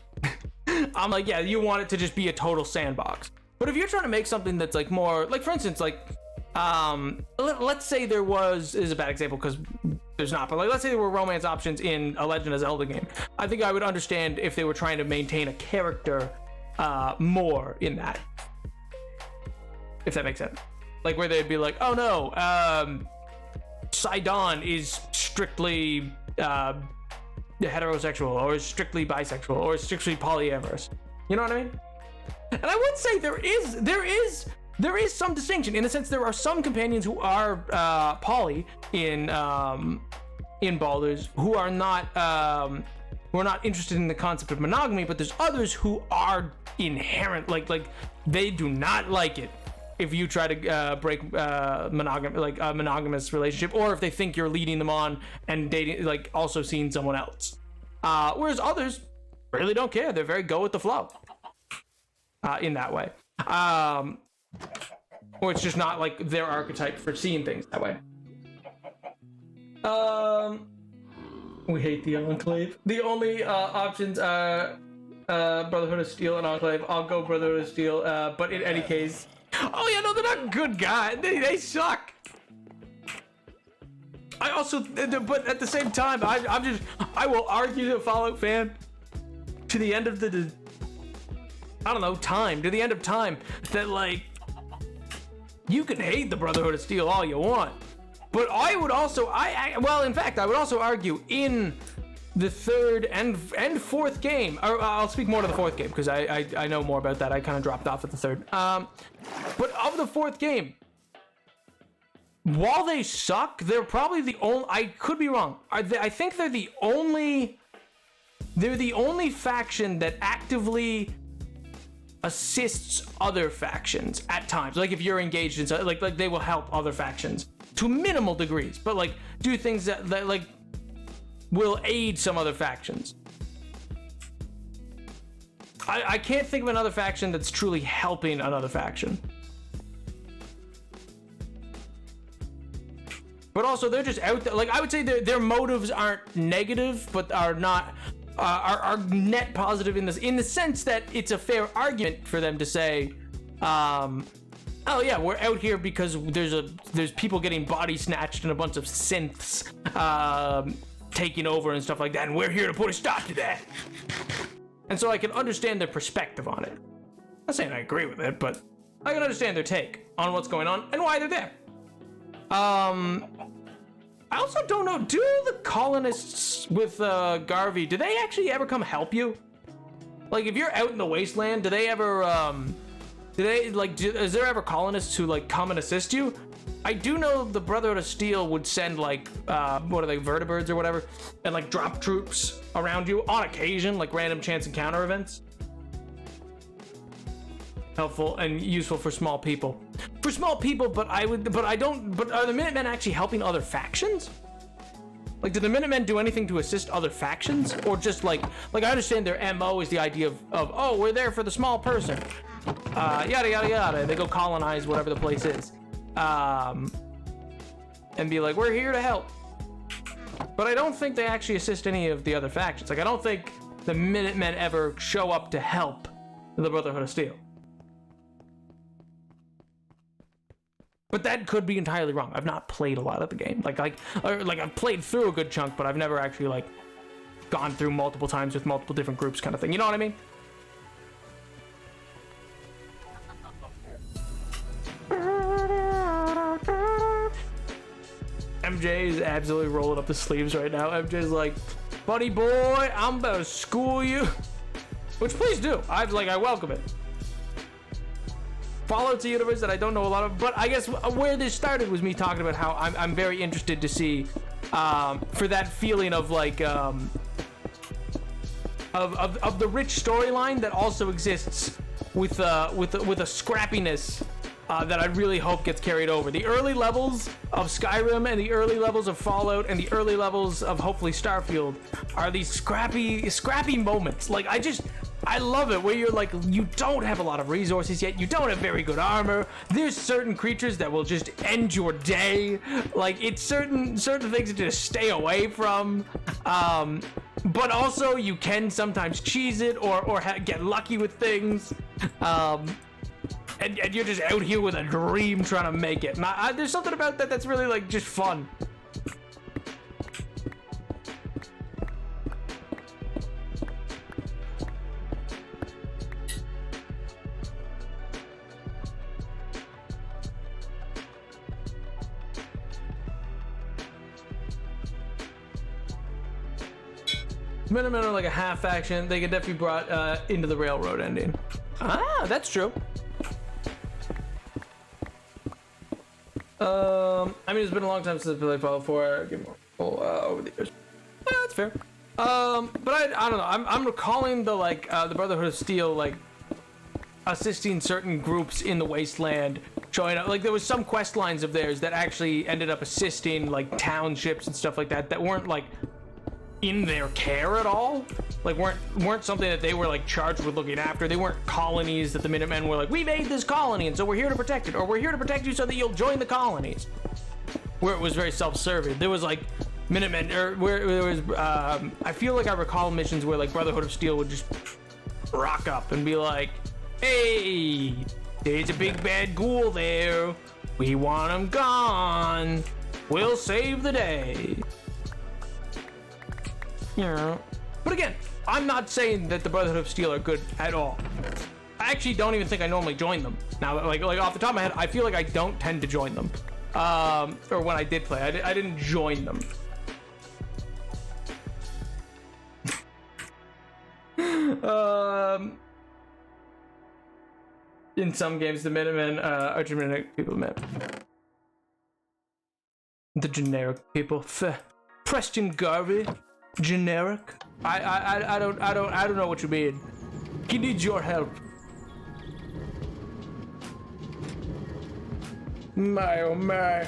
I'm like, yeah, you want it to just be a total sandbox. But if you're trying to make something that's like more, like for instance, like, let's say there was, this is a bad example because there's not, but like, let's say there were romance options in a Legend of Zelda game. I think I would understand if they were trying to maintain a character more in that. If that makes sense. Like where they'd be like, oh no, Sidon is strictly heterosexual, or is strictly bisexual, or is strictly polyamorous. You know what I mean? And I would say there is some distinction in the sense there are some companions who are poly in Baldur's who are not interested in the concept of monogamy, but there's others who are inherent, like they do not like it if you try to break a monogamous relationship, or if they think you're leading them on and dating, like also seeing someone else. Whereas others really don't care. They're very go with the flow in that way. Or it's just not like their archetype for seeing things that way. We hate the Enclave. The only options are Brotherhood of Steel and Enclave. I'll go Brotherhood of Steel, but in any case... Oh yeah, no, they're not good guys. They suck. I also... But at the same time, I will argue to a Fallout fan to the end of the... I don't know, to the end of time, that like... You can hate the Brotherhood of Steel all you want. But I would also, well, in fact, I would also argue in the third and fourth game, or I'll speak more to the fourth game because I know more about that. I kind of dropped off at the third. But of the fourth game, while they suck, they're probably the only, I could be wrong. I think they're the only faction that actively assists other factions at times. Like if you're engaged in something, like they will help other factions to minimal degrees, but like do things that like will aid some other factions. I can't think of another faction that's truly helping another faction. But also they're just out there. Like I would say their motives aren't negative, but are not are net positive in the sense that it's a fair argument for them to say, oh yeah, we're out here because there's people getting body snatched and a bunch of synths taking over and stuff like that, and we're here to put a stop to that. And so I can understand their perspective on it. I'm not saying I agree with it, but I can understand their take on what's going on and why they're there. I also don't know, do the colonists with Garvey, do they actually ever come help you? Like if you're out in the wasteland, do they ever is there ever colonists who like come and assist you? I do know the Brotherhood of Steel would send like what are they, vertibirds or whatever, and like drop troops around you on occasion, like random chance encounter events. Helpful and useful for small people. For small people, but are the Minutemen actually helping other factions? Like, do the Minutemen do anything to assist other factions? Or just like I understand their MO is the idea of oh, we're there for the small person. Yada, yada, yada. They go colonize whatever the place is. And be like, we're here to help. But I don't think they actually assist any of the other factions. Like, I don't think the Minutemen ever show up to help the Brotherhood of Steel. But that could be entirely wrong. I've not played a lot of the game. Like I've played through a good chunk, but I've never actually like gone through multiple times with multiple different groups kind of thing. You know what I mean? MJ is absolutely rolling up the sleeves right now. MJ's like, buddy boy, I'm about to school you. Which please do. I welcome it. Fallout's a universe that I don't know a lot of, but I guess where this started was me talking about how I'm very interested to see for that feeling of like of the rich storyline that also exists with a scrappiness that I really hope gets carried over. The early levels of Skyrim and the early levels of Fallout and the early levels of hopefully Starfield are these scrappy moments. Like I love it where you're like, you don't have a lot of resources yet, you don't have very good armor, there's certain creatures that will just end your day, like it's certain things to just stay away from, but also you can sometimes cheese it or get lucky with things, and you're just out here with a dream trying to make it, and there's something about that that's really like just fun. Minutemen are like a half faction. They can definitely be brought into the railroad ending. Ah, that's true. I mean, it's been a long time since I played Fallout 4. Over the years. Yeah, that's fair. But I don't know. I'm recalling the the Brotherhood of Steel like assisting certain groups in the wasteland, showing up. Like there was some quest lines of theirs that actually ended up assisting like townships and stuff like that weren't like in their care at all, like weren't something that they were like charged with looking after. They weren't colonies that the Minutemen were like, we made this colony and so we're here to protect it, or we're here to protect you so that you'll join the colonies, where it was very self-serving. There was like Minutemen, or where there was I feel like I recall missions where like Brotherhood of Steel would just rock up and be like, hey, there's a big bad ghoul there, we want him gone, we'll save the day. Yeah. But again, I'm not saying that the Brotherhood of Steel are good at all. I actually don't even think I normally join them. Now, like off the top of my head, I feel like I don't tend to join them. Or when I did play, I didn't join them. In some games, the Minutemen are generic people. The generic people. Preston Garvey. Generic? I don't know what you mean. He needs your help. My oh my.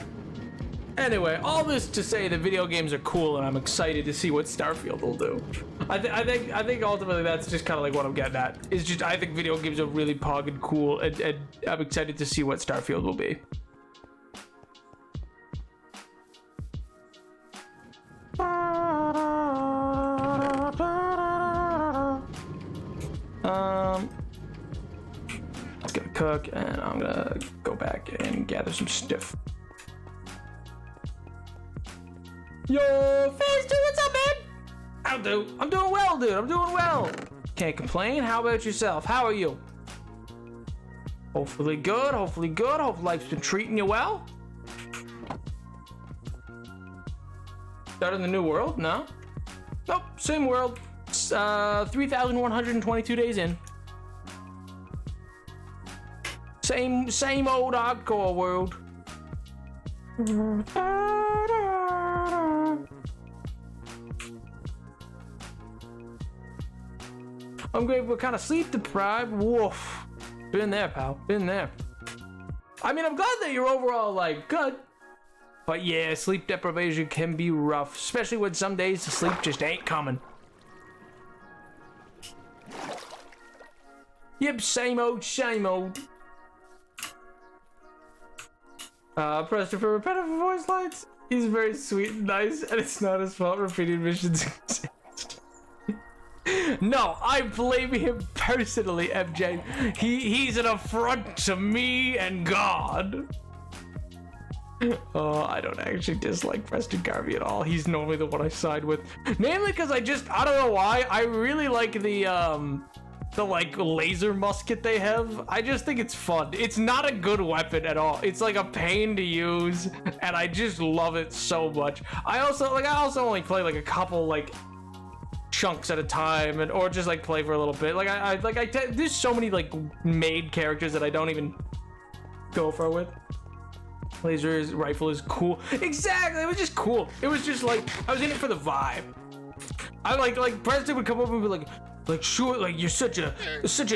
Anyway, all this to say that video games are cool and I'm excited to see what Starfield will do. I think ultimately that's just kind of like what I'm getting at. Is just I think video games are really pog and cool, and I'm excited to see what Starfield will be. It's gonna cook, and I'm gonna go back and gather some stuff. Yo, Phase 2, what's up, man? I'm doing well, dude. I'm doing well. Can't complain. How about yourself? How are you? Hopefully good. Hopefully good. Hope life's been treating you well. Started in the new world? No? Nope. Same world. 3,122 days in. Same old hardcore world. I'm grateful we're kind of sleep deprived. Woof. Been there, pal. Been there. I mean, I'm glad that you're overall, like, good. But yeah, sleep deprivation can be rough, especially when some days the sleep just ain't coming. Yep, same old, same old. Pressed for repetitive voice lines. He's very sweet and nice, and it's not his fault repeated missions exist. No, I blame him personally, MJ. He's an affront to me and God. Oh, I don't actually dislike Preston Garvey at all. He's normally the one I side with. Namely because I don't know why. I really like the like laser musket they have. I just think it's fun. It's not a good weapon at all. It's like a pain to use, and I just love it so much. I also only play like a couple like chunks at a time, and or just like play for a little bit. Like there's so many like made characters that I don't even go for with. Laser rifle is cool. Exactly, it was just cool. It was just like I was in it for the vibe. I like Preston would come over and be like sure, like you're such a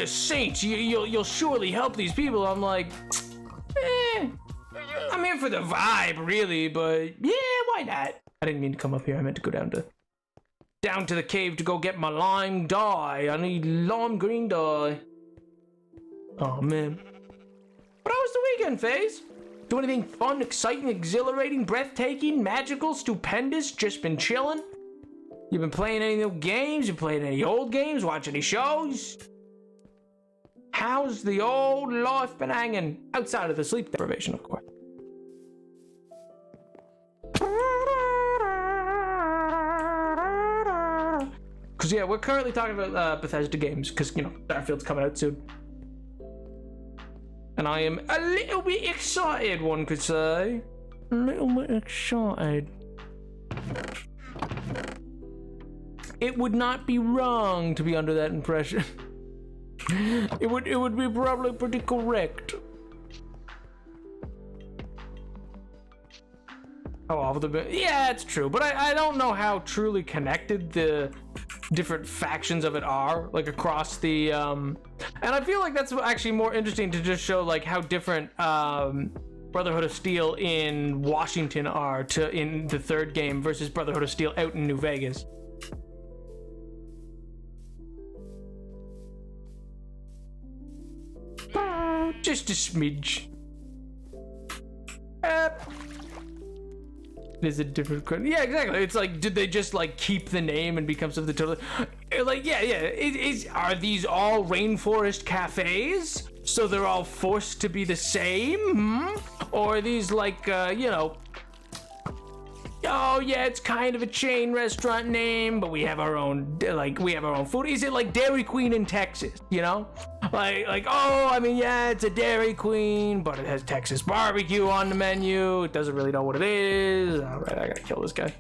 saint. You'll surely help these people. I'm like, I'm here for the vibe, really, but yeah, why not? I didn't mean to come up here. I meant to go down to the cave to go get my lime dye. I need lime green dye. Oh man. But how was the weekend, FaZe? Do anything fun, exciting, exhilarating, breathtaking, magical, stupendous? Just been chilling? You been playing any new games? You playing any old games? Watch any shows? How's the old life been hanging? Outside of the sleep deprivation, of course. Because yeah, we're currently talking about Bethesda games, because, you know, Starfield's coming out soon. And I am a little bit excited, one could say. A little bit excited. It would not be wrong to be under that impression. It would be probably pretty correct. How often yeah, it's true, but I don't know how truly connected the different factions of it are, like across the and I feel like that's actually more interesting to just show like how different Brotherhood of Steel in Washington are to in the third game versus Brotherhood of Steel out in New Vegas. Just a smidge. Is it different? Yeah, exactly. It's like, did they just like keep the name and become something totally? Like, yeah. Are these all rainforest cafes? So they're all forced to be the same? Or are these like, you know? Oh yeah, it's kind of a chain restaurant name, but we have our own, like, we have our own food. Is it like Dairy Queen in Texas? You know, like, oh, I mean, yeah, it's a Dairy Queen, but it has Texas barbecue on the menu. It doesn't really know what it is. All right, I gotta kill this guy.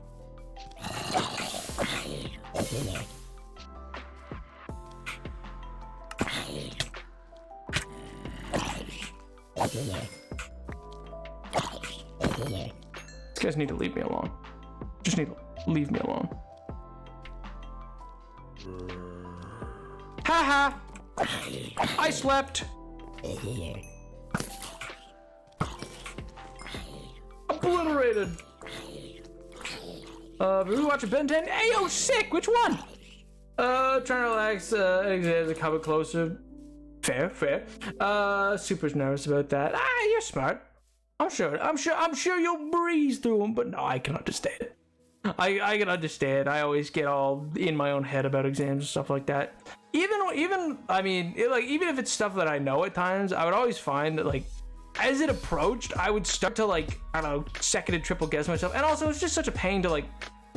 These guys need to leave me alone. Just need to leave me alone. Haha! I slept! Obliterated! We watching Ben 10? Hey, yo, sick! Which one? Trying to relax, exams are coming closer. Fair. Super's nervous about that. Ah, you're smart. I'm sure you'll breeze through them, but no, I can understand it. I can understand. I always get all in my own head about exams and stuff like that. Even I mean, even if it's stuff that I know at times, I would always find that like as it approached, I would start to like, I don't know, second and triple guess myself. And also it's just such a pain to like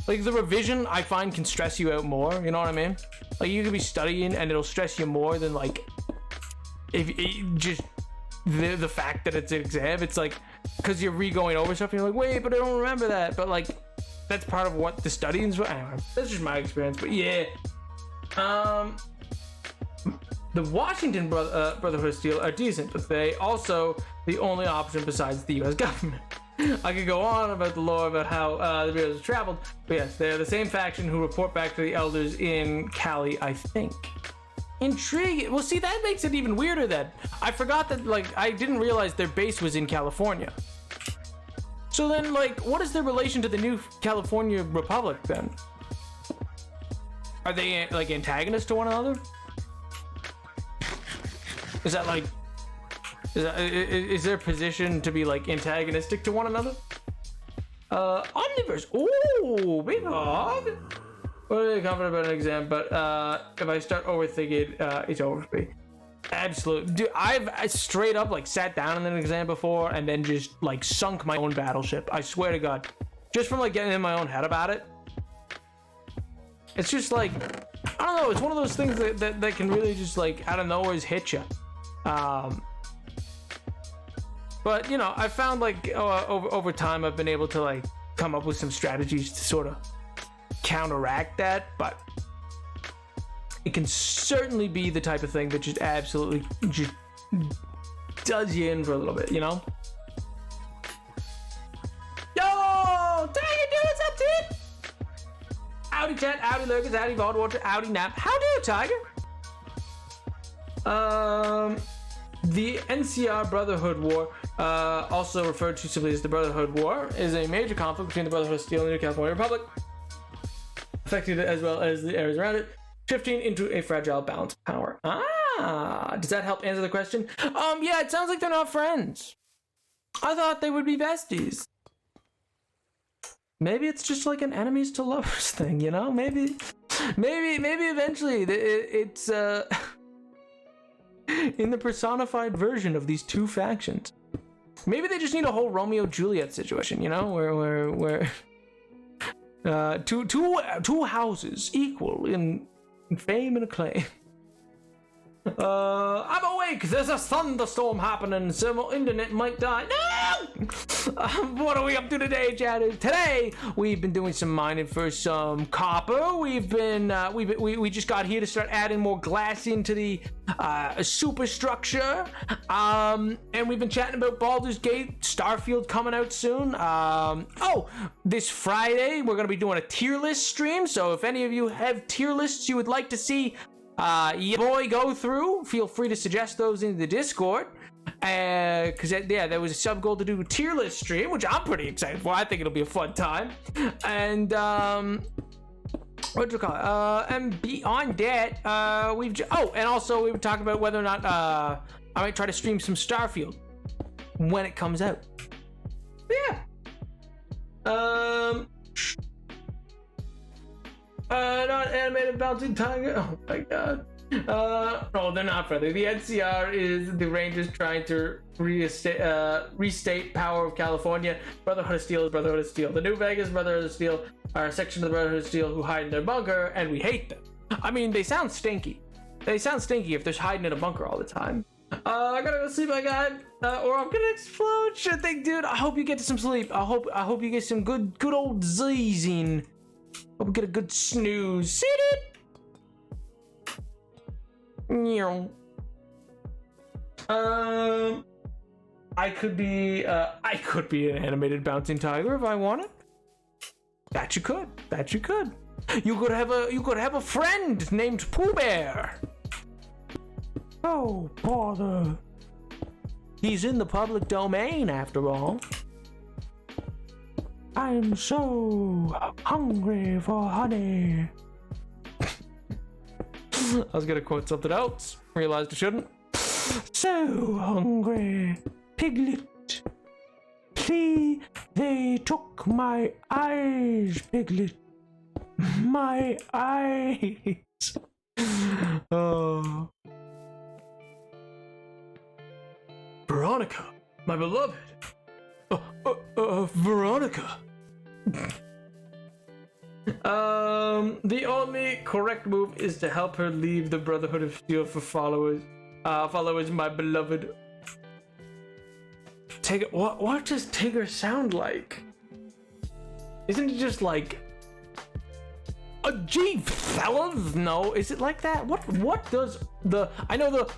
the revision I find can stress you out more, you know what I mean? Like you could be studying and it'll stress you more than like if it just the fact that it's an exam. It's like because you're re-going over stuff and you're like, wait, but I don't remember that. But like that's part of what the studying's. Anyway, that's just my experience. But yeah, the Washington Brotherhood of Steel are decent, but they also the only option besides the U.S. government. I could go on about the lore about how the Bears have traveled, but yes, they're the same faction who report back to the elders in Cali, I think. Intriguing. Well, see, that makes it even weirder then. I forgot that, like, I didn't realize their base was in California. So then, like, what is their relation to the new California Republic then? Are they, like, antagonists to one another? Is that, like... Is their position to be like antagonistic to one another? Omniverse. Ooh, big hog. Well, really confident about an exam, but if I start overthinking, it's over for me. Absolutely, dude. I straight up like sat down in an exam before and then just like sunk my own battleship. I swear to God, just from like getting in my own head about it. It's just like, I don't know. It's one of those things that can really just like out of nowhere hit you. But, you know, I found, like, over time, I've been able to, like, come up with some strategies to sort of counteract that. But it can certainly be the type of thing that just absolutely just does you in for a little bit, you know? Yo! Tiger, dude, what's up, dude? Howdy, chat. Howdy, lurkers. Howdy, Vod Watcher. Howdy, Nap. How do, Tiger? The NCR Brotherhood War, also referred to simply as the Brotherhood War, is a major conflict between the Brotherhood of Steel and the New California Republic, affecting it as well as the areas around it, shifting into a fragile balance of power. Does that help answer the question? Yeah, it sounds like they're not friends. I thought they would be besties. Maybe it's just like an enemies to lovers thing, you know? Maybe eventually it's in the personified version of these two factions. Maybe they just need a whole Romeo Juliet situation, you know, where two houses equal in fame and acclaim. I'm awake. There's a thunderstorm happening. Some internet might die. No! What are we up to today, Chad? Today we've been doing some mining for some copper. We just got here to start adding more glass into the superstructure. And we've been chatting about Baldur's Gate, Starfield coming out soon. This Friday we're gonna be doing a tier list stream. So if any of you have tier lists you would like to see your boy go through, feel free to suggest those in the Discord, because there was a sub goal to do a tier list stream, which I'm pretty excited for. I think it'll be a fun time. And what do you call it, and beyond that, and also we were talking about whether or not I might try to stream some Starfield when it comes out. Not animated bouncing tiger. Oh my god. No, they're not friendly. The NCR is the Rangers trying to restate power of California. Brotherhood of Steel is Brotherhood of Steel. The New Vegas Brotherhood of Steel are a section of the Brotherhood of Steel who hide in their bunker, and we hate them. I mean, they sound stinky. They sound stinky if they're hiding in a bunker all the time. I gotta go sleep, my god, or I'm gonna explode. Shit, thing, dude. I hope you get some sleep. I hope you get some good old Zing. Hope we get a good snooze. See it? I could be an animated bouncing tiger if I wanted. That you could. You could have a friend named Pooh Bear. Oh, bother. He's in the public domain after all. I'm so hungry for honey. I was gonna quote something else, realized I shouldn't. So hungry, Piglet. Please, they took my eyes, Piglet. My eyes. Oh. Veronica, my beloved. Veronica. The only correct move is to help her leave the Brotherhood of Steel for followers, my beloved. Tigger, what does Tigger sound like? Isn't it just like a gee fellas? No, is it like that? What does the? I know the.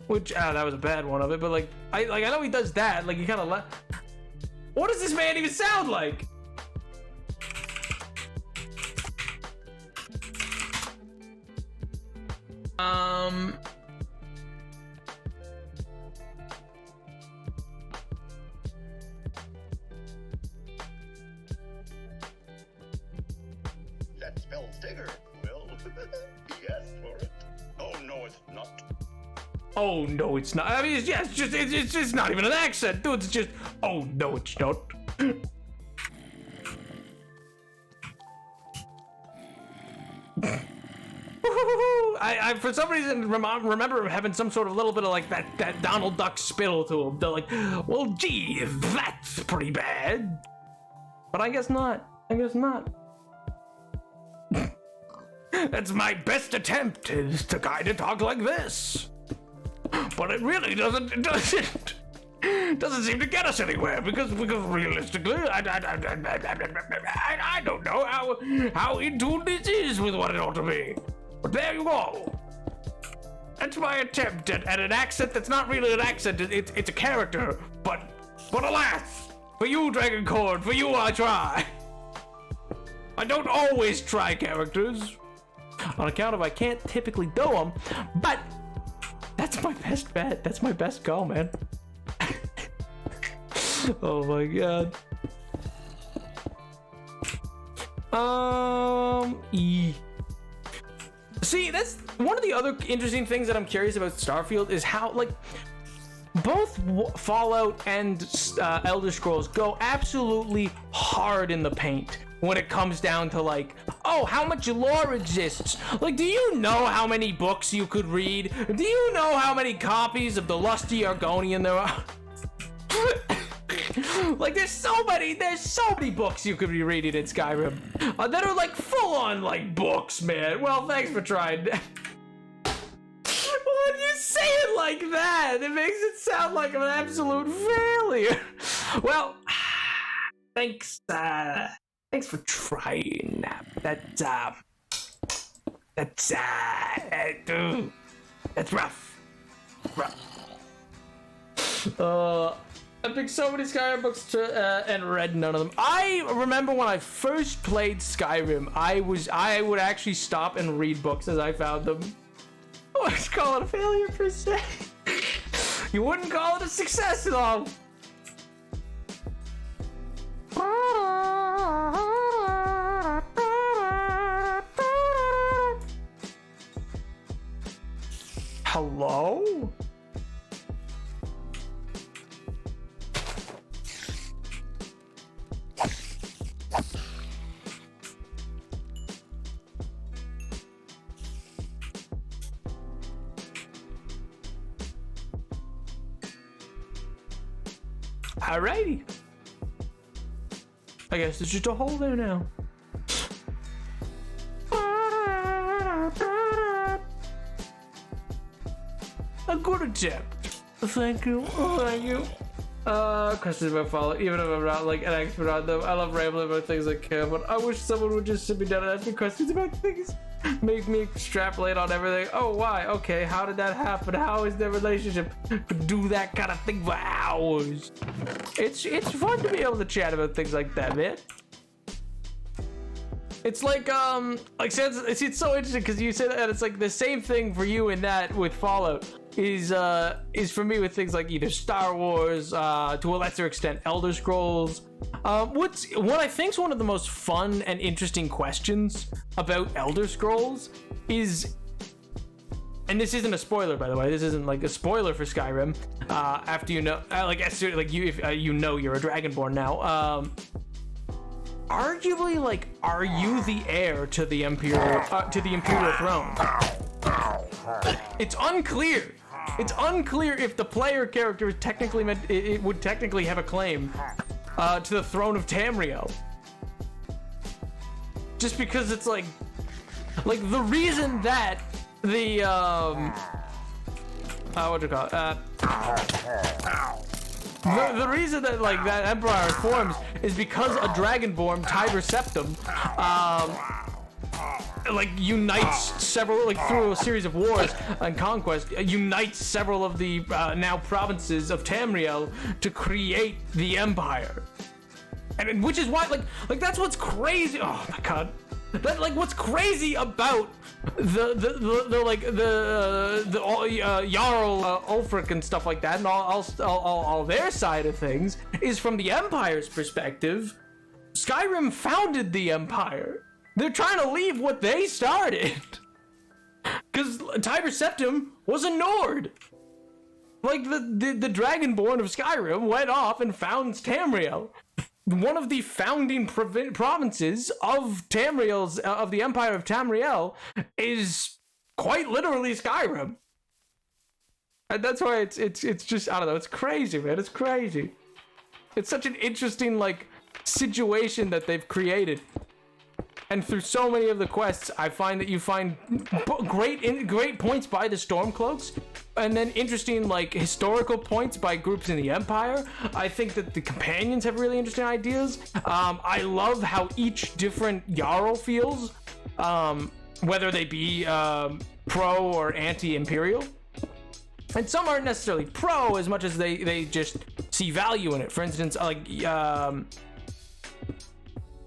Which, that was a bad one of it, but like I know he does that, like he kind of what does this man even sound like? That spells digger. Well, he asked for it. Oh no, it's not. Oh no, it's not. I mean, it's just not even an accent, dude. It's just, oh no, it's not. I for some reason remember having some sort of little bit of like that Donald Duck spittle to him. They're like, well, gee, that's pretty bad. But I guess not. I guess not. That's my best attempt, is to kind of talk like this. But it really doesn't seem to get us anywhere because realistically, I don't know how in tune this is with what it ought to be. But there you go. That's my attempt at an accent that's not really an accent. It's a character. But alas, for you, Dragon Cord, for you I try. I don't always try characters on account of I can't typically do them, but that's my best bet. That's my best go, man. Oh my god. See, that's one of the other interesting things that I'm curious about Starfield is how, like, both Fallout and Elder Scrolls go absolutely hard in the paint when it comes down to, like, oh, how much lore exists? Like, do you know how many books you could read? Do you know how many copies of the Lusty Argonian there are? Like, there's so many books you could be reading in Skyrim that are like full-on like books, man. Well, thanks for trying. When you say it like that, it makes it sound like an absolute failure. Well, thanks for trying. That's rough. I picked so many Skyrim books and read none of them. I remember when I first played Skyrim, I would actually stop and read books as I found them. I would call it a failure per se. You wouldn't call it a success at all. Hello? Alrighty. I guess there's just a hole there now. A good attempt. Thank you. Thank you. Questions about Fallout, even if I'm not like an expert on them. I love rambling about things I care, but I wish someone would just sit me down and ask me questions about things. Make me extrapolate on everything. Oh, why? Okay, how did that happen? How is their relationship? Could do that kind of thing for hours. It's fun to be able to chat about things like that, man. It's like it's so interesting because you said that it's like the same thing for you in that with Fallout is for me with things like either Star Wars, to a lesser extent Elder Scrolls. What I think is one of the most fun and interesting questions about Elder Scrolls is, and this isn't a spoiler by the way, this isn't like a spoiler for Skyrim. After you know, if you know you're a Dragonborn now. Arguably, like, are you the heir to the Imperial throne? It's unclear. It's unclear if the player character is technically it would technically have a claim to the throne of Tamriel. Just because it's like the reason that the what do you call it? The reason that like that empire forms is because a dragonborn, Tiber Septim, like unites several, like through a series of wars and conquest, unites several of the now provinces of Tamriel to create the empire. And which is why, like that's what's crazy. Oh my god, that like what's crazy about the Jarl Ulfric and stuff like that, and all their side of things is from the Empire's perspective. Skyrim founded the Empire. They're trying to leave what they started, because Tiber Septim was a Nord. Like the Dragonborn of Skyrim went off and found Tamriel. One of the founding provinces of Tamriel's of the Empire of Tamriel is quite literally Skyrim, and that's why it's just, I don't know, it's crazy, man. It's crazy. It's such an interesting like situation that they've created, and through so many of the quests, I find that you find great points by the Stormcloaks, and then interesting like historical points by groups in the Empire. I think that the companions have really interesting ideas. I love how each different Jarl feels, whether they be pro or anti-imperial. And some aren't necessarily pro as much as they just see value in it. For instance, like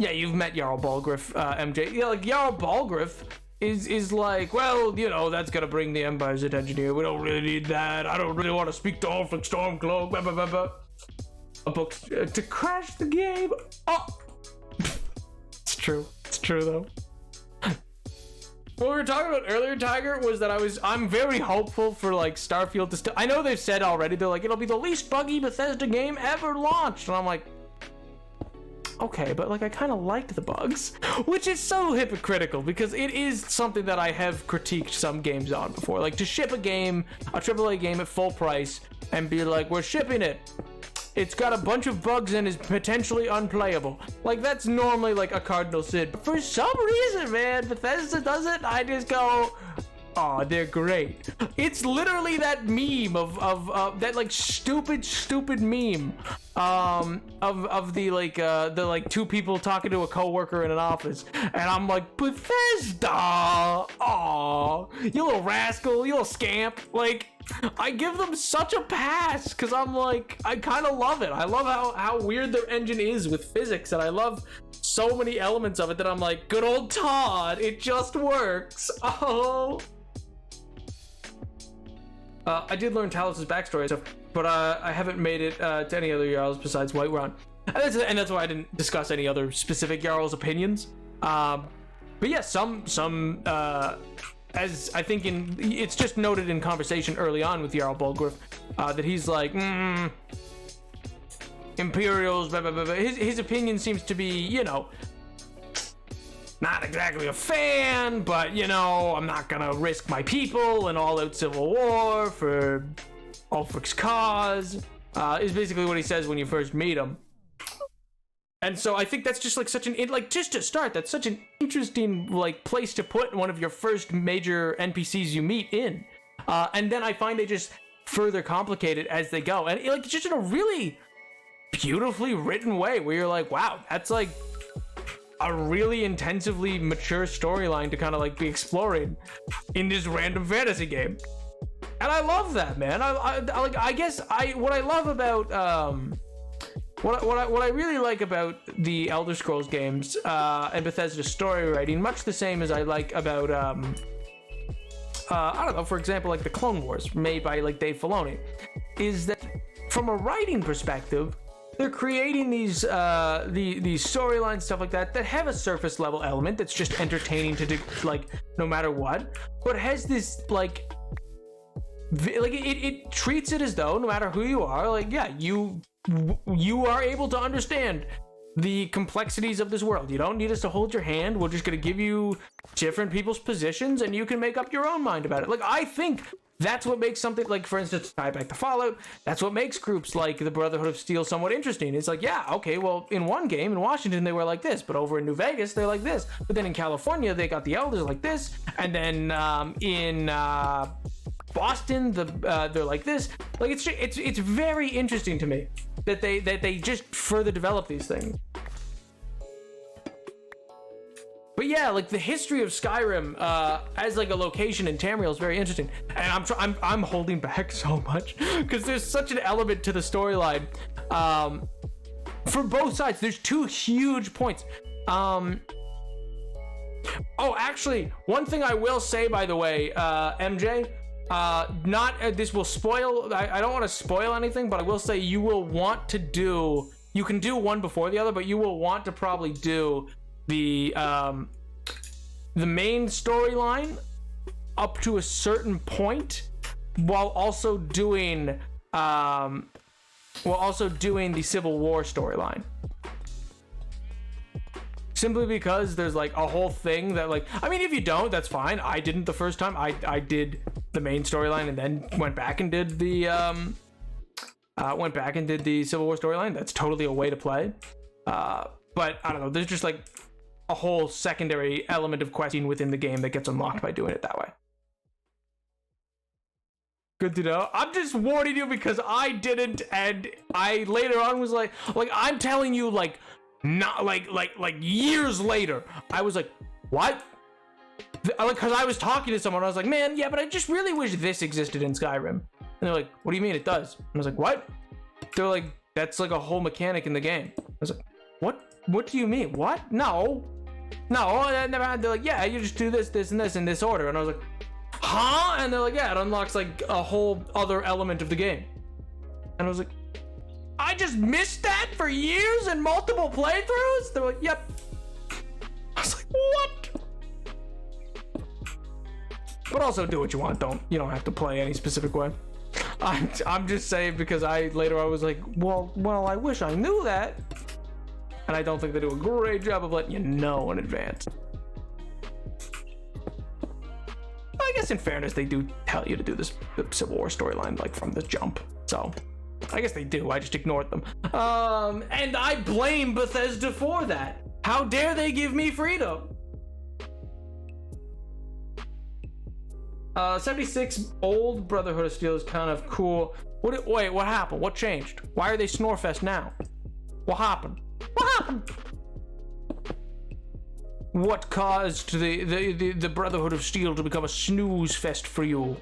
yeah, you've met Jarl Balgruuf, MJ. Yeah, like Jarl Balgruuf is like, well, you know, that's gonna bring the Empire's attention here. We don't really need that. I don't really want to speak to Ulfric Stormcloak. Blah, blah, blah, blah. A book to crash the game. Oh, it's true. It's true though. What we were talking about earlier, Tiger, was that I'm very hopeful for like Starfield to still. I know they've said already, they're like, it'll be the least buggy Bethesda game ever launched, and I'm like, okay, but like I kind of liked the bugs, which is so hypocritical because it is something that I have critiqued some games on before. Like to ship a game, a AAA game at full price, and be like, we're shipping it. It's got a bunch of bugs and is potentially unplayable. Like that's normally like a cardinal sin. But for some reason, man, Bethesda does it. I just go, oh, they're great. It's literally that meme of that like stupid meme of the like two people talking to a coworker in an office, and I'm like, Bethesda, aw, you little rascal, you little scamp. Like I give them such a pass because I'm like, I kind of love it. I love how weird their engine is with physics, and I love so many elements of it that I'm like, good old Todd, it just works. Oh. I did learn Talos' backstory and stuff, but I haven't made it to any other Jarls besides Whiterun. And that's why I didn't discuss any other specific Jarls' opinions. But yeah, some as I think it's just noted in conversation early on with Jarl Balgruuf, that he's like, Imperials, blah, blah, blah, blah. His opinion seems to be, you know, not exactly a fan, but you know, I'm not gonna risk my people in all-out civil war for Ulfric's cause, is basically what he says when you first meet him. And so I think that's just like just to start, that's such an interesting like place to put one of your first major NPCs you meet in. And then I find they just further complicate it as they go. And like just in a really beautifully written way where you're like, wow, that's like a really intensively mature storyline to kind of like be exploring in this random fantasy game. And I love that, man. I guess what I love about what I really like about the Elder Scrolls games and Bethesda's story writing, much the same as I like about I don't know, for example, like the Clone Wars made by like Dave Filoni, is that from a writing perspective, they're creating these storylines, stuff like that have a surface level element that's just entertaining to do, like no matter what, but has this like it treats it as though no matter who you are, like yeah, you are able to understand the complexities of this world. You don't need us to hold your hand. We're just going to give you different people's positions and you can make up your own mind about it. Like I think that's what makes something like, for instance, tie back to Fallout, that's what makes groups like the Brotherhood of Steel somewhat interesting. It's like, yeah, okay, well, in one game in Washington they were like this, but over in New Vegas they're like this, but then in California they got the Elders like this, and then in Boston they're like this. Like it's very interesting to me that they just further develop these things. But yeah, like the history of Skyrim as like a location in Tamriel is very interesting, and I'm holding back so much because there's such an element to the storyline for both sides. There's two huge points. Oh, actually, one thing I will say, by the way, MJ, this will spoil. I don't want to spoil anything, but I will say you will want to do. You can do one before the other, but you will want to probably do the main storyline up to a certain point, while also doing the Civil War storyline. Simply because there's like a whole thing that, like, I mean, if you don't, that's fine. I didn't the first time. I did the main storyline and then went back and did the Civil War storyline. That's totally a way to play. But I don't know. There's just like a whole secondary element of questing within the game that gets unlocked by doing it that way. Good to know. I'm just warning you because I didn't, and I later on was like I'm telling you, like, not like years later, I was like, what? Because I was talking to someone, I was like, man, yeah, but I just really wish this existed in Skyrim. And they're like, what do you mean it does? And I was like, what? They're like, that's like a whole mechanic in the game. I was like, what do you mean? What? No, I never had. They're like, yeah, you just do this, this, and this in this order. And I was like, huh? And they're like, yeah, it unlocks like a whole other element of the game. And I was like, I just missed that for years and multiple playthroughs? They're like, yep. I was like, what? But also do what you want. You don't have to play any specific way. I'm just saying because later I was like, well, I wish I knew that. And I don't think they do a great job of letting you know in advance. I guess in fairness, they do tell you to do the Civil War storyline like from the jump. So I guess they do. I just ignored them. And I blame Bethesda for that. How dare they give me freedom? 76 old Brotherhood of Steel is kind of cool. Wait, what happened? What changed? Why are they Snorefest now? What happened? What caused the Brotherhood of Steel to become a snooze fest for you?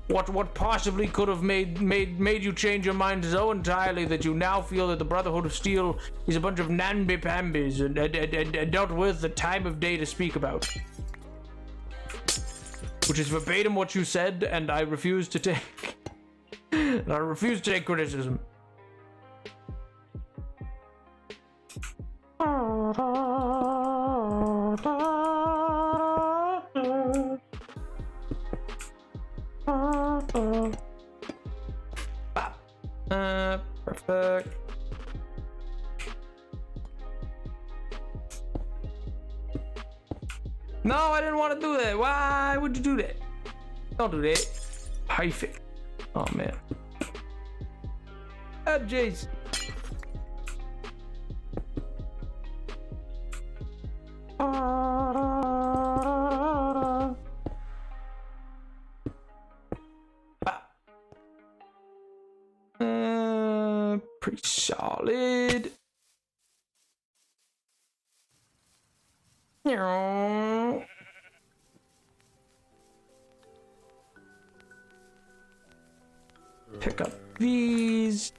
What possibly could have made you change your mind so entirely that you now feel that the Brotherhood of Steel is a bunch of namby-pambys and not worth the time of day to speak about? Which is verbatim what you said, and I refuse to take criticism. Perfect. No, I didn't want to do that. Why would you do that? Don't do that. Perfect. Oh man. Oh jeez. Pretty solid. Pick up these.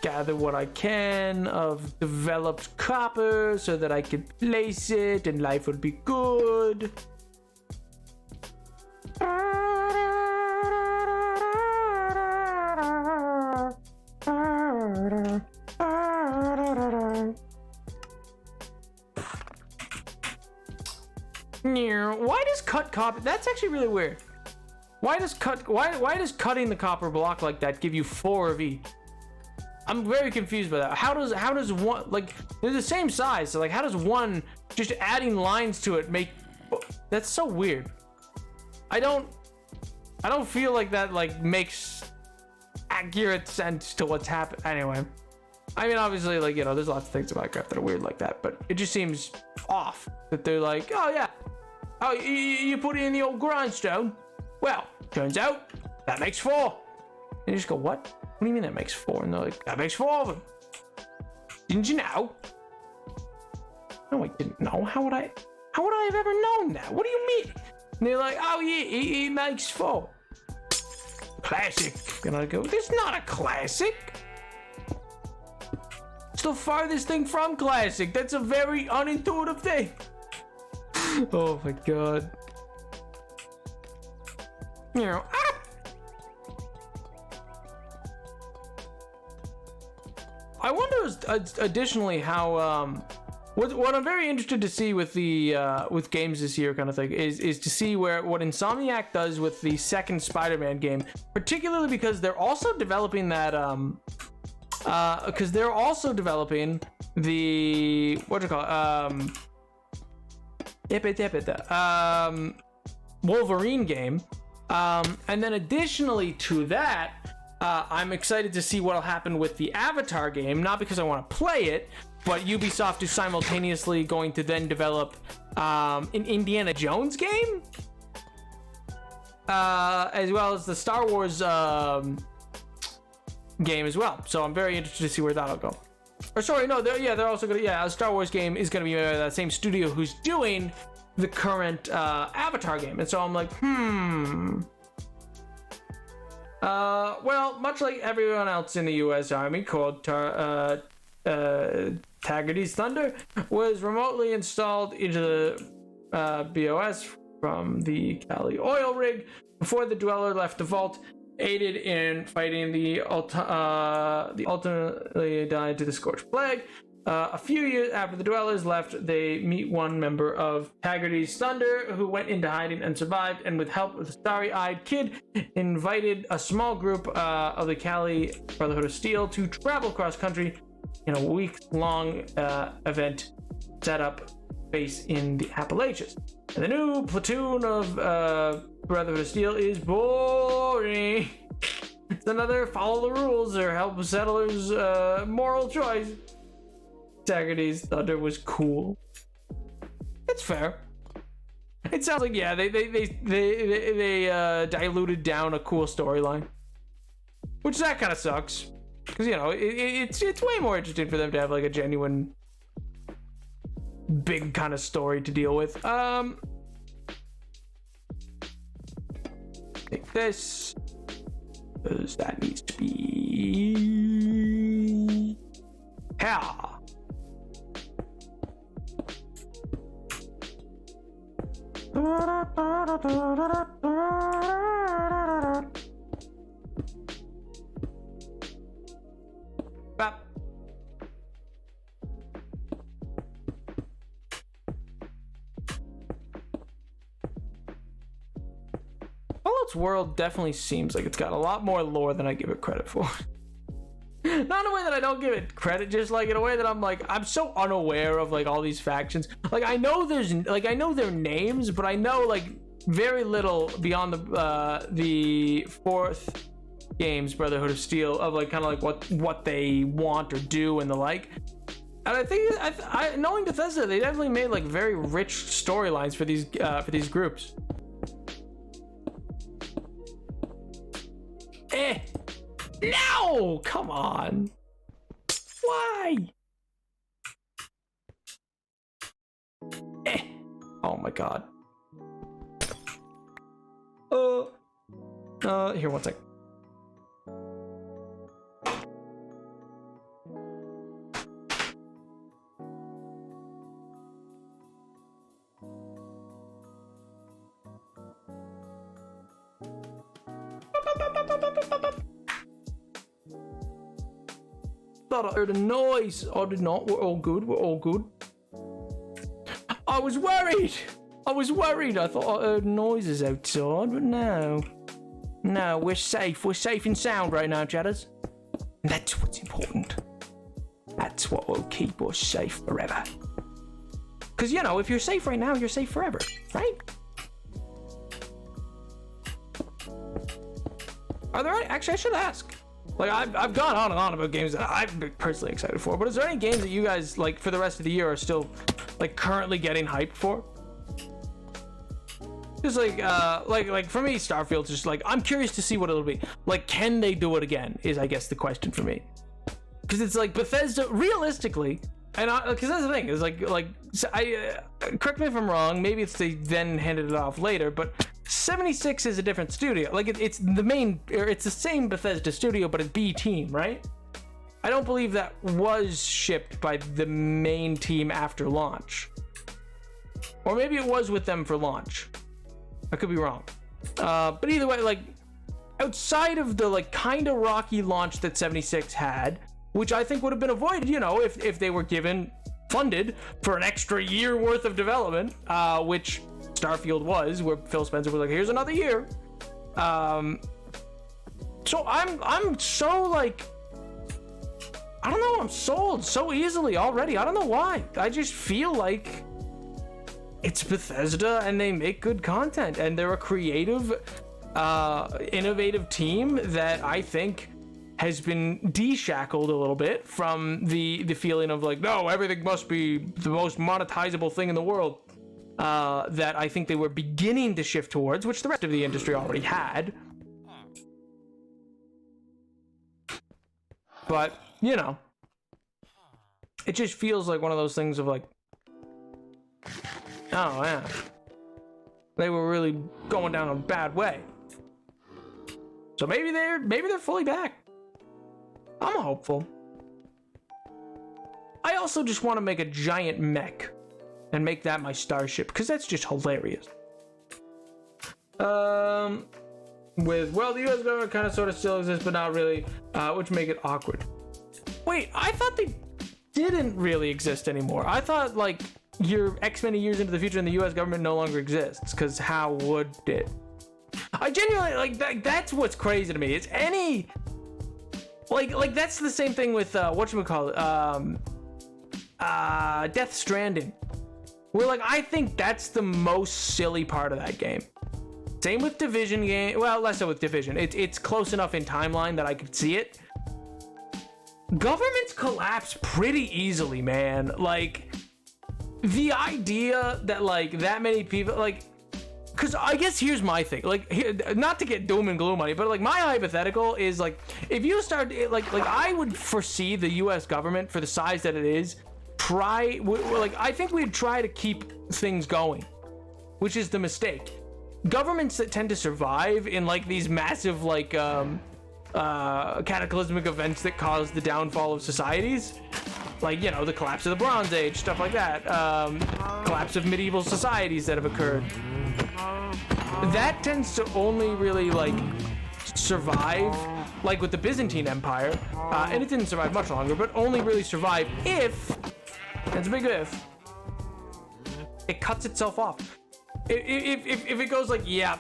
Gather what I can of developed copper so that I can place it and life would be good. Why does cut copper? That's actually really weird. Why does cutting the copper block like that give you 4 of each? I'm very confused by that. How does one, like, they're the same size, so like how does one just adding lines to it make? That's so weird. I don't feel like that like makes accurate sense to what's happened. Anyway, I mean, obviously, like, you know, there's lots of things about Minecraft that are weird like that, but it just seems off that they're like, oh yeah, oh you put it in the old grindstone. Well, turns out that makes 4. And you just go, what? What do you mean that makes 4? And they're like, that makes 4 of them. Didn't you know? No, I didn't know. How would I have ever known that? What do you mean? And they're like, oh yeah, he makes 4. Classic. And I go, this is not a classic. It's the farthest thing from classic. That's a very unintuitive thing. Oh my god. You know, I wonder additionally how what I'm very interested to see with the with games this year kind of thing is to see what Insomniac does with the second Spider-Man game, particularly because they're also developing that because they're also developing the Wolverine game, and then additionally to that, I'm excited to see what'll happen with the Avatar game, not because I want to play it, but Ubisoft is simultaneously going to then develop an Indiana Jones game, as well as the Star Wars game as well. So I'm very interested to see where that'll go. Or sorry, no, they're also gonna, a Star Wars game is gonna be that same studio who's doing the current Avatar game, and so I'm like, well, much like everyone else in the U.S. Army, called Taggarty's Thunder was remotely installed into the BOS from the Cali oil rig before the Dweller left the vault, aided in fighting the ultimately died to the Scorched Plague. A few years after the Dwellers left, they meet one member of Taggarty's Thunder who went into hiding and survived, and with help of the starry-eyed kid, invited a small group of the Cali Brotherhood of Steel to travel cross country in a week-long event set up base in the Appalachians. And the new platoon of Brotherhood of Steel is boring. It's another follow the rules or help settlers moral choice. Taggarty's Thunder was cool. It's fair. It sounds like, yeah, they diluted down a cool storyline, which that kind of sucks, because, you know, it's way more interesting for them to have like a genuine big kind of story to deal with. Take this, because that needs to be here. Bop. Fallout's world definitely seems like it's got a lot more lore than I give it credit for. Not in a way that I don't give it credit, just like in a way that I'm like, I'm so unaware of like all these factions. Like I know I know their names, but I know like very little beyond the fourth game's Brotherhood of Steel, of like kind of like what they want or do and the like. And I think knowing Bethesda, they definitely made like very rich storylines for these groups. No! Come on. Why? Oh my god. Here, one sec. Thought I heard a noise. I did not. We're all good. We're all good. I was worried. I thought I heard noises outside, but no. No, we're safe. We're safe and sound right now, chatters. And that's what's important. That's what will keep us safe forever. Because, you know, if you're safe right now, you're safe forever, right? Are there any... Actually, I should ask. Like, I've gone on and on about games that I'm personally excited for, but is there any games that you guys, like, for the rest of the year are still, like, currently getting hyped for? Just like for me, Starfield's just like, I'm curious to see what it'll be. Like, can they do it again is, I guess, the question for me. Because it's like, Bethesda, realistically, And because that's the thing is like correct me if I'm wrong. Maybe it's they then handed it off later, but 76 is a different studio. Like it's the main, or it's the same Bethesda studio, but it's B team, right? I don't believe that was shipped by the main team after launch, or maybe it was with them for launch. I could be wrong, but either way, like outside of the like kind of rocky launch that 76 had, which I think would have been avoided, you know, if they were funded for an extra year worth of development, which Starfield was, where Phil Spencer was like, here's another year. So I'm so like, I don't know, I'm sold so easily already. I don't know why. I just feel like it's Bethesda and they make good content and they're a creative, innovative team that I think has been de-shackled a little bit from the feeling of like, no, everything must be the most monetizable thing in the world, that I think they were beginning to shift towards, which the rest of the industry already had. But, you know, it just feels like one of those things of like, oh yeah, they were really going down a bad way. So maybe they're fully back. I'm hopeful. I also just want to make a giant mech and make that my starship, because that's just hilarious. Well, the US government kind of sort of still exists, but not really, which make it awkward. Wait, I thought they didn't really exist anymore. I thought like you're X many years into the future and the US government no longer exists, because how would it? I genuinely like that's what's crazy to me. It's any like that's the same thing with whatchamacallit, Death Stranding. Where like I think that's the most silly part of that game. Same with Division game. Well, less so with Division. It's close enough in timeline that I could see it. Governments collapse pretty easily, man. Like the idea that like that many people like, because I guess here's my thing. Like, not to get doom and gloom on it, but like my hypothetical is like, if you start like I would foresee the U.S. government for the size that it is, I think we'd try to keep things going, which is the mistake. Governments that tend to survive in like these massive like cataclysmic events that cause the downfall of societies, like, you know, the collapse of the Bronze Age, stuff like that, collapse of medieval societies that have occurred, that tends to only really like survive, like with the Byzantine Empire, and it didn't survive much longer, but only really survive if, it's a big if, it cuts itself off. If it goes like, yeah,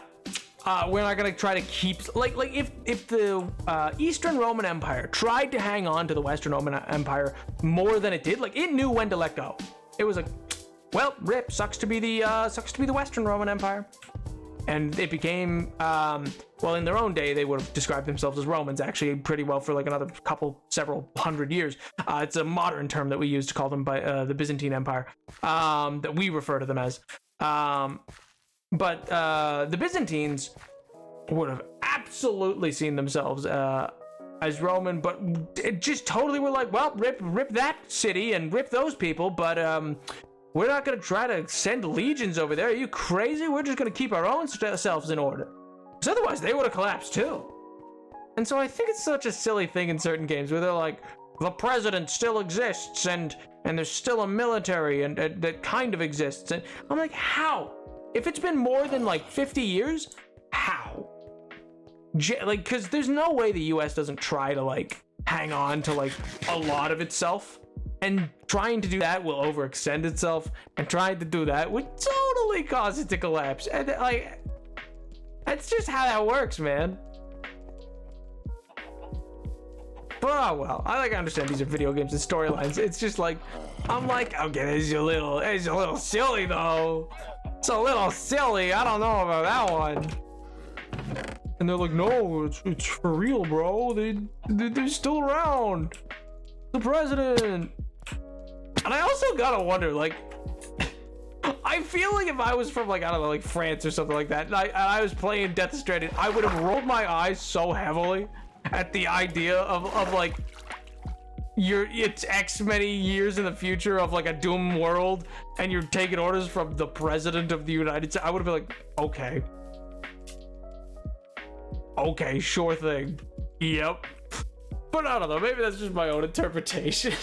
we're not gonna try to keep like if the Eastern Roman Empire tried to hang on to the Western Roman Empire more than it did, like it knew when to let go. It was like, well, rip, sucks to be the Western Roman Empire, and it became well, in their own day they would have described themselves as Romans actually pretty well for like another several hundred years. It's a modern term that we use to call them by the Byzantine Empire, that we refer to them as. But the Byzantines would have absolutely seen themselves as Roman, but it just totally were like, well, rip that city and rip those people, but we're not going to try to send legions over there. Are you crazy? We're just going to keep our own selves in order. Because otherwise they would have collapsed too. And so I think it's such a silly thing in certain games where they're like, the president still exists and there's still a military and that kind of exists. And I'm like, how? If it's been more than like 50 years, how? Like, because there's no way the US doesn't try to like hang on to like a lot of itself, and trying to do that will overextend itself, and trying to do that would totally cause it to collapse. And like, that's just how that works, man. But oh well, I understand these are video games and storylines. It's just like, I'm like, okay, it's a little silly though. It's a little silly. I don't know about that one. And they're like, no, it's for real, bro. They're still around. The president. And I also gotta wonder, like, I feel like if I was from like, I don't know, like France or something like that, and I was playing Death Stranding, I would have rolled my eyes so heavily at the idea of like it's X many years in the future of like a doom world, and you're taking orders from the president of the United States, I would have been like, okay, sure thing, yep. But I don't know, maybe that's just my own interpretation.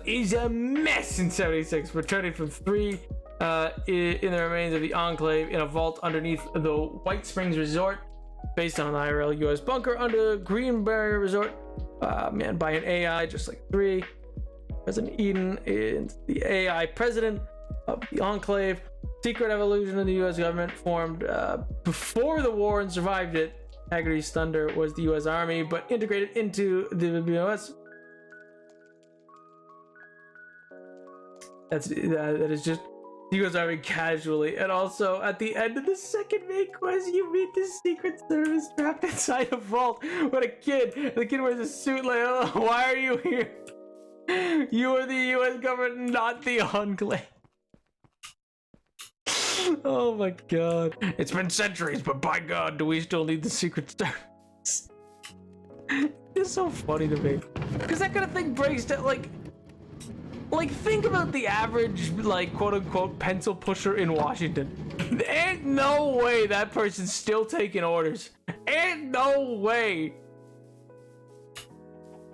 He's a mess in 76, returning from 3 in the remains of the Enclave in a vault underneath the White Springs Resort, based on an IRL US bunker under Green Barrier Resort, manned by an AI just like 3. President Eden is the AI president of the Enclave. Secret evolution of the US government formed before the war and survived it. Haggerty's Thunder was the US Army, but integrated into the US. That is just the US Army casually. And also, at the end of the second main quest, you meet the Secret Service trapped inside a vault with a kid. The kid wears a suit like, oh, why are you here? You are the US government, not the Enclave. Oh my god. It's been centuries, but by god, do we still need the Secret Service? It's so funny to me. Because that kind of thing breaks down, like, think about the average, like, quote-unquote pencil pusher in Washington. There ain't no way that person's still taking orders. Ain't no way.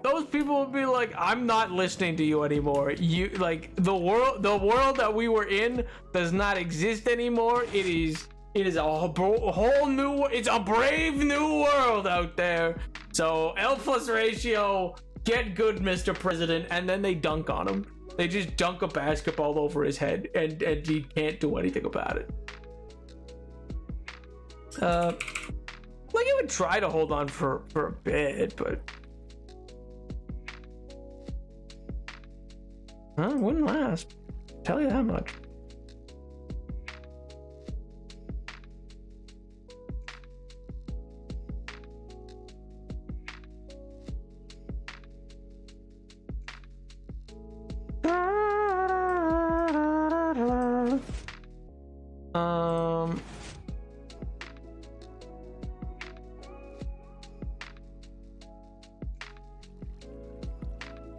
Those people would be like, I'm not listening to you anymore. You, like, the world that we were in does not exist anymore. It is a whole new, it's a brave new world out there. So L plus ratio, get good, Mr. President. And then they dunk on him. They just dunk a basketball over his head, and he can't do anything about it. Like, he would try to hold on for a bit, but wouldn't last. Tell you that much.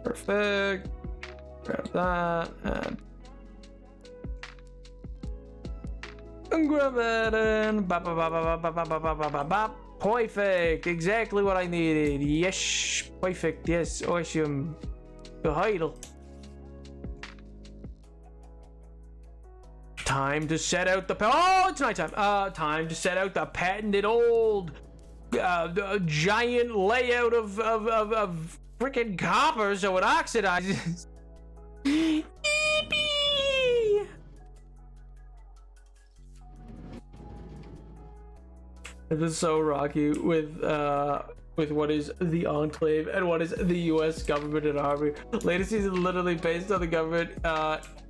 Perfect. Grab that and grab that and perfect. Exactly what I needed. Yes, perfect. Yes, awesome. Geheidel. Time to set out the it's nighttime. Time to set out the patented old giant layout of freaking copper so it oxidizes. This is so rocky with what is the Enclave and what is the US government and army. Latest season literally based on the government.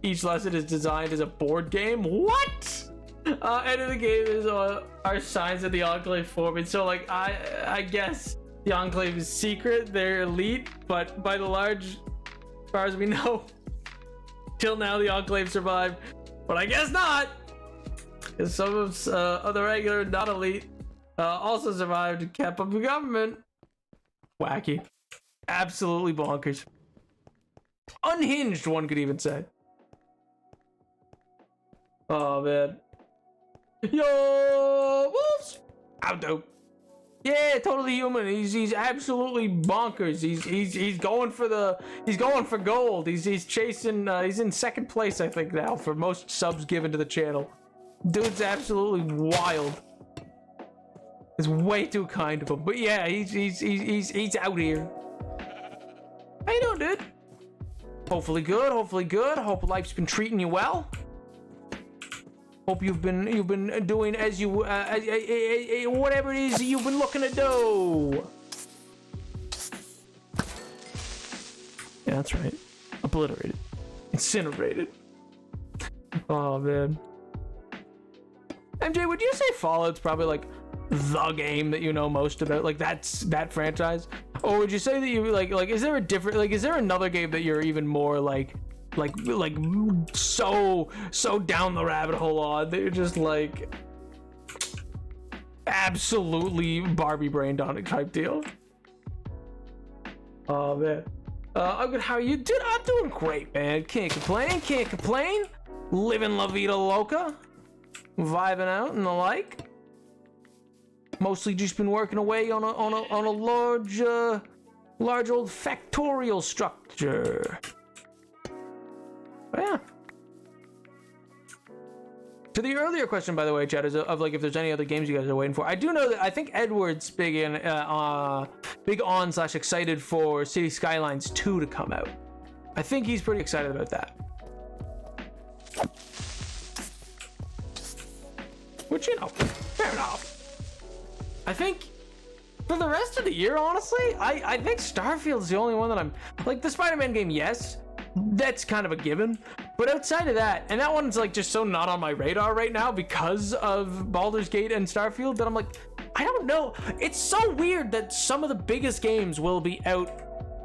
Each lesson is designed as a board game. What? End of the game is are signs of the Enclave forming. So like I guess the Enclave is secret, they're elite, but by the large, as far as we know, till now the Enclave survived. But I guess not, because some of other regular not elite also survived and kept up the government. Wacky. Absolutely bonkers. Unhinged, one could even say. Oh man. Yo, wolves! How dope. Yeah, totally human. He's absolutely bonkers. He's going for gold. He's chasing. He's in second place, I think, now for most subs given to the channel. Dude's absolutely wild. It's way too kind of him, but yeah, he's out here. How you doing, dude? Hopefully good. Hopefully good. Hope life's been treating you well. Hope you've been doing as you whatever it is you've been looking to do. Yeah, that's right. Obliterated, incinerated. Oh man. MJ, would you say Fallout's probably like the game that you know most about? Like that's that franchise, or would you say that you like is there a different is there another game that you're even more like so down the rabbit hole on that you're just like absolutely Barbie brained on it type deal. Oh man. I'm good. How are you? Dude, I'm doing great, man. Can't complain. Living La Vida Loca. Vibing out and the like. Mostly just been working away on a large old factorial structure. But yeah. To the earlier question, by the way, Chad, is of like if there's any other games you guys are waiting for. I do know that I think Edward's big on / excited for City Skylines 2 to come out. I think he's pretty excited about that. Which, you know, fair enough. I think for the rest of the year, honestly, I think Starfield's the only one that I'm like. The Spider-Man game, yes, that's kind of a given. But outside of that, and that one's like just so not on my radar right now because of Baldur's Gate and Starfield that I'm like, I don't know. It's so weird that some of the biggest games will be out,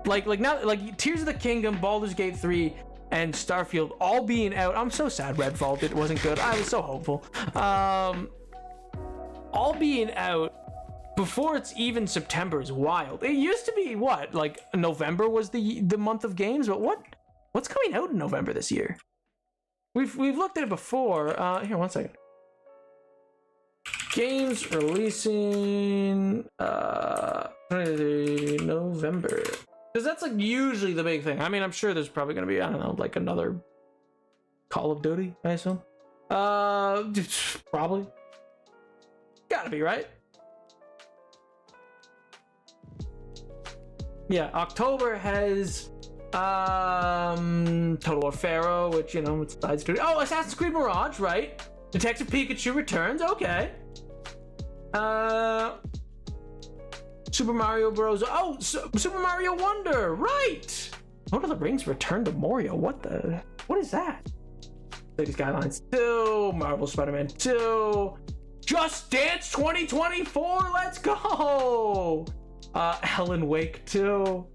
like now, like Tears of the Kingdom, Baldur's Gate 3, and Starfield all being out. I'm so sad Redfall it wasn't good. I was so hopeful. All being out before it's even September is wild. It used to be what, like November was the month of games, but what's coming out in November this year? We've looked at it before. Here, one second. Games releasing November. Because that's like usually the big thing. I mean, I'm sure there's probably gonna be, I don't know, like another Call of Duty, I assume. Probably. Gotta be, right? Yeah, October has Total War Pharaoh, which, you know, it's side story. Oh, Assassin's Creed Mirage, right? Detective Pikachu Returns, okay. Super Mario Bros. Oh, Super Mario Wonder, right? Lord of the Rings Return to Moria. What is that? City Skylines 2, Marvel Spider-Man 2, Just Dance 2024, let's go! Alan Wake 2.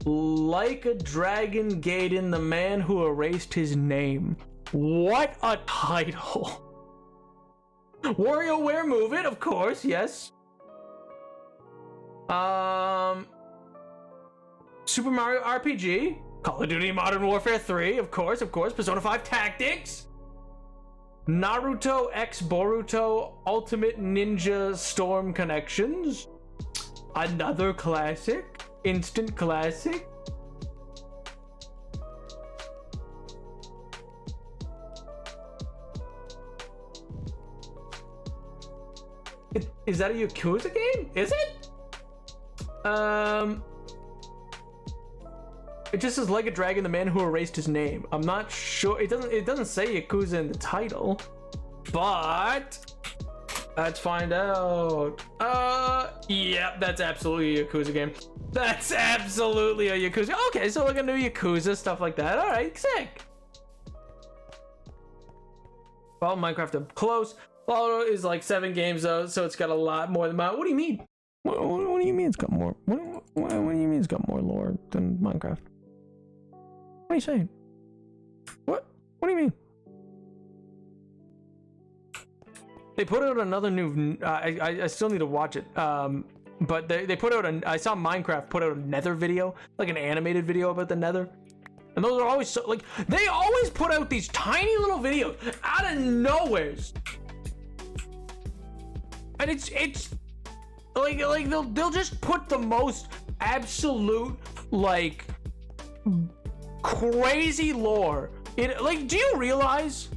Like a Dragon Gaiden, the man who erased his name. What a title. WarioWare Move It, of course, yes. Super Mario RPG, Call of Duty Modern Warfare 3, of course, Persona 5 Tactics, Naruto X Boruto Ultimate Ninja Storm Connections, another classic, instant classic. Is that a Yakuza game? Is it? It just says Like a Dragon, the man who erased his name. I'm not sure. It doesn't say Yakuza in the title, but let's find out. Yeah, that's absolutely a Yakuza game. That's absolutely a Yakuza. Okay, so like a new Yakuza, stuff like that. All right, sick. Follow Minecraft up close. Follow is like 7 games though, so it's got a lot more than mine. What do you mean? What do you mean it's got more? What do you mean it's got more lore than Minecraft? What are you saying? What do you mean? They put out another new. I still need to watch it. But they put out I saw Minecraft put out a Nether video, like an animated video about the Nether. And those are always so, like, they always put out these tiny little videos out of nowheres. And it's like they'll just put the most absolute like crazy lore in. Like, do you realize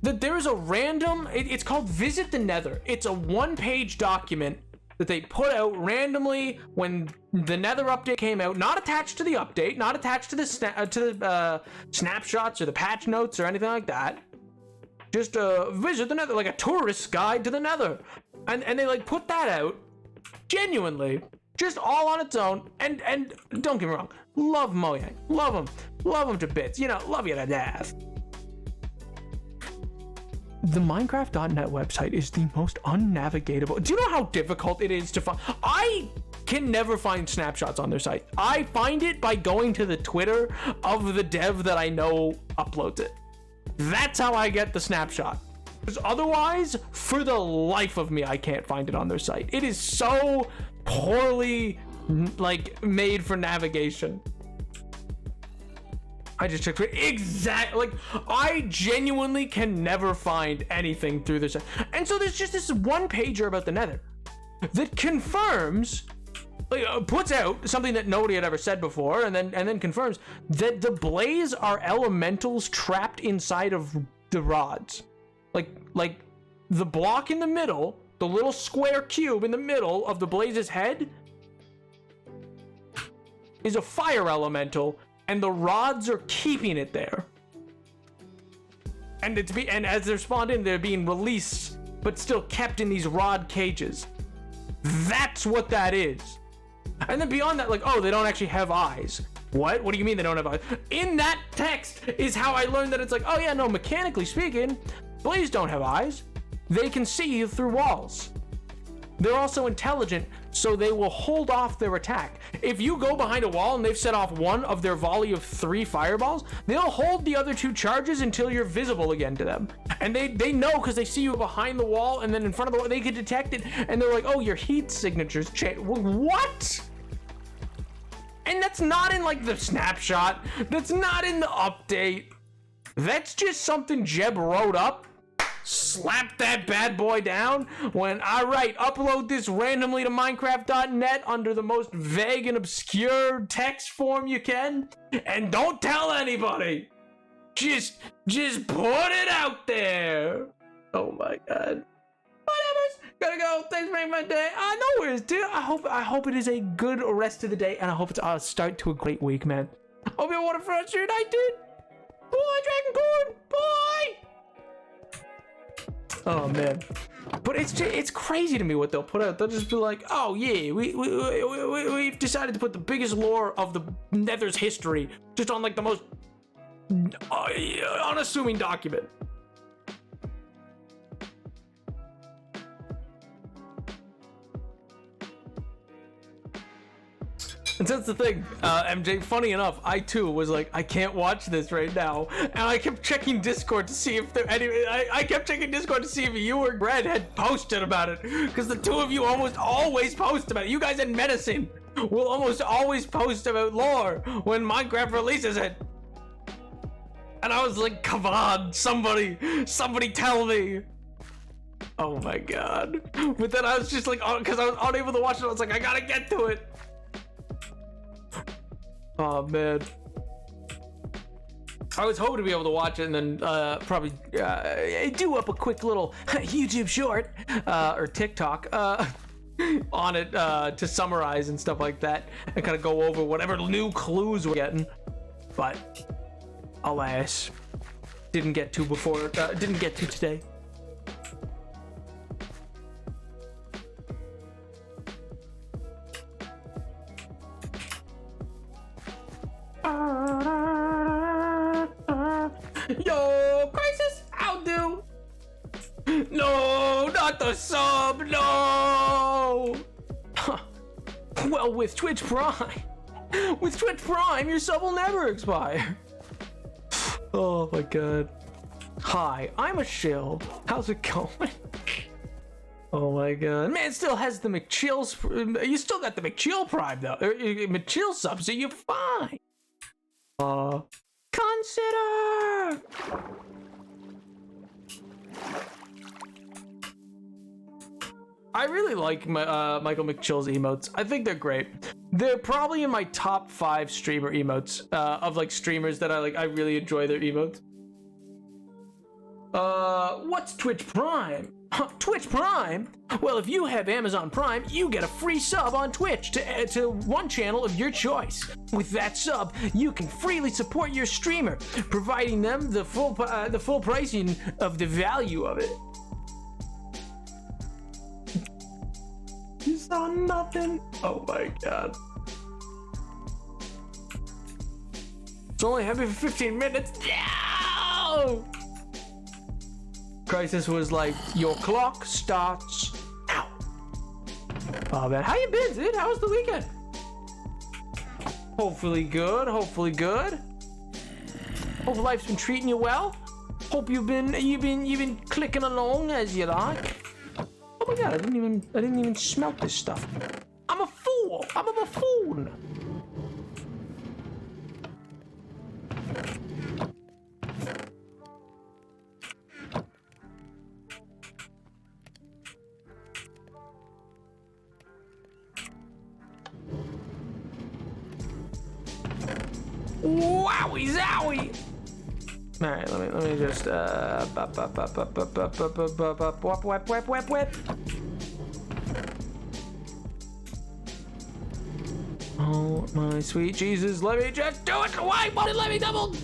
that there is a random? It's called Visit the Nether. It's a 1-page document that they put out randomly when the Nether update came out, not attached to the update, not attached to the snapshots or the patch notes or anything like that. Just visit the Nether, like a tourist's guide to the Nether. And they like put that out genuinely, just all on its own. And don't get me wrong, love Mojang, love him to bits, you know, love you to death. The Minecraft.net website is the most unnavigatable. Do you know how difficult it is to find? I can never find snapshots on their site. I find it by going to the Twitter of the dev that I know uploads it. That's how I get the snapshot. Because otherwise, for the life of me, I can't find it on their site. It is so poorly, like, made for navigation. I just checked for like, I genuinely can never find anything through this. And so there's just this one pager about the Nether that confirms, like, puts out something that nobody had ever said before, and then confirms that the blaze are elementals trapped inside of the rods. Like the block in the middle, the little square cube in the middle of the blaze's head is a fire elemental, and the rods are keeping it there. And and as they're spawned in, they're being released, but still kept in these rod cages. That's what that is. And then beyond that, like, oh, they don't actually have eyes. What? What do you mean they don't have eyes? In that text is how I learned that it's like, oh yeah, no, mechanically speaking, blaze don't have eyes. They can see you through walls. They're also intelligent, so they will hold off their attack. If you go behind a wall and they've set off one of their volley of 3 fireballs, they'll hold the other 2 charges until you're visible again to them. And they know, because they see you behind the wall and then in front of the wall, they can detect it, and they're like, oh, your heat signature's changed. What? And that's not in, like, the snapshot. That's not in the update. That's just something Jeb wrote up, slap that bad boy down when, all right, upload this randomly to Minecraft.net under the most vague and obscure text form you can, and don't tell anybody. Just put it out there. Oh my god. Whatever. Gotta go. Thanks for making my day. No worries, dude. I hope it is a good rest of the day, and I hope it's a start to a great week, man. Hope you want a fresh your night, dude. Bye, Dragon Corn. Bye. Oh man, but it's crazy to me what they'll put out. They'll just be like, oh yeah, we've decided to put the biggest lore of the Nether's history just on, like, the most unassuming document. And that's the thing, MJ, funny enough, I too was like, I can't watch this right now. And I kept checking Discord to see if there I kept checking Discord to see if you or Red had posted about it. Because the two of you almost always post about it. You guys in medicine will almost always post about lore when Minecraft releases it. And I was like, come on, somebody tell me. Oh my god. But then I was just like, because I was unable to watch it, I was like, I gotta get to it. Oh man, I was hoping to be able to watch it and then probably do up a quick little YouTube short or TikTok on it to summarize and stuff like that, and kind of go over whatever new clues we're getting. But alas, didn't get to today. Yo, Crisis, I'll do. No, not the sub, no. Well, with Twitch Prime, your sub will never expire. Oh my god. Hi, I'm a shill. How's it going? Oh my god. Man, still has the McChills. You still got the McChill Prime though. McChill sub, so you're fine. Consider. I really like Michael McChill's emotes. I think they're great. They're probably in my top 5 streamer emotes of, like, streamers that I really enjoy their emotes. What's Twitch Prime? Twitch Prime? Well, if you have Amazon Prime, you get a free sub on Twitch to add to one channel of your choice. With that sub, you can freely support your streamer, providing them the full pricing of the value of it. You saw nothing? Oh my god. It's only heavy for 15 minutes. No! Crisis was like, your clock starts now. Oh man, how you been, dude? How was the weekend? Hopefully good, hopefully good. Hope life's been treating you well. Hope you've been clicking along as you like. Oh my god, I didn't even smelt this stuff. I'm a fool. I'm a buffoon. Wowie zowie! Alright, let me just whip. Oh my sweet Jesus, let me just do it! Why won't it let me double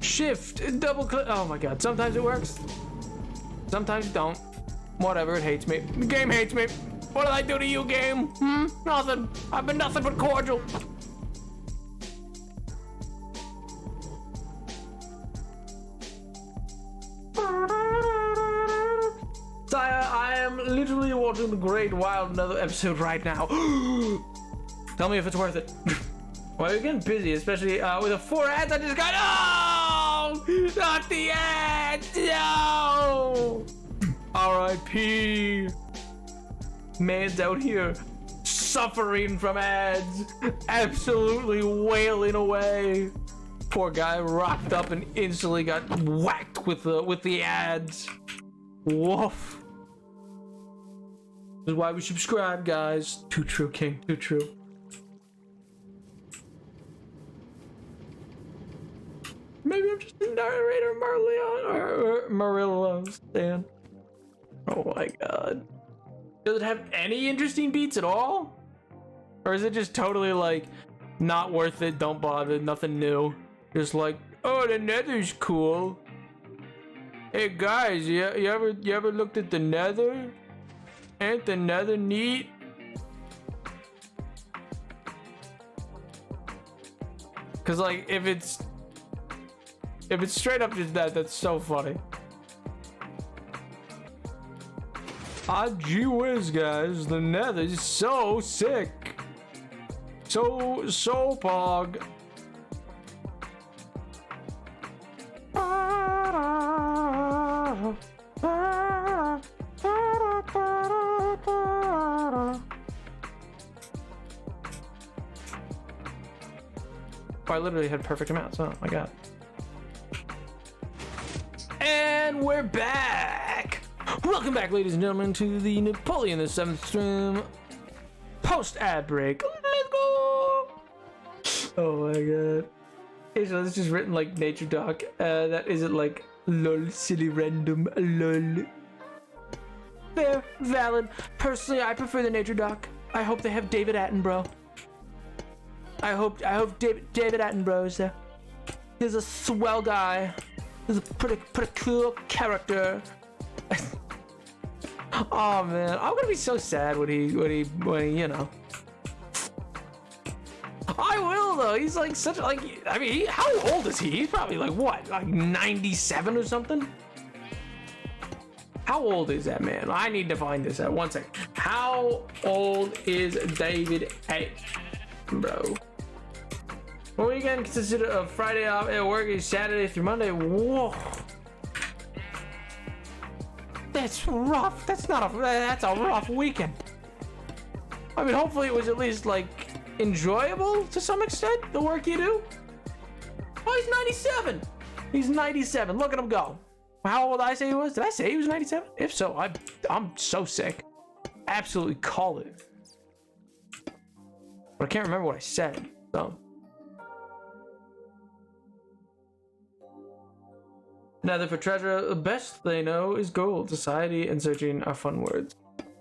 shift, double click? Oh my god, sometimes it works. Sometimes it don't. Whatever, it hates me. The game hates me. What did I do to you, game? Nothing. I've been nothing but cordial. I am literally watching the Great Wild Another episode right now. Tell me if it's worth it. Well, you're getting busy, especially with the 4 ads I just got. No! Not the ads! No! R.I.P. Man's out here suffering from ads, absolutely wailing away. Poor guy rocked up and instantly got whacked with the ads. Woof. This is why we subscribe, guys. Too true, King. Too true. Maybe I'm just a narrator, Marilla Stan. Oh my god. Does it have any interesting beats at all? Or is it just totally like not worth it, don't bother, nothing new? Just like, oh, the nether's cool. Hey guys, you ever looked at the nether? Ain't the nether neat? Cause like if it's straight up just that, that's so funny. Ah, gee whiz, guys, the nether is so sick. So pog. Oh, I literally had perfect amounts. Oh my god. And we're back. Welcome back, ladies and gentlemen, to the Napoleon the 7th stream post ad break. Let's go. Oh my god. Okay, so this is written like Nature Doc. That isn't like lol, silly random lol. Fair, valid. Personally, I prefer the Nature Doc. I hope they have David Attenborough. I hope David Attenborough is there. He's a swell guy. He's a pretty cool character. Oh man, I'm gonna be so sad when he you know. I will though. He's like such like, I mean, how old is he? He's probably like what, like 97 or something. How old is that man? I need to find this out. 1 second. How old is David Attenborough? What weekend consisted of Friday off at work is Saturday through Monday. Whoa. That's rough. That's a rough weekend. I mean, hopefully it was at least like enjoyable to some extent, the work you do. Oh, he's 97. He's 97. Look at him go. How old did I say he was? Did I say he was 97? If so, I'm so sick. Absolutely call it. But I can't remember what I said. So. Nether for treasure, the best they know is gold. Society and searching are fun words.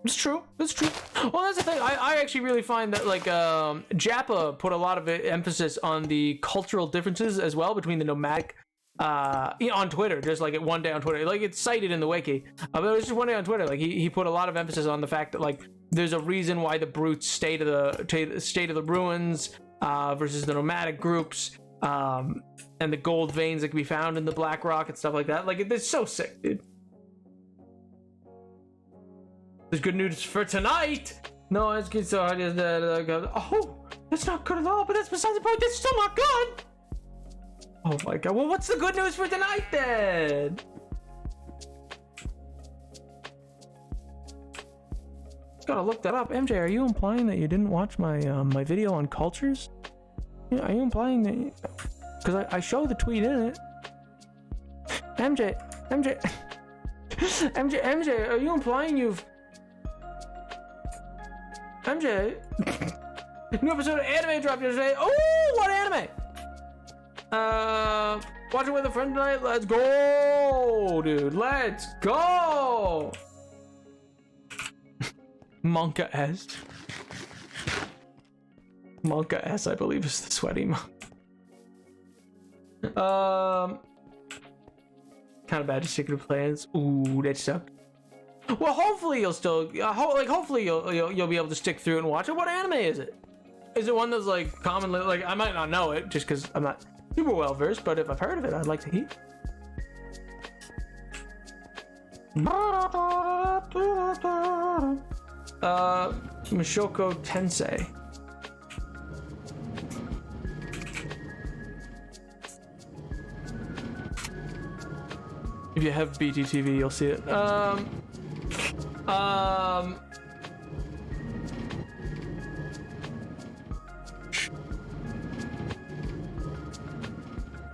It's true. It's true. Well, that's the thing. I actually really find that like Jappa put a lot of emphasis on the cultural differences as well between the nomadic on Twitter. Just like one day on Twitter, like it's cited in the wiki. But it was just one day on Twitter. Like he put a lot of emphasis on the fact that like there's a reason why the brutes stay to the ruins versus the nomadic groups. And the gold veins that can be found in the black rock and stuff like that. Like, it's so sick, dude. There's good news for tonight. No, it's good. So I just, oh, that's not good at all. But that's besides the point. That's still not good. Oh my god. Well, what's the good news for tonight then? Gotta look that up. MJ, are you implying that you didn't watch my my video on cultures? Yeah, are you implying that? Because I show the tweet in it. MJ, are you implying you've... MJ? New episode of anime dropped yesterday. Oh, what anime? Watch it with a friend tonight. Let's go, dude. Let's go. Monka S. Monka S, I believe, is the sweaty monk. Kind of bad to stick to plans. Ooh, that sucked. Well, hopefully you'll still, hopefully you'll be able to stick through and watch it. What anime is it? Is it one that's like commonly, like, I might not know it just because I'm not super well versed, but if I've heard of it, I'd like to hear. Mishoko Tensei. If you have BTTV, you'll see it.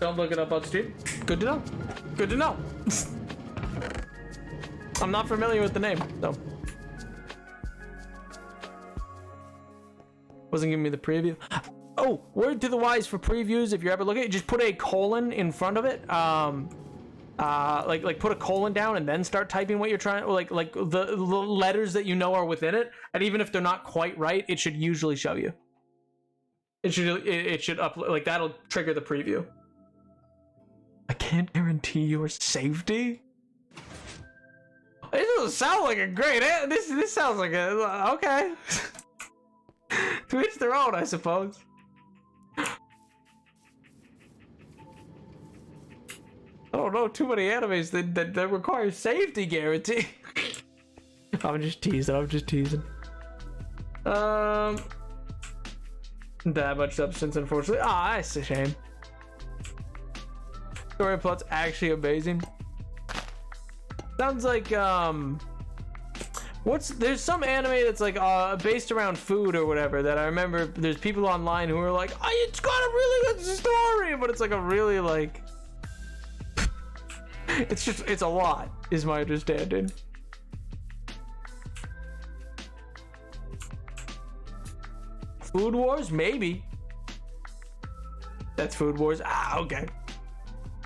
Don't look it up on Steam. Good to know. Good to know. I'm not familiar with the name, so. Wasn't giving me the preview. Oh, word to the wise for previews. If you're ever looking, just put a colon in front of it. Like put a colon down and then start typing what you're trying, like the letters that you know are within it, and even if they're not quite right, it should usually show you. It should upload, like that'll trigger the preview. I can't guarantee your safety. This doesn't sound like a great. This sounds like a okay. To each their own, I suppose. I don't know too many animes that require safety guarantee. I'm just teasing. That much substance, unfortunately. Ah, that's a shame. Story plot's actually amazing. Sounds like there's some anime that's like based around food or whatever that I remember there's people online who are like, oh, it's got a really good story, but it's like a really like it's a lot, is my understanding. Food Wars? Maybe. That's Food Wars. Ah, okay.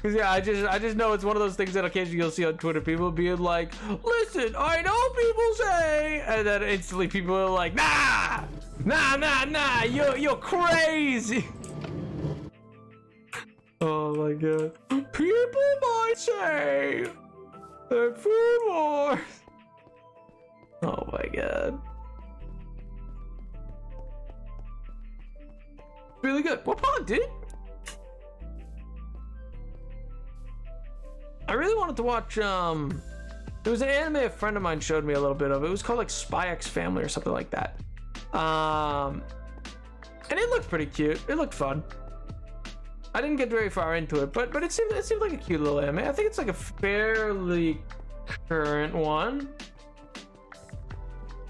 Cause yeah, I just know it's one of those things that occasionally you'll see on Twitter, people being like, listen, I know people say, and then instantly people are like, nah, you're crazy. Oh my god. People might say that Food Wars. Oh my god. Really good. What part, dude? I really wanted to watch, there was an anime a friend of mine showed me a little bit of. It was called like Spy X Family or something like that. And it looked pretty cute. It looked fun. I didn't get very far into it, but it seemed like a cute little anime. I think it's like a fairly current one.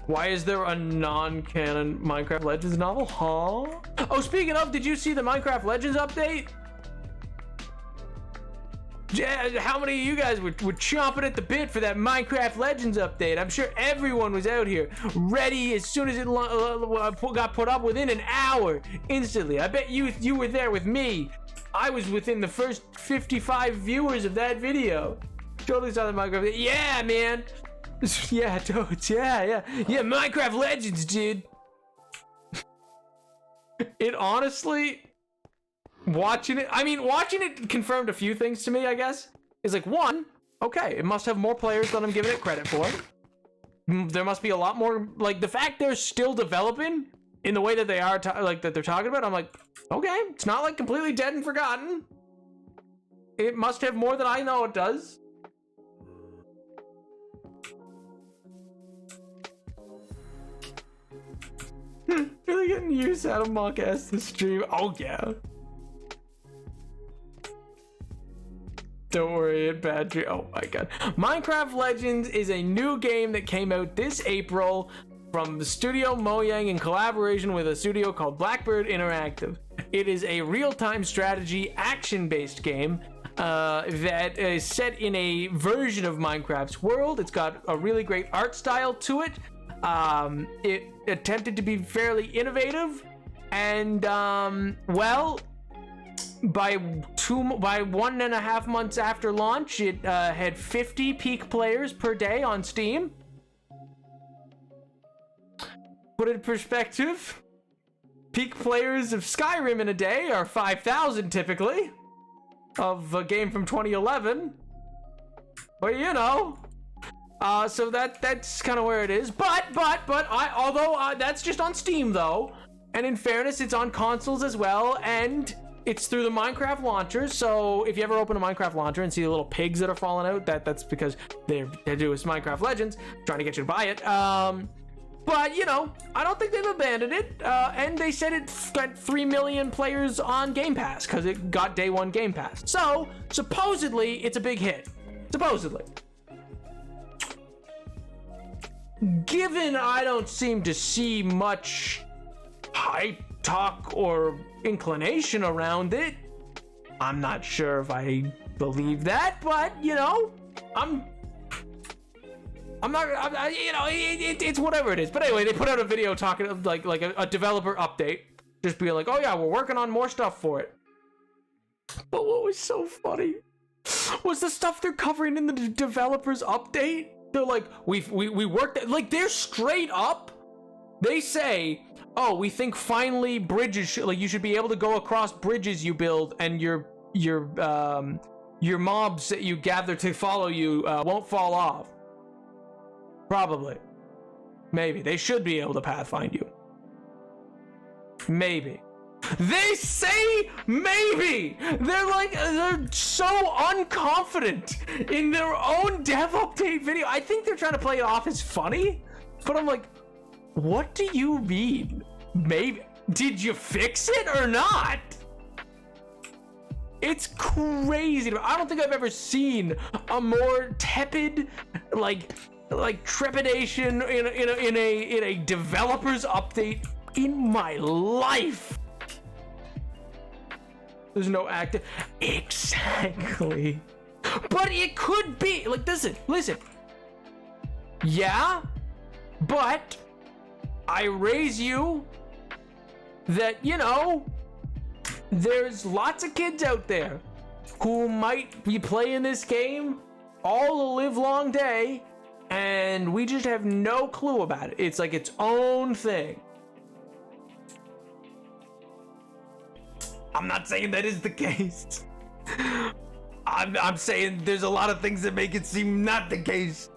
Why is there a non-canon Minecraft Legends novel? Huh? Oh, speaking of, did you see the Minecraft Legends update? Yeah, how many of you guys were chomping at the bit for that Minecraft Legends update? I'm sure everyone was out here ready as soon as it got put up within an hour, instantly. I bet you were there with me. I was within the first 55 viewers of that video. Totally saw the Minecraft. Yeah, man. Yeah, totes. Yeah, Minecraft Legends, dude. It honestly... Watching it confirmed a few things to me, I guess. It's like, one, okay, it must have more players than I'm giving it credit for. There must be a lot more, like, the fact they're still developing in the way that they are, that they're talking about, I'm like, okay, it's not, like, completely dead and forgotten. It must have more than I know it does. Really getting use out of Monk as the stream. Oh, yeah. Don't worry, it battery. Oh my god. Minecraft Legends is a new game that came out this April from the studio Mojang in collaboration with a studio called Blackbird Interactive. It is a real-time strategy action-based game that is set in a version of Minecraft's world. It's got a really great art style to it. It attempted to be fairly innovative, and well, by 1.5 months after launch, it had 50 peak players per day on Steam. Put it in perspective, peak players of Skyrim in a day are 5,000 typically, of a game from 2011. But you know, so that's kind of where it is. But that's just on Steam though, and in fairness, it's on consoles as well, and it's through the Minecraft launcher. So if you ever open a Minecraft launcher and see the little pigs that are falling out, that's because they're doing Minecraft Legends, trying to get you to buy it. But, you know, I don't think they've abandoned it. And they said it's got 3 million players on Game Pass because it got day one Game Pass. So, supposedly, it's a big hit. Supposedly. Given I don't seem to see much hype, talk, or inclination around it, I'm not sure if I believe that, but, you know, it's whatever it is. But anyway, they put out a video talking like a developer update, just being like, oh yeah, we're working on more stuff for it. But what was so funny was the stuff they're covering in the developers update. They're like, we worked, like, they're straight up. They say, oh, we think finally bridges like you should be able to go across bridges you build, and your mobs that you gather to follow you won't fall off. Probably. Maybe. They should be able to pathfind you. Maybe. They say maybe! They're so unconfident in their own dev update video. I think they're trying to play it off as funny, but I'm like, what do you mean? Maybe. Did you fix it or not? It's crazy. I don't think I've ever seen a more tepid, like trepidation in a developer's update in my life. There's no active. Exactly. But it could be like, listen. Yeah, but I raise you that, you know, there's lots of kids out there who might be playing this game all the live long day, and we just have no clue about it. It's like its own thing. I'm not saying that is the case. I'm saying there's a lot of things that make it seem not the case.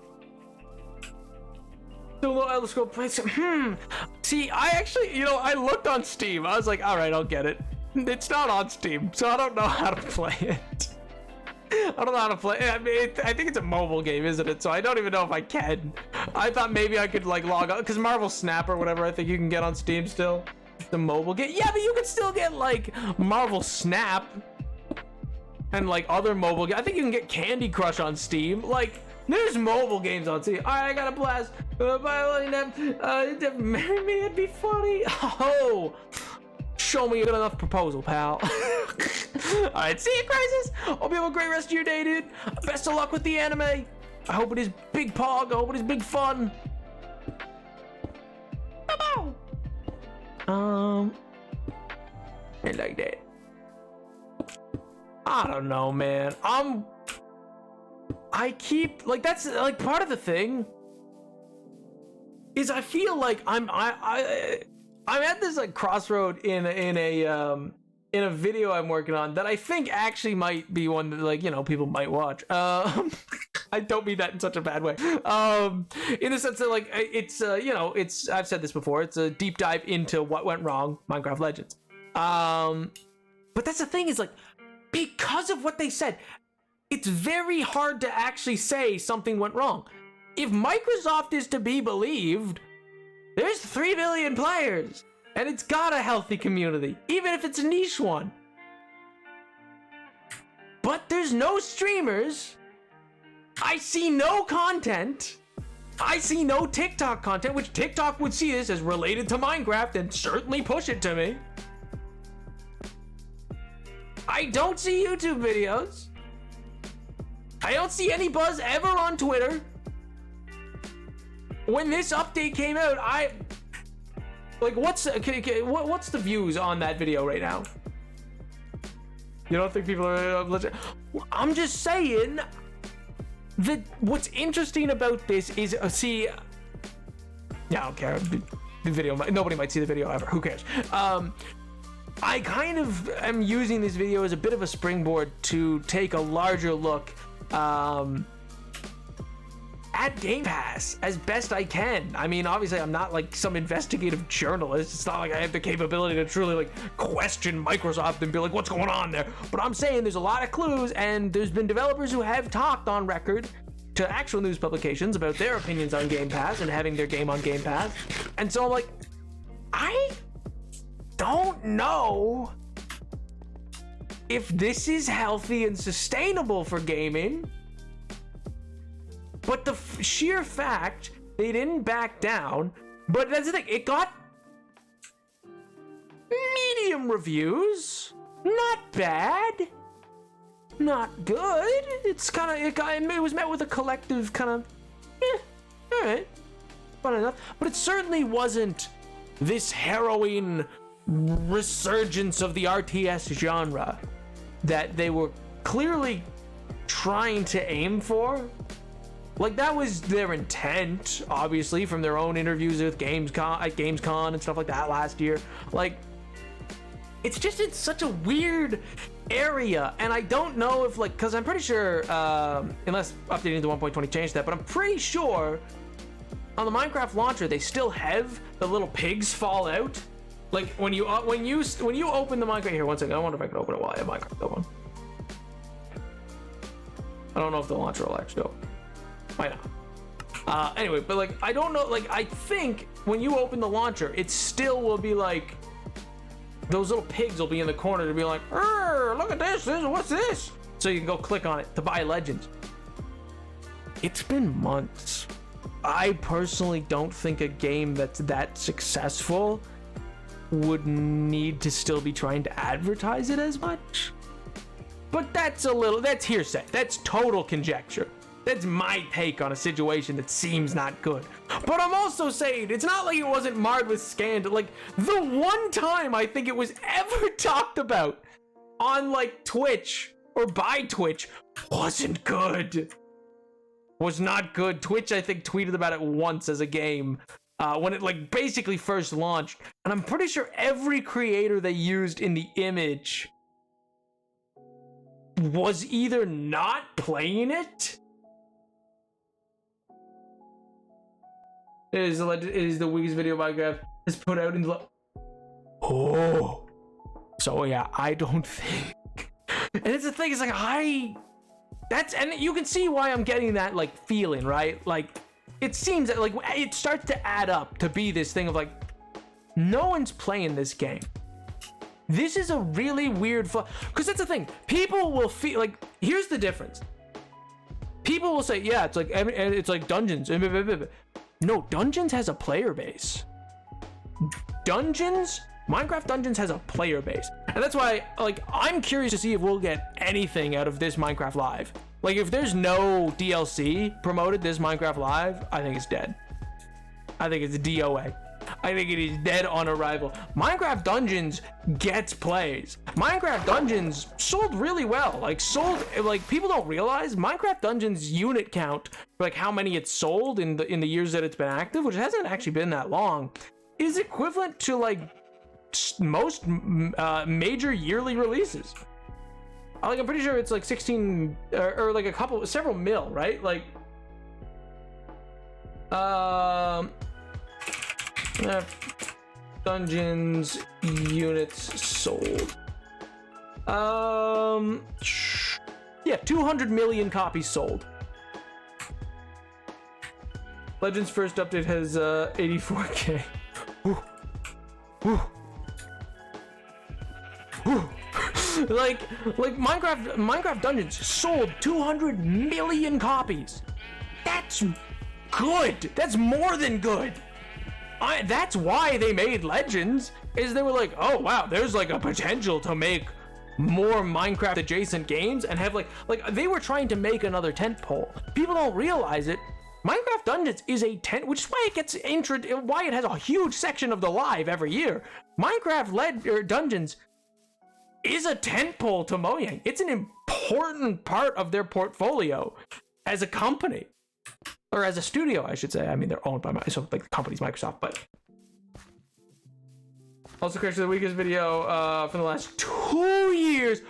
So let's go play some. See, I actually, you know, I looked on Steam. I was like, all right, I'll get it. It's not on Steam, so I don't know how to play it. I don't know how to play it. I mean, I think it's a mobile game, isn't it? So I don't even know if I can. I thought maybe I could like log on, because Marvel Snap or whatever I think you can get on Steam still. The mobile game. Yeah, but you could still get like Marvel Snap and like other mobile games. I think you can get Candy Crush on Steam. Like, there's mobile games on Steam. All right, I got a blast. Marry me, it'd be funny. Oh, show me a good enough proposal, pal. All right, see you, Crisis. Hope you have a great rest of your day, dude. Best of luck with the anime. I hope it is big pog. I hope it is big fun. Bye-bye. And like that. I don't know, man. I keep like, that's like part of the thing is I feel like I'm at this like crossroad in a video I'm working on that I think actually might be one that, like, you know, people might watch. I don't mean that in such a bad way. In the sense that, like, it's you know, it's, I've said this before, it's a deep dive into what went wrong, Minecraft Legends. But that's the thing, is like, because of what they said, it's very hard to actually say something went wrong. If Microsoft is to be believed, there's 3 million players, and it's got a healthy community, even if it's a niche one. but there's no streamers. I see no content. I see no TikTok content, which TikTok would see this as related to Minecraft and certainly push it to me. I don't see YouTube videos. I don't see any buzz ever on Twitter. When this update came out, what's the views on that video right now? You don't think people are legit? I'm just saying that what's interesting about this is yeah, I don't care. The video, nobody might see the video ever. Who cares? I kind of am using this video as a bit of a springboard to take a larger look at Game Pass as best I can. I mean, obviously I'm not like some investigative journalist. It's not like I have the capability to truly like question Microsoft and be like, what's going on there? But I'm saying there's a lot of clues, and there's been developers who have talked on record to actual news publications about their opinions on Game Pass and having their game on Game Pass. And so I'm like, I don't know if this is healthy and sustainable for gaming. But the sheer fact they didn't back down, but that's the thing, it got medium reviews, not bad, not good. It's kind of, it was met with a collective kind of, all right, fun enough. But it certainly wasn't this harrowing resurgence of the RTS genre that they were clearly trying to aim for. Like, that was their intent, obviously, from their own interviews with Gamescom and stuff like that last year. Like, it's such a weird area, and I don't know if, like, because I'm pretty sure, unless updating to 1.20 changed that, but I'm pretty sure on the Minecraft launcher they still have the little pigs fall out. Like, when you open the Minecraft, here, one second, I wonder if I can open it while I have Minecraft open. I don't know if the launcher will actually open. Why not? Anyway, but like, I don't know, like, I think when you open the launcher, it still will be like, those little pigs will be in the corner to be like, look at this, what's this? So you can go click on it to buy Legends. It's been months. I personally don't think a game that's that successful would need to still be trying to advertise it as much. But that's hearsay. That's total conjecture. That's my take on a situation that seems not good. But I'm also saying it's not like it wasn't marred with scandal. Like, the one time I think it was ever talked about on like Twitch or by Twitch wasn't good. Was not good. Twitch, I think, tweeted about it once as a game when it like basically first launched. And I'm pretty sure every creator they used in the image was either not playing it. It is the weakest video Minecraft has put out in the... Oh. So yeah, I don't think... And it's the thing, it's like, and you can see why I'm getting that, like, feeling, right? Like, it seems that, like, it starts to add up to be this thing of, like, no one's playing this game. This is a really weird... Because that's the thing. People will feel... Like, here's the difference. People will say, yeah, it's like Dungeons. No, Dungeons has a player base. Minecraft Dungeons has a player base. And that's why, like, I'm curious to see if we'll get anything out of this Minecraft Live. Like, if there's no DLC promoted this Minecraft Live, I think it's dead. I think it's DOA. I think it is dead on arrival. Minecraft Dungeons gets plays. Minecraft Dungeons sold really well. Like, people don't realize Minecraft Dungeons unit count, like how many it's sold in the years that it's been active, which hasn't actually been that long, is equivalent to like most major yearly releases. Like, I'm pretty sure it's like 16 or like several mil, right? Like, Dungeons units sold. Yeah, 200 million copies sold. Legends first update has 84k. Woo. Woo. Woo. Like Minecraft Dungeons sold 200 million copies. That's good. That's more than good. That's why they made Legends, is they were like, oh wow, there's like a potential to make more Minecraft adjacent games and have like they were trying to make another tentpole. People don't realize it. Minecraft Dungeons is a tent, which is why it gets why it has a huge section of the live every year. Minecraft Dungeons is a tentpole to Mojang. It's an important part of their portfolio as a company, or as a studio, I should say. I mean, they're owned by Microsoft, so like the company's Microsoft, but. Also, Crash of the Weakest video from the last 2 years.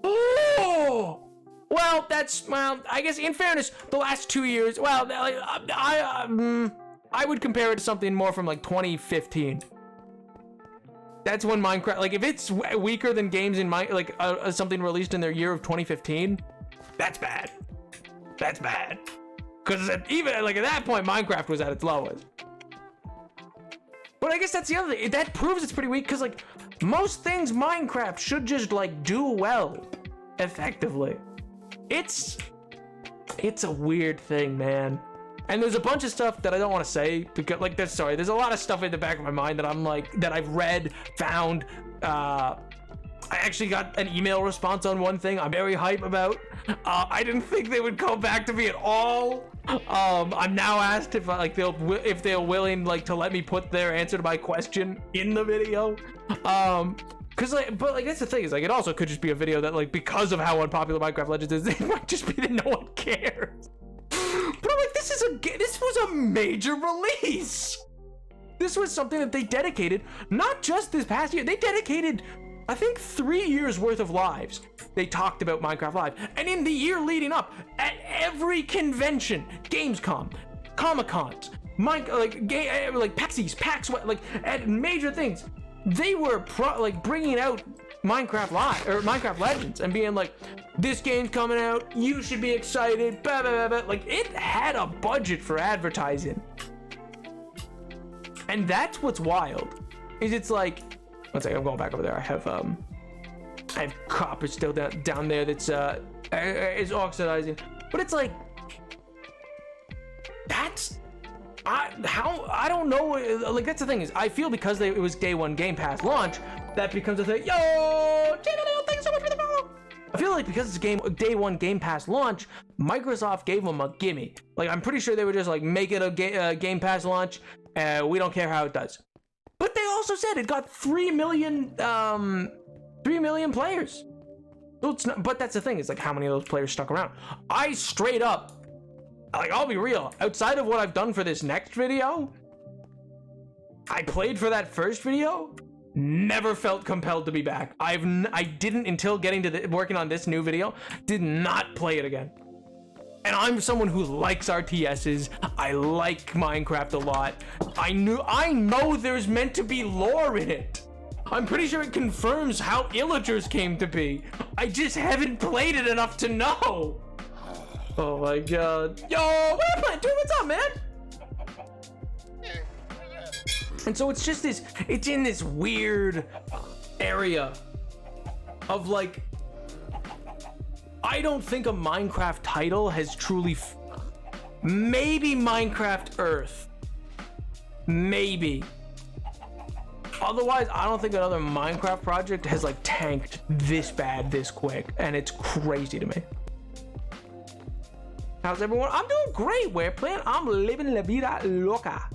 Oh! Well, I guess in fairness, the last 2 years, well, I would compare it to something more from like 2015. That's when Minecraft, like if it's weaker than games in something released in their year of 2015, that's bad. That's bad. Because even like at that point, Minecraft was at its lowest. But I guess that's the other thing. That proves it's pretty weak because like most things Minecraft should just like do well, effectively. It's a weird thing, man. And there's a bunch of stuff that I don't want to say because like there's a lot of stuff in the back of my mind that I'm like that I've read, found. I actually got an email response on one thing I'm very hype about. I didn't think they would come back to me at all. I'm now asked if they're willing like to let me put their answer to my question in the video. Cause but that's the thing is like it also could just be a video that like because of how unpopular Minecraft Legends is, it might just be that no one cares. But I'm like, this was a major release. This was something that they dedicated, not just this past year. They dedicated, I think, 3 years worth of lives. They talked about Minecraft Live, and in the year leading up, at every convention, Gamescom, Comic-Cons, PAX East, PAX West, like at major things. They were bringing out Minecraft Live or Minecraft Legends and being like, this game's coming out, you should be excited, blah, blah, blah, blah. Like it had a budget for advertising. And that's what's wild, is it's like, one second, I'm going back over there. I have copper still down there that's is oxidizing, but it's like, I don't know, like that's the thing is I feel because it was day one Game Pass launch, that becomes a thing. Yo, Channel, thanks so much for the follow. I feel like because it's day one Game Pass launch, Microsoft gave them a gimme. Like I'm pretty sure they were just like, make it a Game Pass launch, we don't care how it does. But they also said it got 3 million players. So it's not, but that's the thing, is like how many of those players stuck around. I straight up, like I'll be real, outside of what I've done for this next video, I played for that first video, never felt compelled to be back. I didn't until getting to working on this new video, did not play it again. And I'm someone who likes RTSs. I like Minecraft a lot. I know there's meant to be lore in it. I'm pretty sure it confirms how Illagers came to be. I just haven't played it enough to know. Oh my god. Yo, what up, dude? What's up, man? And so it's just this, it's in this weird area of like, I don't think a Minecraft title has truly, maybe Minecraft Earth, maybe. Otherwise, I don't think another Minecraft project has like tanked this bad, this quick, and it's crazy to me. How's everyone? I'm doing great, Where Plan. I'm living la vida loca.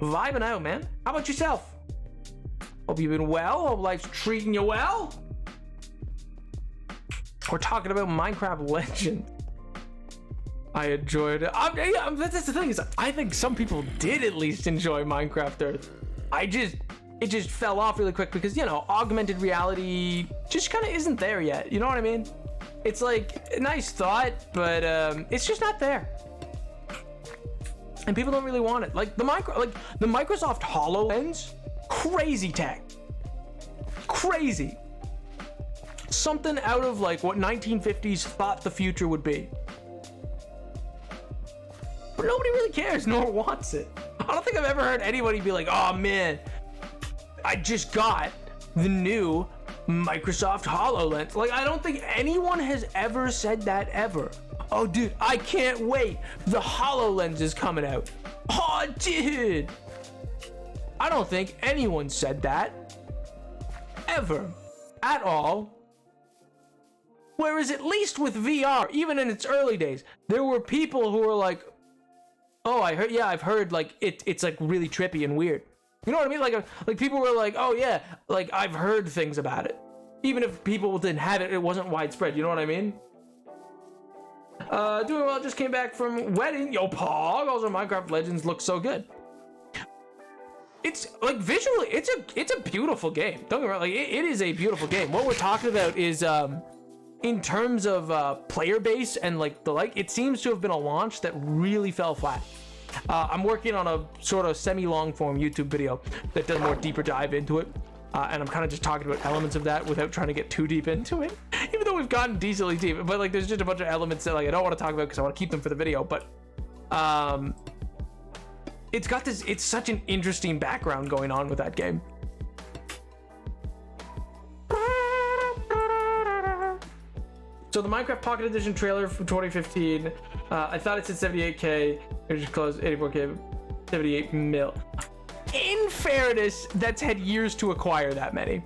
Vibing out, man. How about yourself? Hope you've been well. Hope life's treating you well. We're talking about Minecraft Legends. I enjoyed it. That's the thing, is I think some people did at least enjoy Minecraft Earth. It just fell off really quick because, you know, augmented reality just kind of isn't there yet. You know what I mean? It's like a nice thought, but it's just not there. And people don't really want it. Like the Microsoft HoloLens, crazy tech. Crazy. Something out of like what 1950s thought the future would be. But nobody really cares nor wants it. I don't think I've ever heard anybody be like, oh man, I just got the new Microsoft HoloLens. Like, I don't think anyone has ever said that ever. Oh, dude, I can't wait. The HoloLens is coming out. Oh, dude. I don't think anyone said that ever at all. Whereas at least with VR, even in its early days, there were people who were like, oh, I've heard like it's like really trippy and weird. You know what I mean? Like people were like, oh yeah, like I've heard things about it. Even if people didn't have it, it wasn't widespread. You know what I mean? Doing well, just came back from wedding. Yo, Pog, also Minecraft Legends looks so good. It's like visually, it's a beautiful game. Don't get me wrong, like it is a beautiful game. What we're talking about is in terms of player base and like the like, it seems to have been a launch that really fell flat. I'm working on a sort of semi-long form YouTube video that does more deeper dive into it. And I'm kind of just talking about elements of that without trying to get too deep into it. Even though we've gotten decently deep, but like there's just a bunch of elements that like I don't want to talk about because I want to keep them for the video. But it's got this, it's such an interesting background going on with that game. So the Minecraft Pocket Edition trailer from 2015, I thought it said 78K, it just closed 84K, 78 mil. In fairness, that's had years to acquire that many.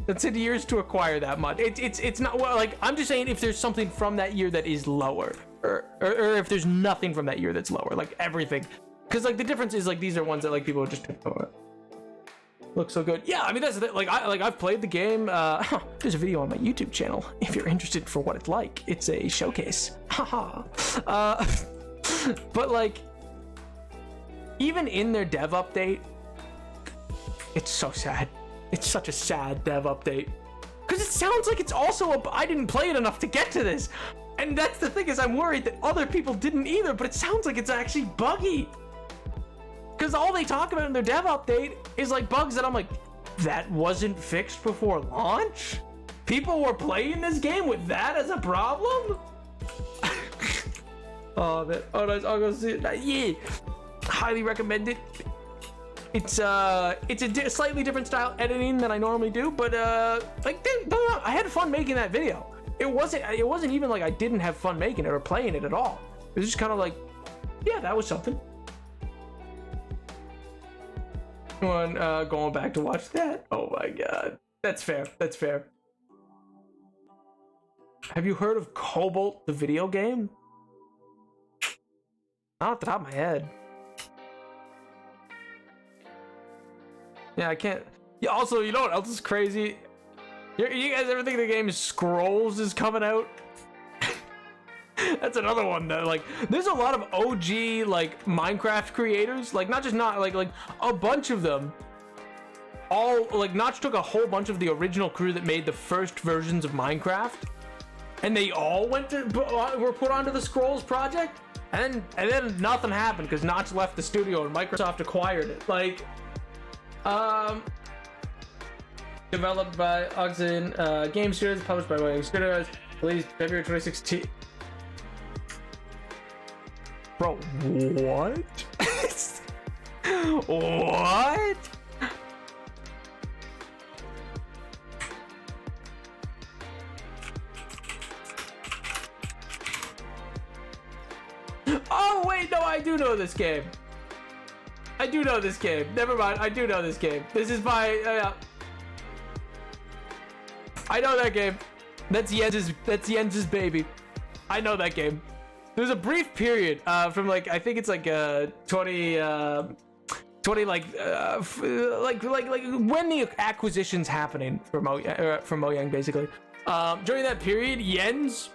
That's had years to acquire that much. It's not, well, like, I'm just saying if there's something from that year that is lower, or if there's nothing from that year that's lower, like everything. Because like the difference is like these are ones that like people are just look so good. Yeah, I mean that's the thing. I've played the game. There's a video on my YouTube channel if you're interested for what it's like. It's a showcase. Haha. But like even in their dev update, it's so sad. It's such a sad dev update because it sounds like it's also I didn't play it enough to get to this, and that's the thing is I'm worried that other people didn't either. But it sounds like it's actually buggy. Because all they talk about in their dev update is like bugs that I'm like, that wasn't fixed before launch? People were playing this game with that as a problem? Oh, man. Oh, nice. I'll go see it. Yeah. Highly recommend it. It's a slightly different style editing than I normally do, but like I had fun making that video. It wasn't even like I didn't have fun making it or playing it at all. It was just kind of like, yeah, that was something. One going back to watch that. Oh my god, that's fair. That's fair. Have you heard of Cobalt the video game? Not off the top of my head. Yeah, I can't. Yeah, also, you know what else is crazy? You guys ever think the game Scrolls is coming out? That's another one that like there's a lot of OG like Minecraft creators, like not like a bunch of them. All like Notch took a whole bunch of the original crew that made the first versions of Minecraft, and they all were put onto the Scrolls project, and then nothing happened because Notch left the studio and Microsoft acquired it. Like, developed by Oxen Game Studios, published by Wayne Studios, released February 2016. Bro, what? What? Oh, wait, no, I do know this game. I do know this game. Never mind, I do know this game. This is by, I know that game. That's Jens's baby. I know that game. There's a brief period from like I think it's like 20 like when the acquisition's happening for Mojang basically. During that period, Jens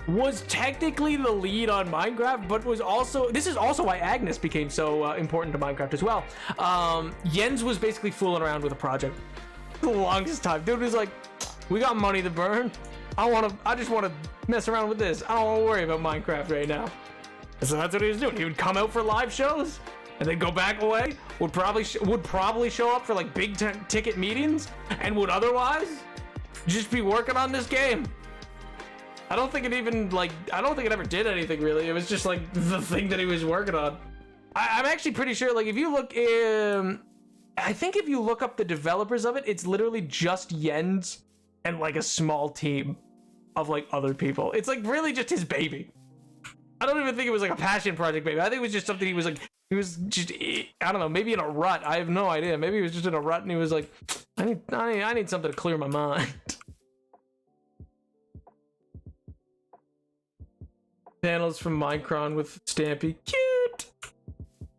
was technically the lead on Minecraft, but was also this is also why Agnes became so important to Minecraft as well. Jens was basically fooling around with a project for the longest time. Dude was like, we got money to burn. I just want to mess around with this. I don't want to worry about Minecraft right now. And so that's what he was doing. He would come out for live shows and then go back away. Would probably show up for like big ticket meetings and would otherwise just be working on this game. I don't think it ever did anything really. It was just like the thing that he was working on. I'm actually pretty sure like if you look I think if you look up the developers of it, it's literally just Jens and like a small team of like other people. It's like really just his baby. I don't even think it was like a passion project baby. I think it was just something he was just, I don't know, maybe in a rut. I have no idea. Maybe he was just in a rut and he was like, I need something to clear my mind. Panels from Minecraft with Stampy. Cute.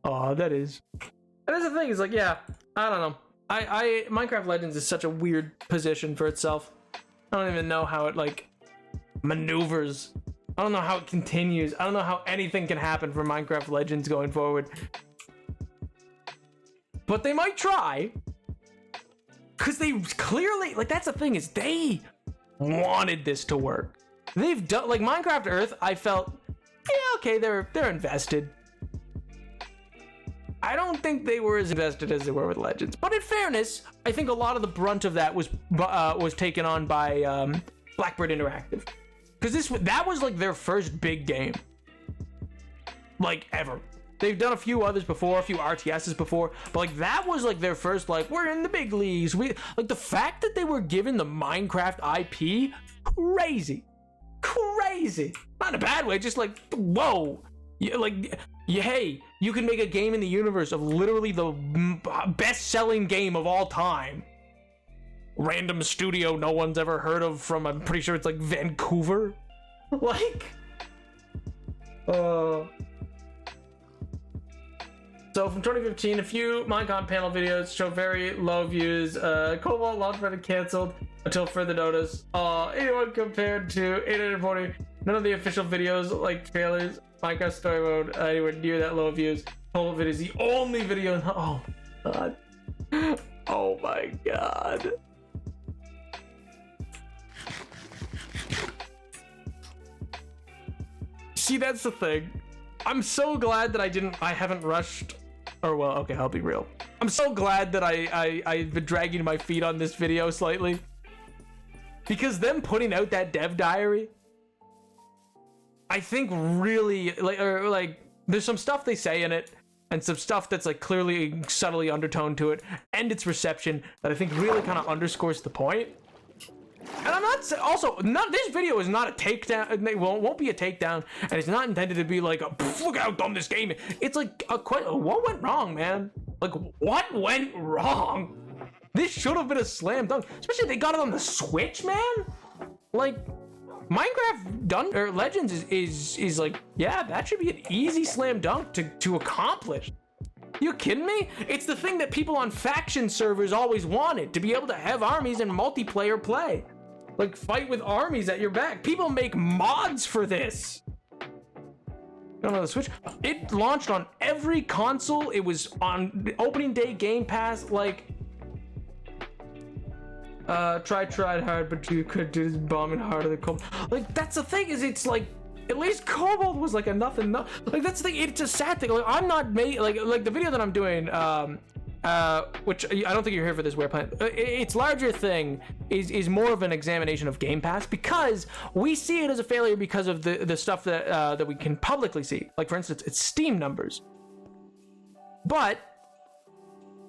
Aw, that is. And that's the thing, is like, yeah, I don't know. Minecraft Legends is such a weird position for itself. I don't even know how it like maneuvers. I don't know how it continues. I don't know how anything can happen for Minecraft Legends going forward. But they might try. Because they clearly, like, that's the thing, is they wanted this to work. They've done, like, Minecraft Earth, I felt, yeah, okay, they're invested. I don't think they were as invested as they were with Legends. But in fairness, I think a lot of the brunt of that was taken on by Blackbird Interactive. Because that was like their first big game. Like, ever. They've done a few others before, a few RTSs before, but like that was like their first, like, we're in the big leagues. Like the fact that they were given the Minecraft IP, crazy. Crazy. Not in a bad way, just like, whoa. Hey, you can make a game in the universe of literally the best-selling game of all time. Random studio no one's ever heard of from, I'm pretty sure it's like Vancouver. Like, so from 2015, a few Minecon panel videos show very low views. Cobalt Launchpad canceled until further notice. 81 compared to 840. None of the official videos, like trailers, Minecraft story mode, anywhere near that low views. Cobalt video is the only video. Oh god. Oh my god. See, that's the thing. I'm so glad that I haven't rushed. Or, well, okay, I'll be real. I'm so glad that I've been dragging my feet on this video slightly. Because them putting out that dev diary, I think really, like, there's some stuff they say in it, and some stuff that's like clearly subtly undertoned to it, and its reception that I think really kind of underscores the point. And I'm not also this video is not a takedown. It won't be a takedown, and it's not intended to be like a look how dumb this game is. It's like what went wrong, man? Like, what went wrong? This should have been a slam dunk, especially they got it on the Switch, man. Like, Minecraft Legends is like, yeah, that should be an easy slam dunk to accomplish. You kidding me? It's the thing that people on faction servers always wanted, to be able to have armies and multiplayer play. Like, fight with armies at your back. People make mods for this. On the Switch, it launched on every console. It was on opening day Game Pass. Like, tried hard, but you could do this bombing harder than Cobalt. Like, that's the thing, is it's like, at least Cobalt was like a nothing. Like, that's the thing. It's a sad thing. Like, I'm not made like the video that I'm doing, which I don't think you're here for this wear plan. Its larger thing is more of an examination of Game Pass, because we see it as a failure because of the stuff that we can publicly see. Like, for instance, it's Steam numbers. But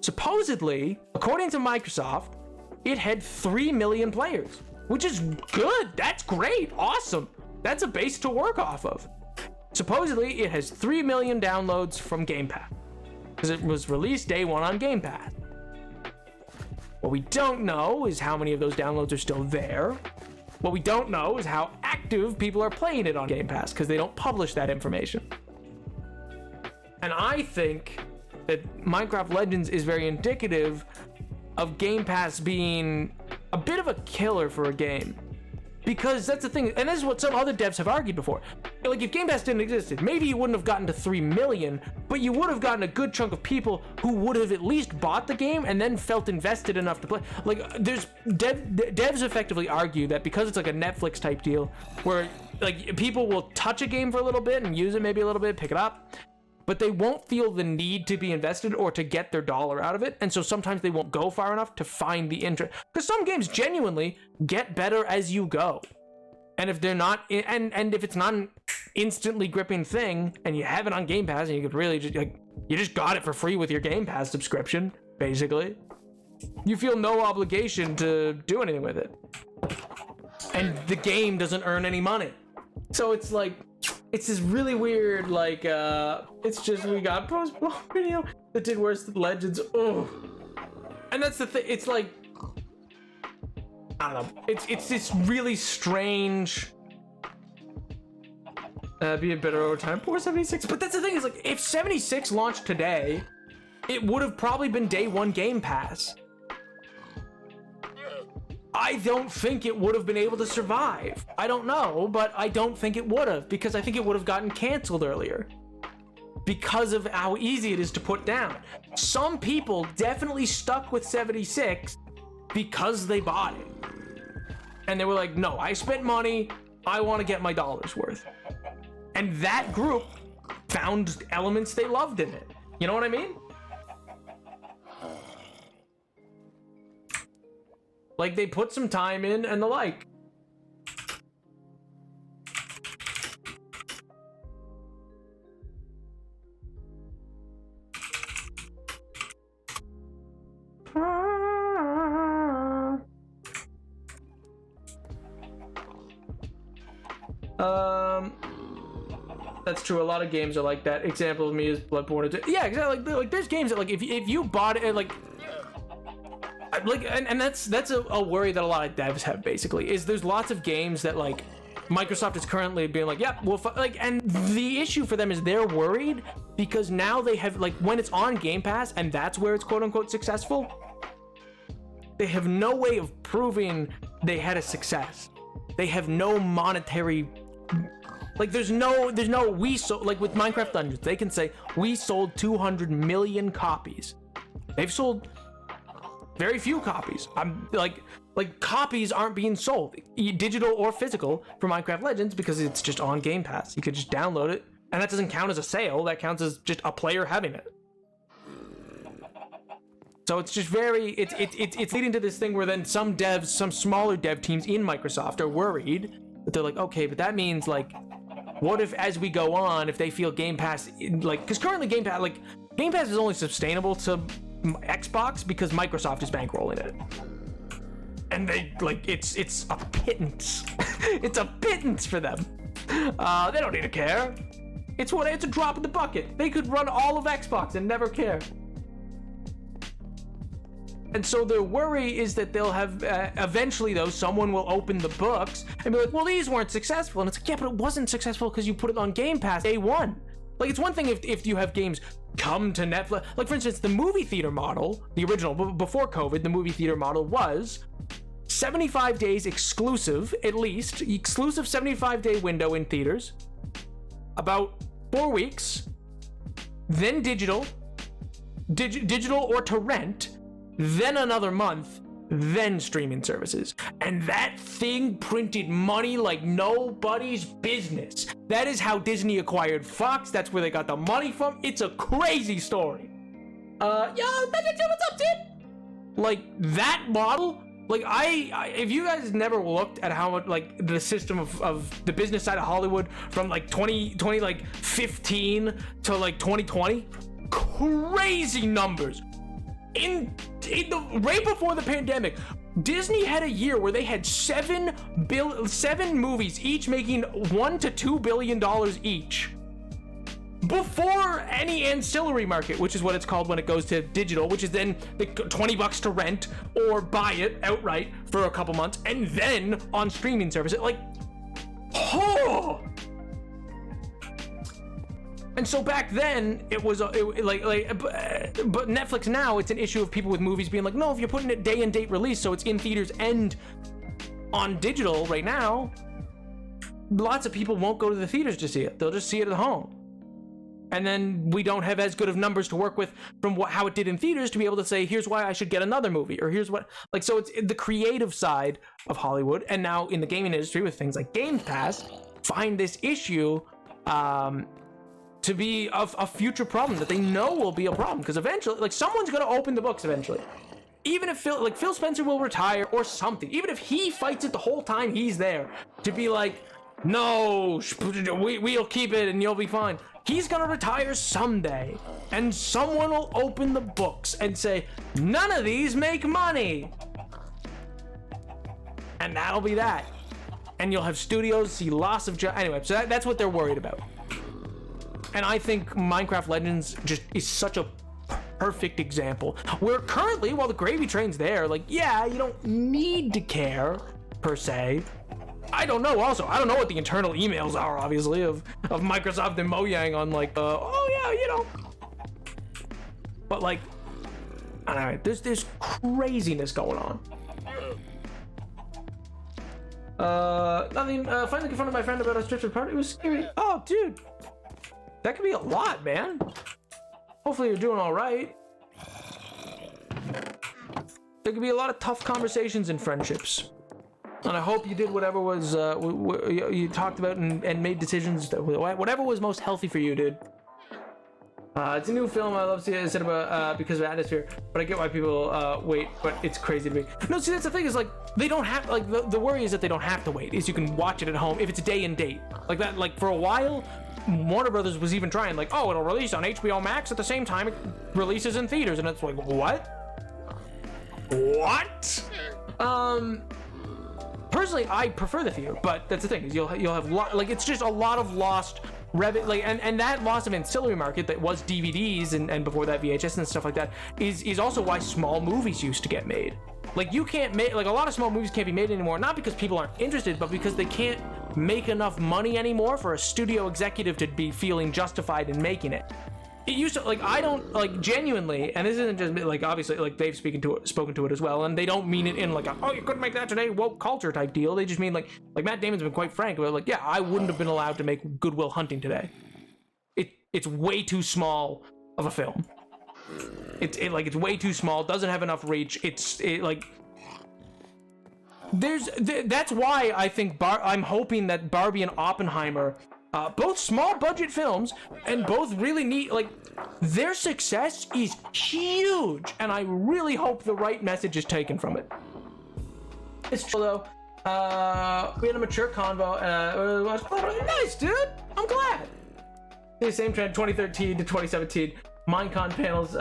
supposedly, according to Microsoft, it had 3 million players, which is good. That's great. Awesome. That's a base to work off of. Supposedly, it has 3 million downloads from Game Pass, because it was released day one on Game Pass. What we don't know is how many of those downloads are still there. What we don't know is how active people are playing it on Game Pass, because they don't publish that information. And I think that Minecraft Legends is very indicative of Game Pass being a bit of a killer for a game. Because that's the thing, and this is what some other devs have argued before. Like, if Game Pass didn't exist, maybe you wouldn't have gotten to 3 million, but you would have gotten a good chunk of people who would have at least bought the game and then felt invested enough to play. Like, there's devs effectively argue that because it's like a Netflix type deal, where like people will touch a game for a little bit and use it maybe a little bit, pick it up, but they won't feel the need to be invested or to get their dollar out of it. And so sometimes they won't go far enough to find the interest. Because some games genuinely get better as you go. And if they're not, and if it's not an instantly gripping thing, and you have it on Game Pass, and you could really just, like, you just got it for free with your Game Pass subscription, basically. You feel no obligation to do anything with it. And the game doesn't earn any money. So it's like, it's this really weird, like, it's just, we got post-Malone video that did worse than Legends. Oh. And that's the thing, it's like, I don't know, it's this really strange, being better over time. Poor 76. But that's the thing, is like, if 76 launched today, it would have probably been day one Game Pass. I don't think it would have been able to survive. I don't know, but I don't think it would have, because I think it would have gotten canceled earlier because of how easy it is to put down. Some people definitely stuck with 76 because they bought it. And they were like, no, I spent money, I want to get my dollar's worth. And that group found elements they loved in it. You know what I mean? Like, they put some time in and the like. That's true. A lot of games are like that. Example of me is Bloodborne. Yeah, exactly. Like there's games that, like, if you bought it, like and that's a worry that a lot of devs have, basically, is there's lots of games that, like, Microsoft is currently being like, yep, we'll like, and the issue for them is they're worried because now they have, like, when it's on Game Pass and that's where it's quote unquote successful, they have no way of proving they had a success. They have no monetary, like, there's no we sold, like with Minecraft Dungeons, they can say we sold 200 million copies. They've sold very few copies. I'm like copies aren't being sold, digital or physical, for Minecraft Legends, because it's just on Game Pass. You could just download it, and that doesn't count as a sale. That counts as just a player having it. So it's just very, it's leading to this thing where then some devs, some smaller dev teams in Microsoft are worried that they're like, okay, but that means, like, what if as we go on, if they feel Game Pass, like, because currently Game Pass is only sustainable to Xbox because Microsoft is bankrolling it, and they, like, it's a pittance. It's a pittance for them. They don't need to care. It's a drop in the bucket. They could run all of Xbox and never care. And so their worry is that they'll have, eventually though, someone will open the books and be like, well, these weren't successful. And it's like, yeah, but it wasn't successful because you put it on Game Pass day one. Like, it's one thing if you have games come to Netflix. Like, for instance, the movie theater model, the original, before COVID, the movie theater model was 75 days exclusive, at least, exclusive 75-day window in theaters, about 4 weeks, then digital or to rent, then another month, then streaming services. And that thing printed money like nobody's business. That is how Disney acquired Fox. That's where they got the money from. It's a crazy story. What's up, dude? Like, that model, like, I if you guys never looked at how much, like, the system of the business side of Hollywood from, like, 2020, like, 15 to, like, 2020, crazy numbers. In the right before the pandemic, Disney had a year where they had seven movies, each making $1 to $2 billion each. Before any ancillary market, which is what it's called when it goes to digital, which is then the $20 to rent or buy it outright for a couple months, and then on streaming services, like, oh. And so back then, it was but Netflix now, it's an issue of people with movies being like, no, if you're putting it day and date release, so it's in theaters and on digital right now, lots of people won't go to the theaters to see it. They'll just see it at home. And then we don't have as good of numbers to work with from how it did in theaters to be able to say, here's why I should get another movie, or here's what, like, so it's the creative side of Hollywood, and now in the gaming industry with things like Game Pass, find this issue, to be a future problem that they know will be a problem, because eventually, like, someone's going to open the books eventually. Even if Phil Spencer will retire or something, even if he fights it the whole time he's there, to be like, no, we'll keep it and you'll be fine. He's gonna retire someday, and someone will open the books and say, none of these make money. And that'll be that. And you'll have studios see loss of jobs. Anyway, so that's what they're worried about. And I think Minecraft Legends just is such a perfect example. Where currently, while the gravy train's there, like, yeah, you don't need to care, per se. I don't know also. I don't know what the internal emails are, obviously, of Microsoft and Mojang on, like, oh, yeah, you know. But, like, I don't know, there's craziness going on. Nothing, finally confronted my friend about a stripper party. It was scary. Oh, dude. That could be a lot, man. Hopefully you're doing all right. There could be a lot of tough conversations in friendships. And I hope you did whatever was, you talked about and made decisions, whatever was most healthy for you, dude. It's a new film. I love seeing it about because of atmosphere, but I get why people wait. But it's crazy to me. No, see, that's the thing is like they don't have like the worry is that they don't have to wait. Is you can watch it at home if it's a day and date like that. Like for a while, Warner Brothers was even trying like, oh, it'll release on HBO Max at the same time it releases in theaters, and it's like what? What? Personally, I prefer the theater, but that's the thing is you'll have like it's just a lot of lost. Like and that loss of ancillary market that was DVDs and before that VHS and stuff like that is also why small movies used to get made. Like you can't make like a lot of small movies can't be made anymore, not because people aren't interested, but because they can't make enough money anymore for a studio executive to be feeling justified in making it. It used to like I don't like genuinely, and this isn't just like obviously like they've spoken to it as well, and they don't mean it in like a, oh you couldn't make that today woke culture type deal. They just mean like Matt Damon's been quite frank about like yeah I wouldn't have been allowed to make Good Will Hunting today. It's way too small of a film. It's way too small. Doesn't have enough reach. That's why I think I'm hoping that Barbie and Oppenheimer. Both small budget films and both really neat, like their success is huge, and I really hope the right message is taken from it. It's true though. We had a mature convo. Nice, dude. I'm glad. The same trend, 2013 to 2017. Minecon panels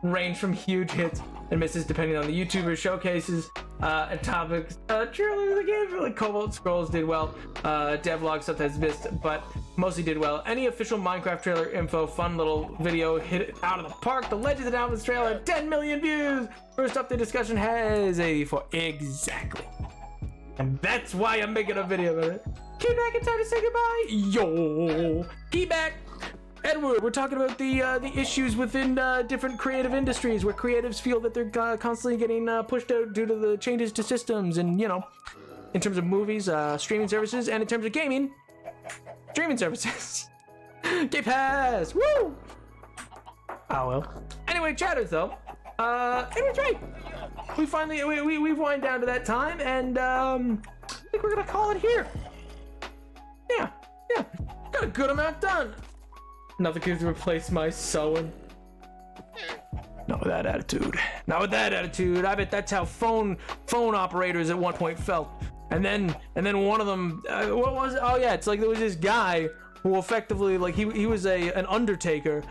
range from huge hits and misses depending on the YouTuber showcases and topics. Truly, the game like Cobalt Scrolls did well. Devlog sometimes missed, but mostly did well. Any official Minecraft trailer info, fun little video, hit it out of the park. The Legends of Alvin's trailer, 10 million views. First up, the discussion has 84 exactly, and that's why I'm making a video about it. Key back in time to say goodbye. Yo, key back. Edward, we're talking about the issues within different creative industries where creatives feel that they're constantly getting pushed out due to the changes to systems and, you know, in terms of movies, streaming services, and in terms of gaming, streaming services. Game Pass! Woo! Oh, well. Anyway, chatters, though. It was right. We've wind down to that time, and I think we're gonna call it here. Yeah. Got a good amount done. Nothing can replace my sewing. Not with that attitude. Not with that attitude. I bet that's how phone operators at one point felt. And then one of them, what was it? Oh yeah, it's like there was this guy who effectively like he was an undertaker,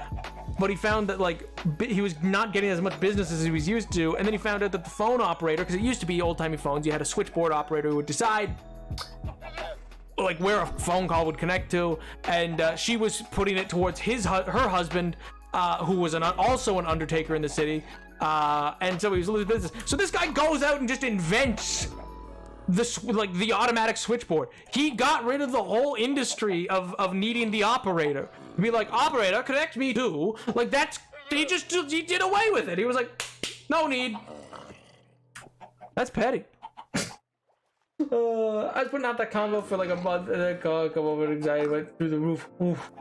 but he found that like he was not getting as much business as he was used to, and then he found out that the phone operator, because it used to be old-timey phones, you had a switchboard operator who would decide like where a phone call would connect to, and she was putting it towards her husband, who was also an undertaker in the city, and so he was losing business. So this guy goes out and just invents the automatic switchboard. He got rid of the whole industry of needing the operator. Be like, operator, connect me to, like that's he did away with it. He was like, no need. That's petty. I was putting out that combo for like a month, and then come over anxiety went through the roof. Oof.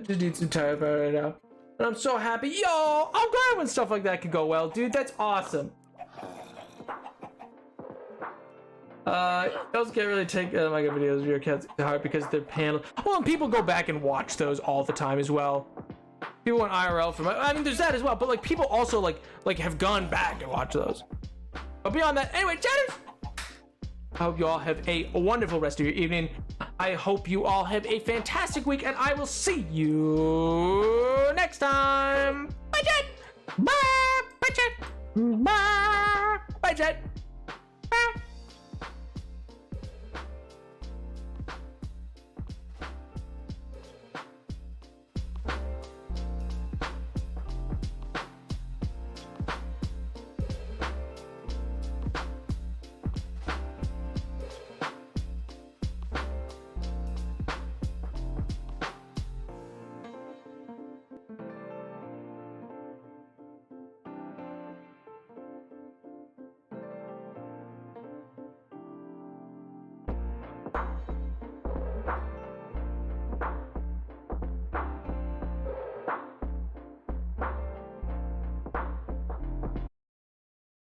Just need some time right now, and I'm so happy. Yo, I'm glad when stuff like that can go well, dude. That's awesome. You also can't really take my videos of your cats to heart because they're panel. Well, and people go back and watch those all the time as well. People want IRL from. I mean, there's that as well, but like people also like have gone back and watched those. But beyond that, anyway, chatters. I hope you all have a wonderful rest of your evening. I hope you all have a fantastic week, and I will see you next time. Bye, Jet. Bye. Bye, Jet. Bye. Bye, Jet.